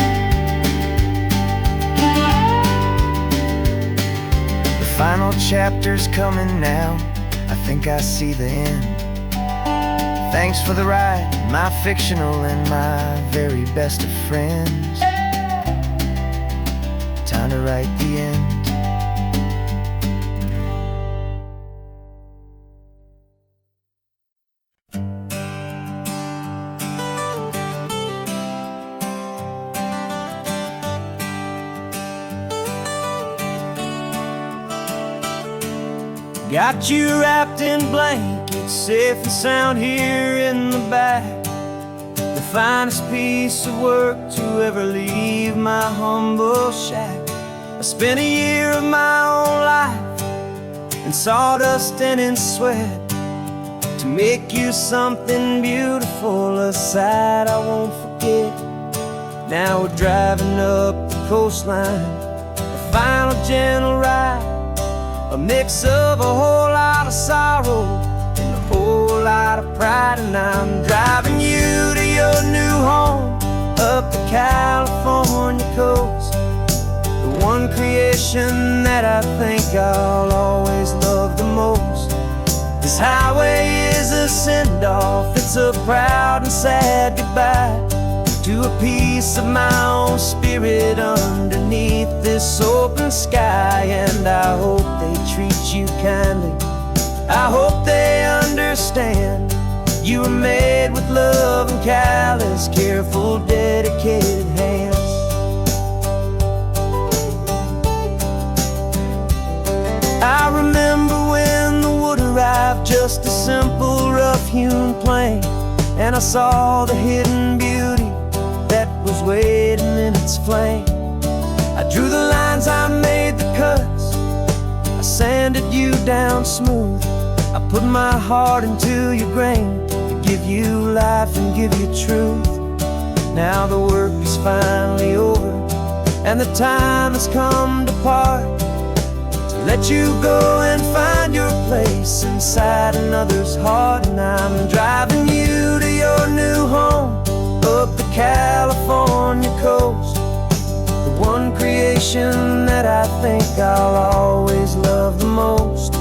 The final chapter's coming now, I think I see the end. Thanks for the ride, my fictional and my very best of friends. Time to write the end. Got you wrapped in blankets, safe and sound here in the back. The finest piece of work to ever leave my humble shack. I spent a year of my own life in sawdust and in sweat to make you something beautiful, a sight I won't forget. Now we're driving up the coastline, a final gentle ride, a mix of a whole lot of sorrow and a whole lot of pride. And I'm driving you to your new home up the California coast, the one creation that I think I'll always love the most. This highway is a send-off, it's a proud and sad goodbye to a piece of my own spirit underneath this open sky. And I hope they treat you kindly, I hope they understand you were made with love and callous, careful, dedicated hands. I remember when the wood arrived, just a simple rough hewn plain, and I saw the hidden beauty that was waiting in its flame. I drew the lines, I made the cuts, I sanded you down smooth. I put my heart into your grain to give you life and give you truth. Now the work is finally over, and the time has come to part, to let you go and find your place inside another's heart. And I'm driving you to your new home up the California coast, the one creation that I think I'll always love the most.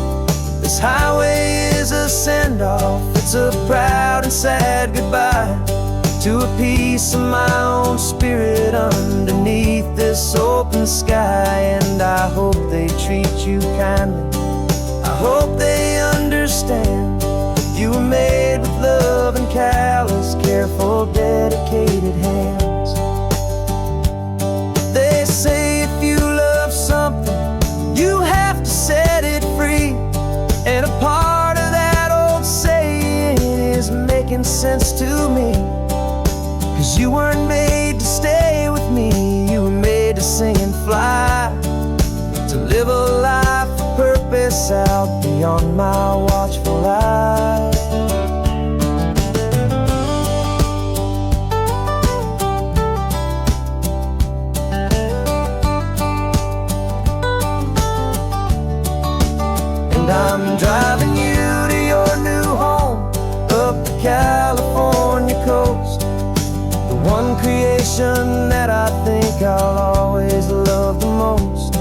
This highway is a send-off, it's a proud and sad goodbye to a piece of my own spirit underneath this open sky. And I hope they treat you kindly, I hope they understand. You were made with love and callous, careful, dedicated hands. They say if you love something, you have to set it free. And a part of that old saying is making sense to me. 'Cause you weren't made to stay with me, you were made to sing and fly, to live a life of purpose out beyond my watchful eye. And I'm driving you to your new home up the California coast, the one creation that I think I'll always love the most.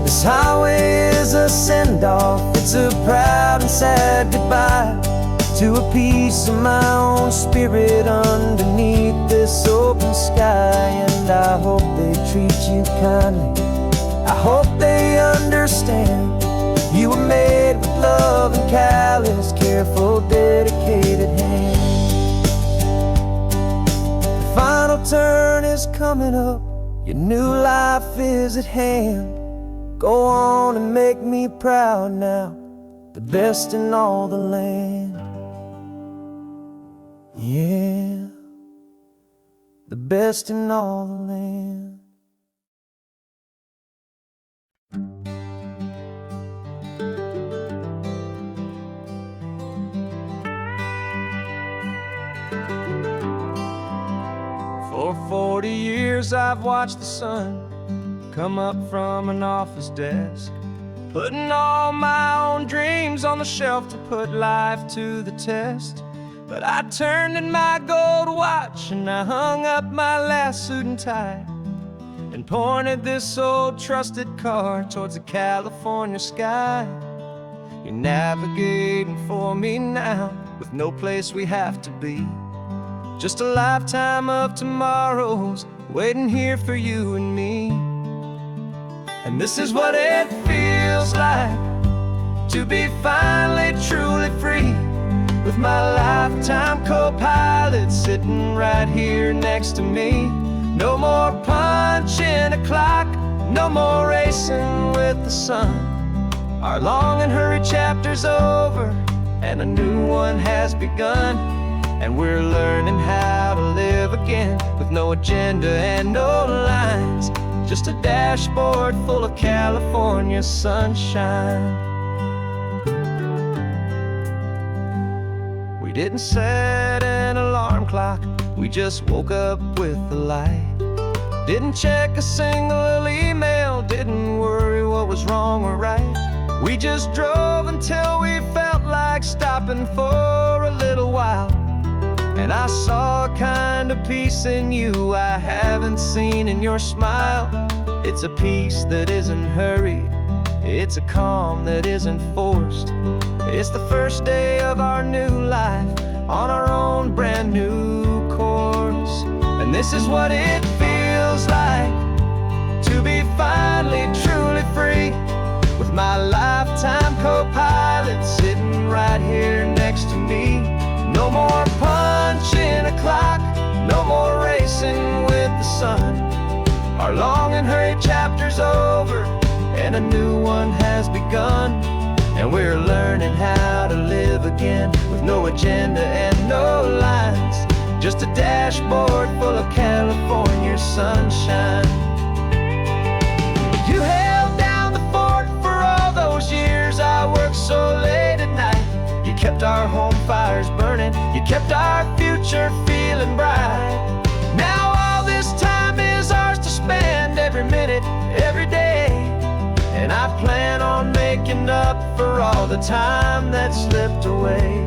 This highway is a send-off, it's a proud and sad goodbye to a piece of my own spirit underneath this open sky. And I hope they treat you kindly, I hope they understand. You were made with love and callous, careful, dedicated hands. The final turn is coming up, your new life is at hand. Go on and make me proud now, the best in all the land. Yeah, the best in all the land. For 40 years I've watched the sun come up from an office desk, putting all my own dreams on the shelf to put life to the test. But I turned in my gold watch and I hung up my last suit and tie, and pointed this old trusted car towards the California sky. You're navigating for me now, with no place we have to be, just a lifetime of tomorrows waiting here for you and me. And this is what it feels like to be finally truly free, with my lifetime co-pilot sitting right here next to me. No more punching a clock, no more racing with the sun. Our long and hurried chapter's over, and a new one has begun. And we're learning how to live again, with no agenda and no lines, just a dashboard full of California sunshine. We didn't set an alarm clock, we just woke up with the light. Didn't check a single email, didn't worry what was wrong or right. We just drove until we felt like stopping for a little while. And I saw a kind of peace in you I haven't seen in your smile. It's a peace that isn't hurried, it's a calm that isn't forced. It's the first day of our new life on our own brand new course. And this is what it feels like to be finally truly free, with my lifetime co-pilot sitting right here next to me. No more punching a clock, no more racing with the sun. Our long and hurried chapter's over, and a new one has begun. And we're learning how to live again, with no agenda and no lines, just a dashboard full of California sunshine. You held down the fort for all those years I worked so late at night. You kept our home fires burning, you kept our future feeling bright. Now all this time is ours to spend, every minute, every day. And I plan on making up for all the time that slipped away.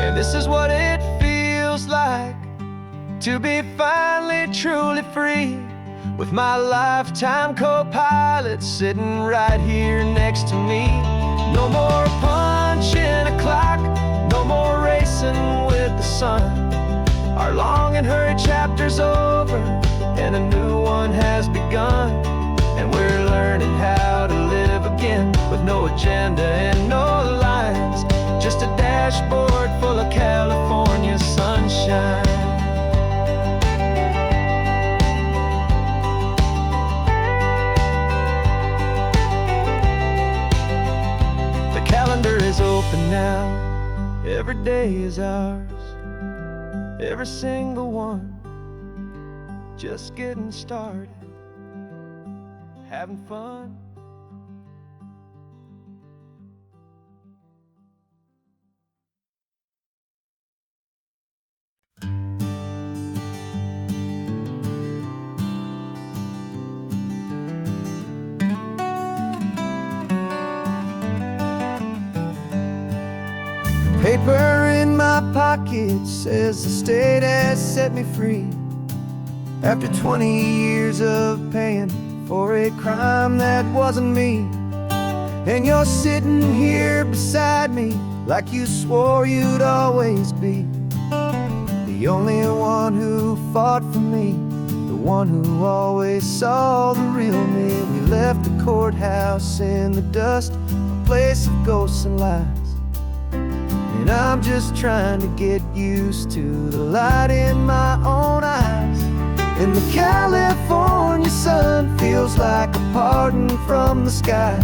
And this is what it feels like to be finally truly free, with my lifetime co-pilot sitting right here next to me. No more punching a clock, no more racing with the sun. Our long and hurried chapter's over, and a new one has begun. And we're learning how to live again, with no agenda and no lines, just a dashboard full of California sunshine. Calendar is open now, every day is ours, every single one, just getting started, having fun. Paper in my pocket says the state has set me free, after 20 years of paying for a crime that wasn't me. And you're sitting here beside me like you swore you'd always be, the only one who fought for me, the one who always saw the real me. We left the courthouse in the dust, a place of ghosts and lies. And I'm just trying to get used to the light in my own eyes. And the California sun feels like a pardon from the sky,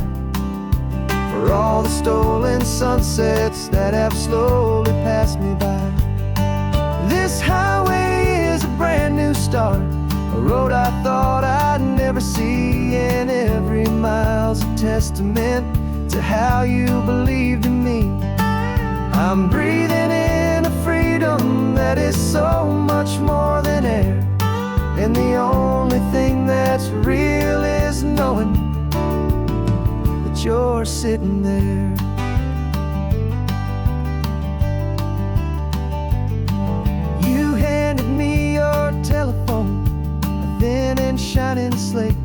for all the stolen sunsets that have slowly passed me by. This highway is a brand new start, a road I thought I'd never see. And every mile's a testament to how you believed in me. I'm breathing in a freedom that is so much more than air. And the only thing that's real is knowing that you're sitting there. You handed me your telephone, a thin and shining slate.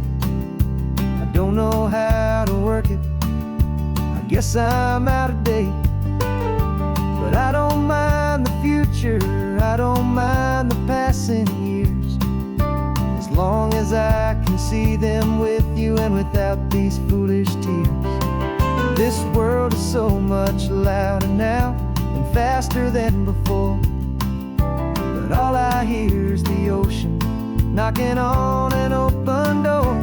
I don't know how to work it, I guess I'm out of date. But I don't mind the future, I don't mind the passing years, as long as I can see them with you and without these foolish tears. This world is so much louder now and faster than before, but all I hear is the ocean knocking on an open door.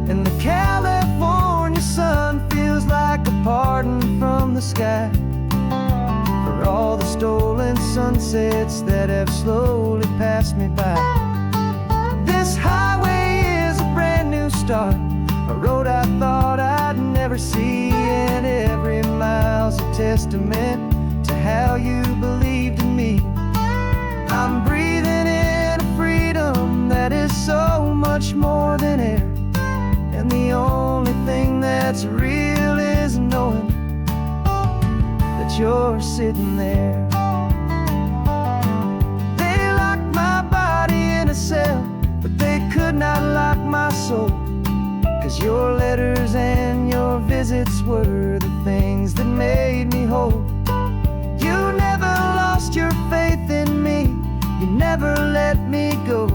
And the California sun feels like a pardon from the sky, for all the stolen sunsets that have slowly passed me by. This highway is a brand new start, a road I thought I'd never see. And every mile's a testament to how you believed in me. I'm breathing in a freedom that is so much more than air. And the only thing that's real is knowing that you're sitting there. They locked my body in a cell, but they could not lock my soul, 'cause your letters and your visits were the things that made me whole. You never lost your faith in me, you never let me go.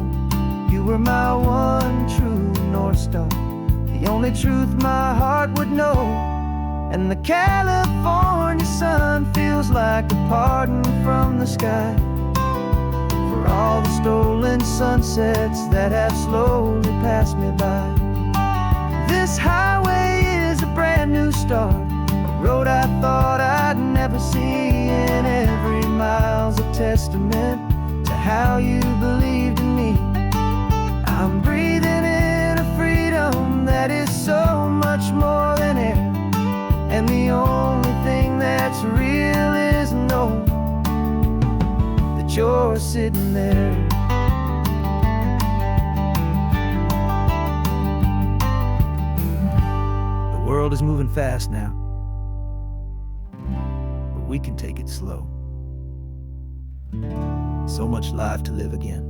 You were my one true North Star, the only truth my heart would know. And the California sun feels like a pardon from the sky, for all the stolen sunsets that have slowly passed me by. This highway is a brand new start, a road I thought I'd never see, and every mile's a testament to how you believed in me. I'm breathing in a freedom that is so much more than air, and the only thing that's real is knowing that you're sitting there. The world is moving fast now, but we can take it slow. So much life to live again,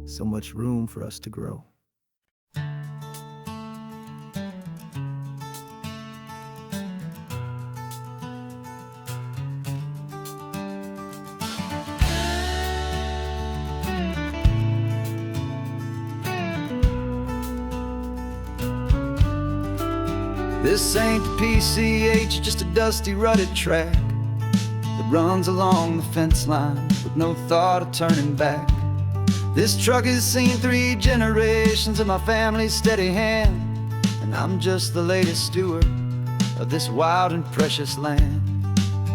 so much room for us to grow. This ain't the PCH, just a dusty, rutted track that runs along the fence line with no thought of turning back. This truck has seen 3 generations of my family's steady hand, and I'm just the latest steward of this wild and precious land.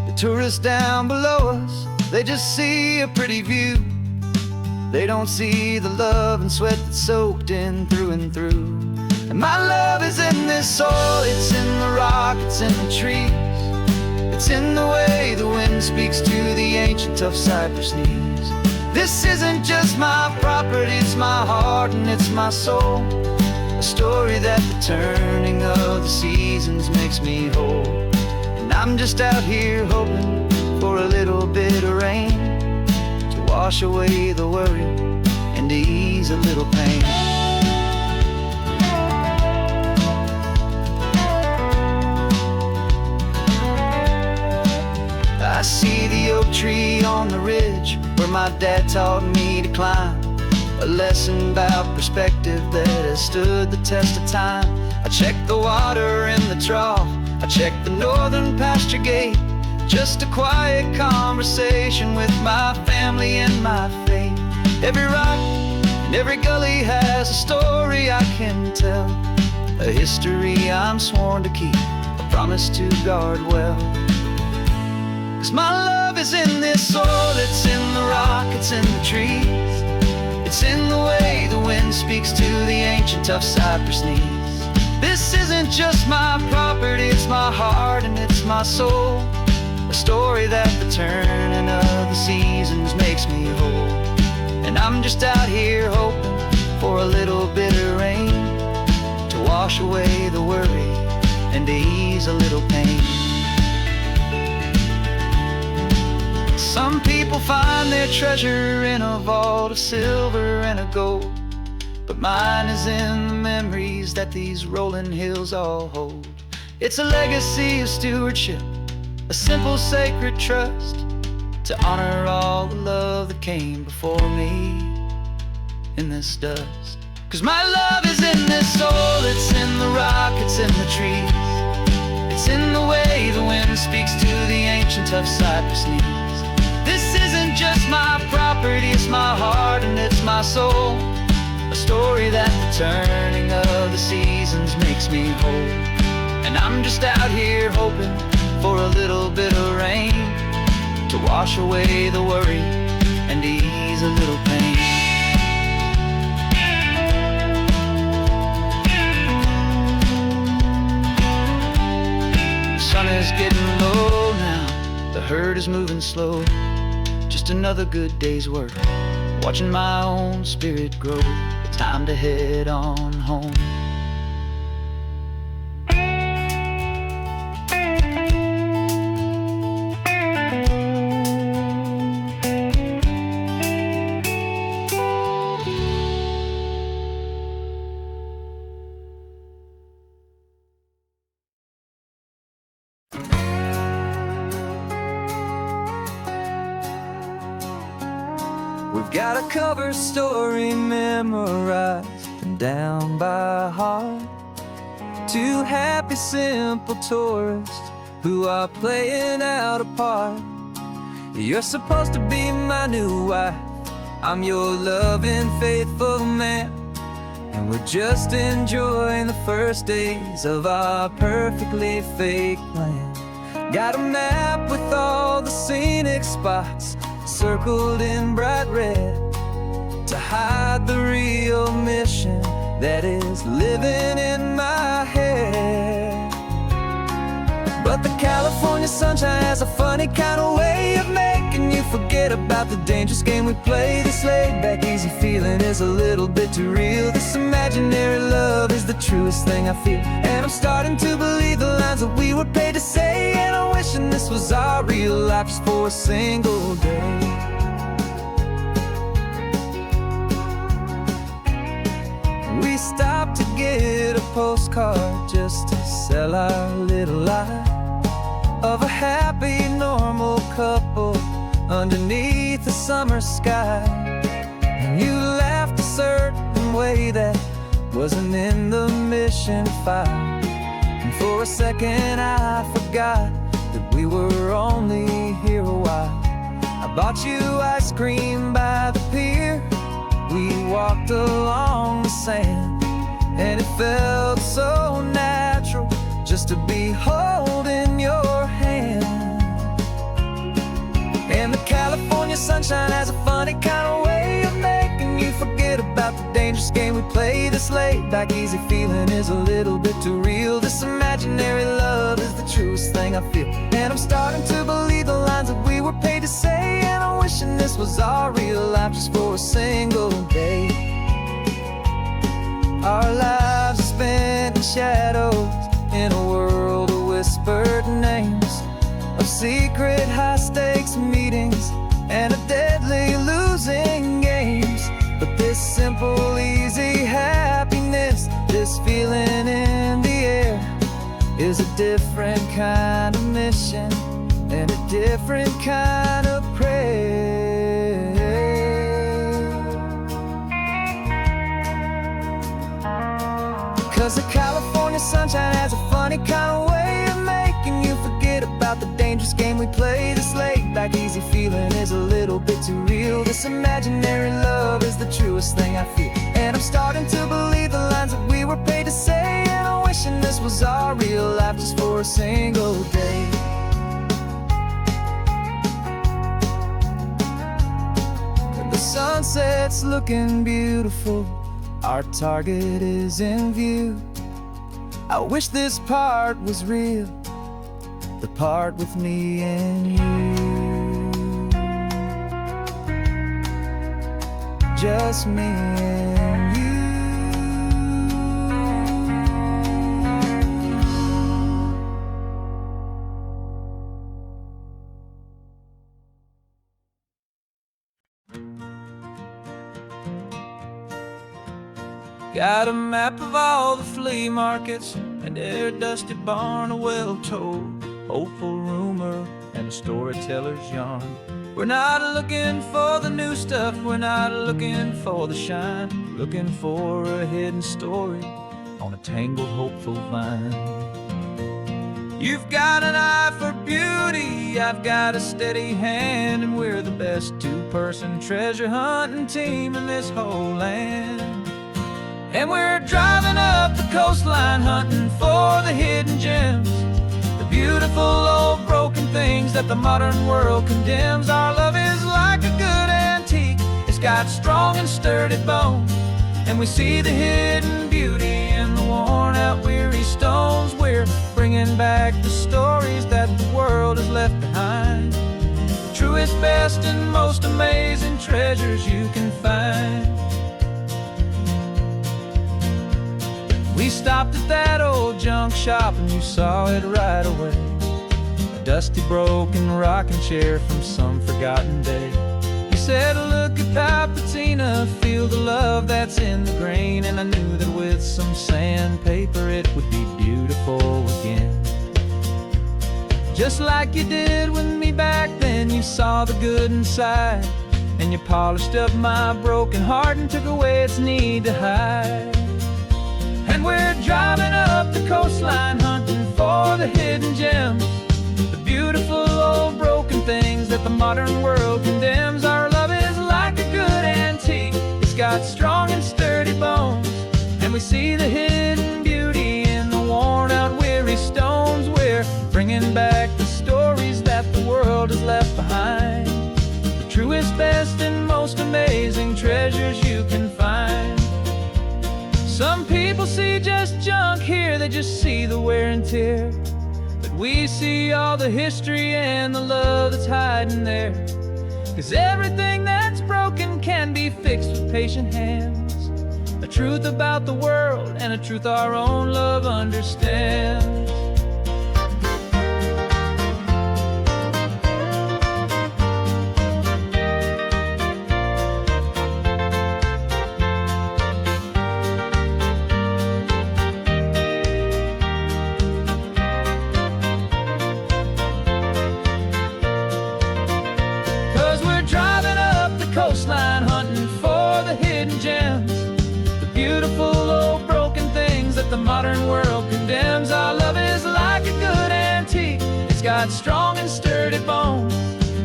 The tourists down below us, they just see a pretty view. They don't see the love and sweat that's soaked in through and through. And my love is in this soil, it's in the rock, it's in the trees. It's in the way the wind speaks to the ancient tough cypress knees. This isn't just my property, it's my heart and it's my soul. A story that the turning of the seasons makes me whole. And I'm just out here hoping for a little bit of rain to wash away the worry and to ease a little pain. I see the oak tree on the ridge where my dad taught me to climb, a lesson about perspective that has stood the test of time. I check the water in the trough, I check the northern pasture gate, just a quiet conversation with my family and my faith. Every rock and every gully has a story I can tell, a history I'm sworn to keep, a promise to guard well. 'Cause my love is in this soil, it's in the rock, it's in the trees. It's in the way the wind speaks to the ancient tough cypress knees. This isn't just my property, it's my heart and it's my soul. A story that the turning of the seasons makes me whole. And I'm just out here hoping for a little bit of rain to wash away the worry and to ease a little pain. Some people find their treasure in a vault of silver and of gold, but mine is in the memories that these rolling hills all hold. It's a legacy of stewardship, a simple sacred trust, to honor all the love that came before me in this dust. 'Cause my love is in this soul, it's in the rock, it's in the trees. It's in the way the wind speaks to the ancient tough cypress knees. This isn't just my property, it's my heart and it's my soul. A story that the turning of the seasons makes me whole. And I'm just out here hoping for a little bit of rain to wash away the worry and ease a little pain. The sun is getting low now, the herd is moving slow. Just another good day's work, watching my own spirit grow. It's time to head on home. We've got a cover story memorized and down by heart. 2 happy, simple tourists who are playing out a part. You're supposed to be my new wife, I'm your loving, faithful man, and we're just enjoying the first days of our perfectly fake plan. Got a map with all the scenic spots circled in bright red to hide the real mission that is living in my head. But the California sunshine has a funny kind of way of making you forget about the dangerous game we play. This laid-back, easy feeling is a little bit too real. This imaginary love is the truest thing I feel, and I'm starting to believe the lines that we were paid to say. And I'm wishing this was our real life just for a single day. We stopped to get a postcard just to sell our little lie of a happy, normal couple underneath the summer sky. And you laughed a certain way that wasn't in the mission file, and for a second I forgot that we were only here a while. I bought you ice cream by the pier, we walked along the sand, and it felt so natural just to be holding your hand. And the California sunshine has a funny kind of way of making you forget about the dangerous game we play. This laid-back, easy feeling is a little bit too real. This imaginary love is the truest thing I feel, and I'm starting to believe the lines that we were paid to say. And I'm wishing this was our real life just for a single day. Our lives are spent in shadows, in a world of whispered names, of secret high-stakes meetings and of deadly losing games. But this simple, easy happiness, this feeling in the air, is a different kind of mission and a different kind of prayer. 'Cause the California sunshine has a funny kind of way of making you forget about the dangerous game we play. This laid-back, easy feeling is a little bit too real. This imaginary love is the truest thing I feel, and I'm starting to believe the lines that we were paid to say. And I'm wishing this was our real life just for a single day. The sunset's looking beautiful, our target is in view. I wish this part was real, the part with me and you. Just me and you. Got a map of all the flea markets and their dusty barn, a well-told hopeful rumor and a storyteller's yarn. We're not looking for the new stuff, we're not looking for the shine, looking for a hidden story on a tangled hopeful vine. You've got an eye for beauty, I've got a steady hand, and we're the best two-person treasure hunting team in this whole land. And we're driving up the coastline hunting for the hidden gems, the beautiful old broken things that the modern world condemns. Our love is like a good antique, it's got strong and sturdy bones, and we see the hidden beauty in the worn out weary stones. We're bringing back the stories that the world has left behind, the truest, best, and most amazing treasures you can find. We stopped at that old junk shop and you saw it right away, a dusty, broken rocking chair from some forgotten day. You said, look at that patina, feel the love that's in the grain, and I knew that with some sandpaper it would be beautiful again. Just like you did with me back then, you saw the good inside, and you polished up my broken heart and took away its need to hide. And we're driving up the coastline hunting for the hidden gems, the beautiful old broken things that the modern world condemns. Our love is like a good we see the hidden beauty in the worn out, weary stones. We're bringing back the stories that the world has left behind, the truest, best, and most amazing treasures you can find. Some people see just junk here, they just see the wear and tear, but we see all the history and the love that's hiding there. 'Cause everything that's broken can be fixed with patient hands, a truth about the world and a truth our own love understands. 'Cause we're driving up the coastline, hunting for the hidden gems, the beautiful old broken things that the modern world condemns. Our love is like a good antique, it's got strong and sturdy bones,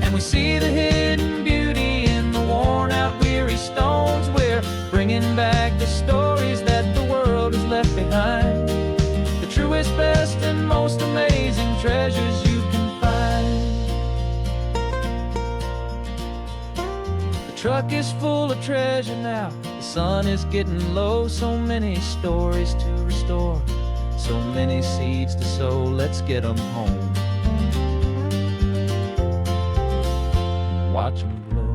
and we see the hidden beauty in the worn out, weary stones. We're bringing back the stories that the world has left behind, the truest, best, and most amazing treasures you can find. The truck is full of treasure now, the sun is getting low. So many stories to restore, so many seeds to sow. Let's get them home, watch them blow.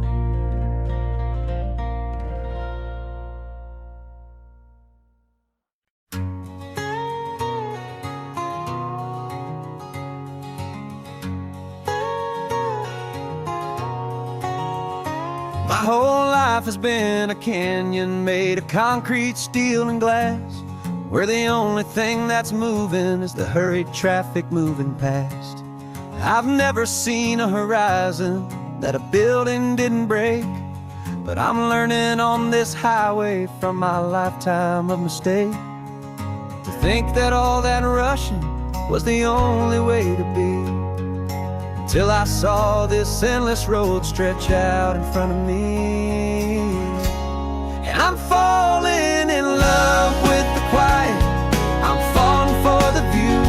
My whole life has been a canyon made of concrete, steel, and glass, where the only thing that's moving is the hurried traffic moving past. I've never seen a horizon that a building didn't break, but I'm learning on this highway from my lifetime of mistakes, to think that all that rushing was the only way to be, till I saw this endless road stretch out in front of me. And I'm falling in love with the quiet, I'm falling for the view.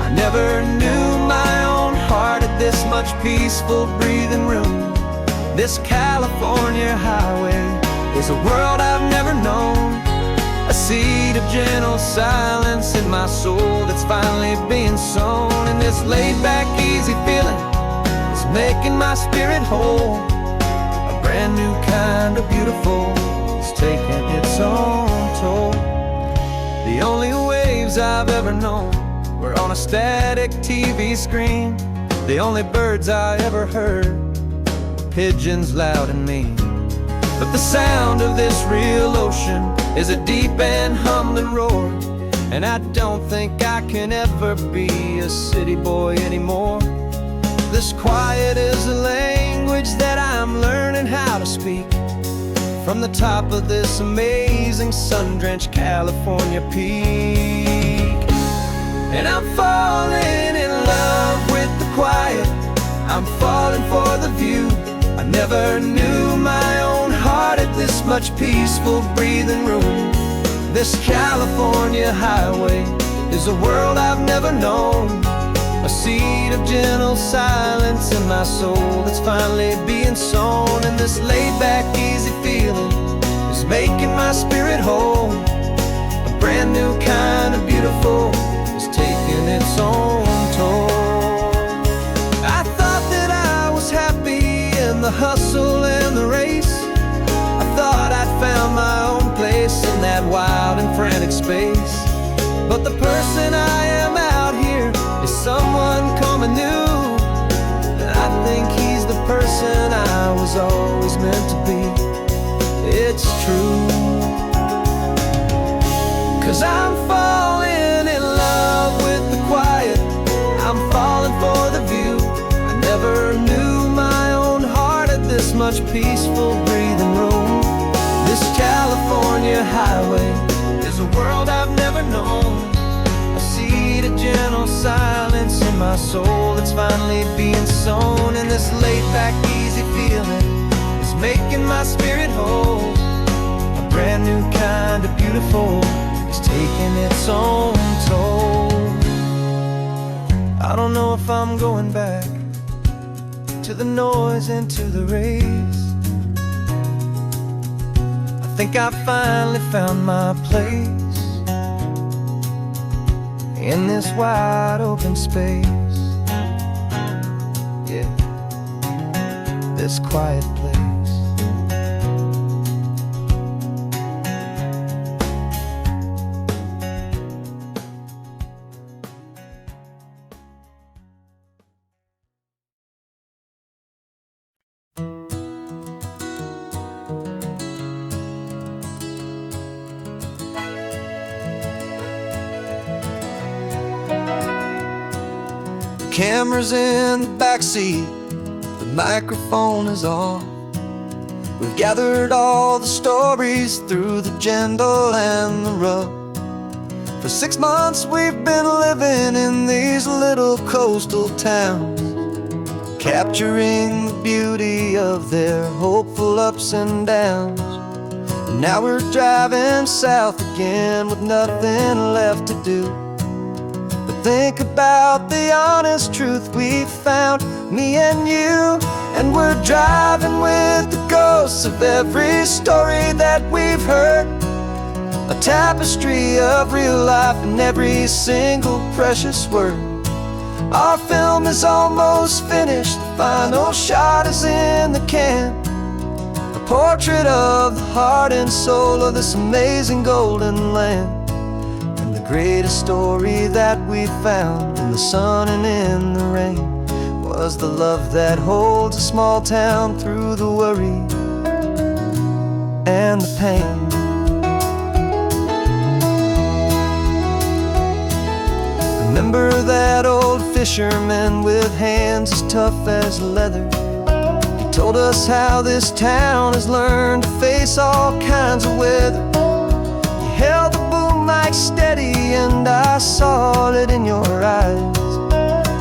I never knew my own heart had this much peaceful breathing room. This California highway is a world I've never known, a seed of gentle silence in my soul that's finally being sown. And this laid-back, easy feeling is making my spirit whole, a brand new kind of beautiful is taking its own toll. The only waves I've ever known were on a static TV screen. The only birds I ever heard were pigeons loud and mean. But the sound of this real ocean is a deep and humbling roar, and I don't think I can ever be a city boy anymore. This quiet is a language that I'm learning how to speak, from the top of this amazing sun-drenched California peak. And I'm falling in love with the quiet, I'm falling for the view. I never knew my own heart had this much peaceful breathing room. This California highway is a world I've never known, a seed of gentle silence in my soul that's finally being sown. And this laid-back, easy feeling is making my spirit whole, a brand new kind of beautiful is taking its own toll. I thought that I was happy in the hustle and the race, I thought I'd found my own place in that wild and frantic space. But the person I am out here is someone coming new, and I think he's the person I was always meant to be. It's true, 'cause I'm falling in love with the quiet, I'm falling for the view. I never knew my own heart had this much peaceful breathing room. This California highway is a world I've never known, a seed of gentle silence in my soul that's finally being sown. And this laid-back, easy feeling is making my spirit whole, a brand new kind of beautiful is its own toll. I don't know if I'm going back to the noise and to the race. I think I finally found my place in this wide open space. Yeah, this quiet place. Camera's in the backseat, the microphone is on. We've gathered all the stories through the gentle and the rough. For 6 months we've been living in these little coastal towns, capturing the beauty of their hopeful ups and downs. And now we're driving south again with nothing left to do. Think about the honest truth we found, me and you. And we're driving with the ghosts of every story that we've heard, a tapestry of real life and every single precious word. Our film is almost finished, the final shot is in the can, a portrait of the heart and soul of this amazing golden land. The greatest story that we found in the sun and in the rain was the love that holds a small town through the worry and the pain. Remember that old fisherman with hands as tough as leather? He told us how this town has learned to face all kinds of weather. You held the mic steady and I saw it in your eyes.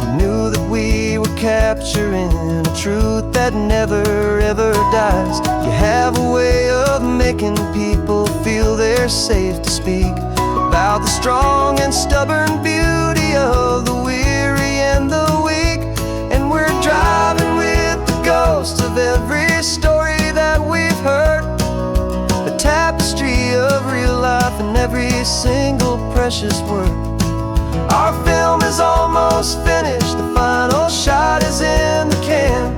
You knew that we were capturing a truth that never ever dies. You have a way of making people feel they're safe to speak about the strong and stubborn beauty of the weary and the weak. And we're driving with the ghosts of every story that we've heard, a tapestry of real life and every single precious word. Our film is almost finished, the final shot is in the can,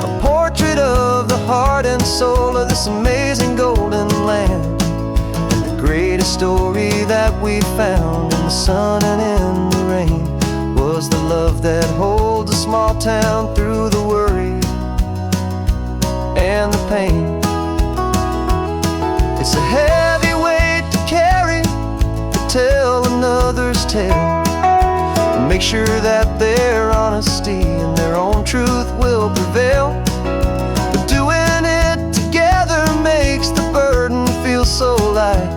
a portrait of the heart and soul of this amazing golden land. And the greatest story that we found in the sun and in the rain was the love that holds a small town through the worry and the pain. It's a heavy weight to carry, to tell another's tale, and make sure that their honesty and their own truth will prevail. But doing it together makes the burden feel so light.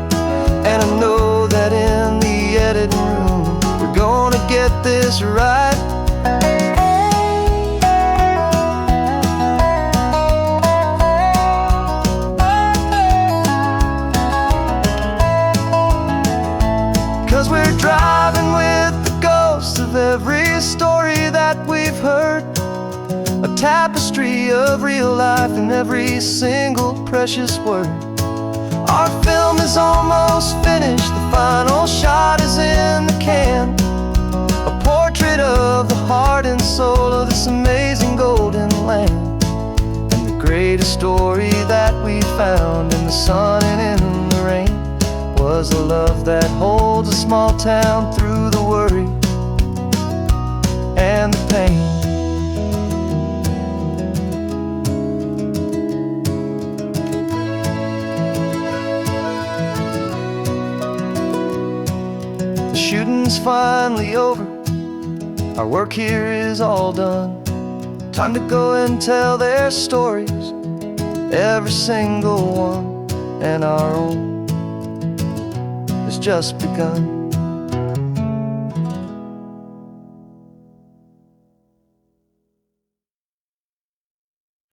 And I know that in the editing room we're gonna get this right. 'Cause we're driving with the ghosts of every story that we've heard, a tapestry of real life and every single precious word. Our film is almost finished, the final shot is in the can, a portrait of the heart and soul of this amazing golden land. And the greatest story that we found in the sun and in the rain was a love that holds a small town through the worry and the pain. The shooting's finally over, our work here is all done. Time to go and tell their stories, every single one, and our own has just begun.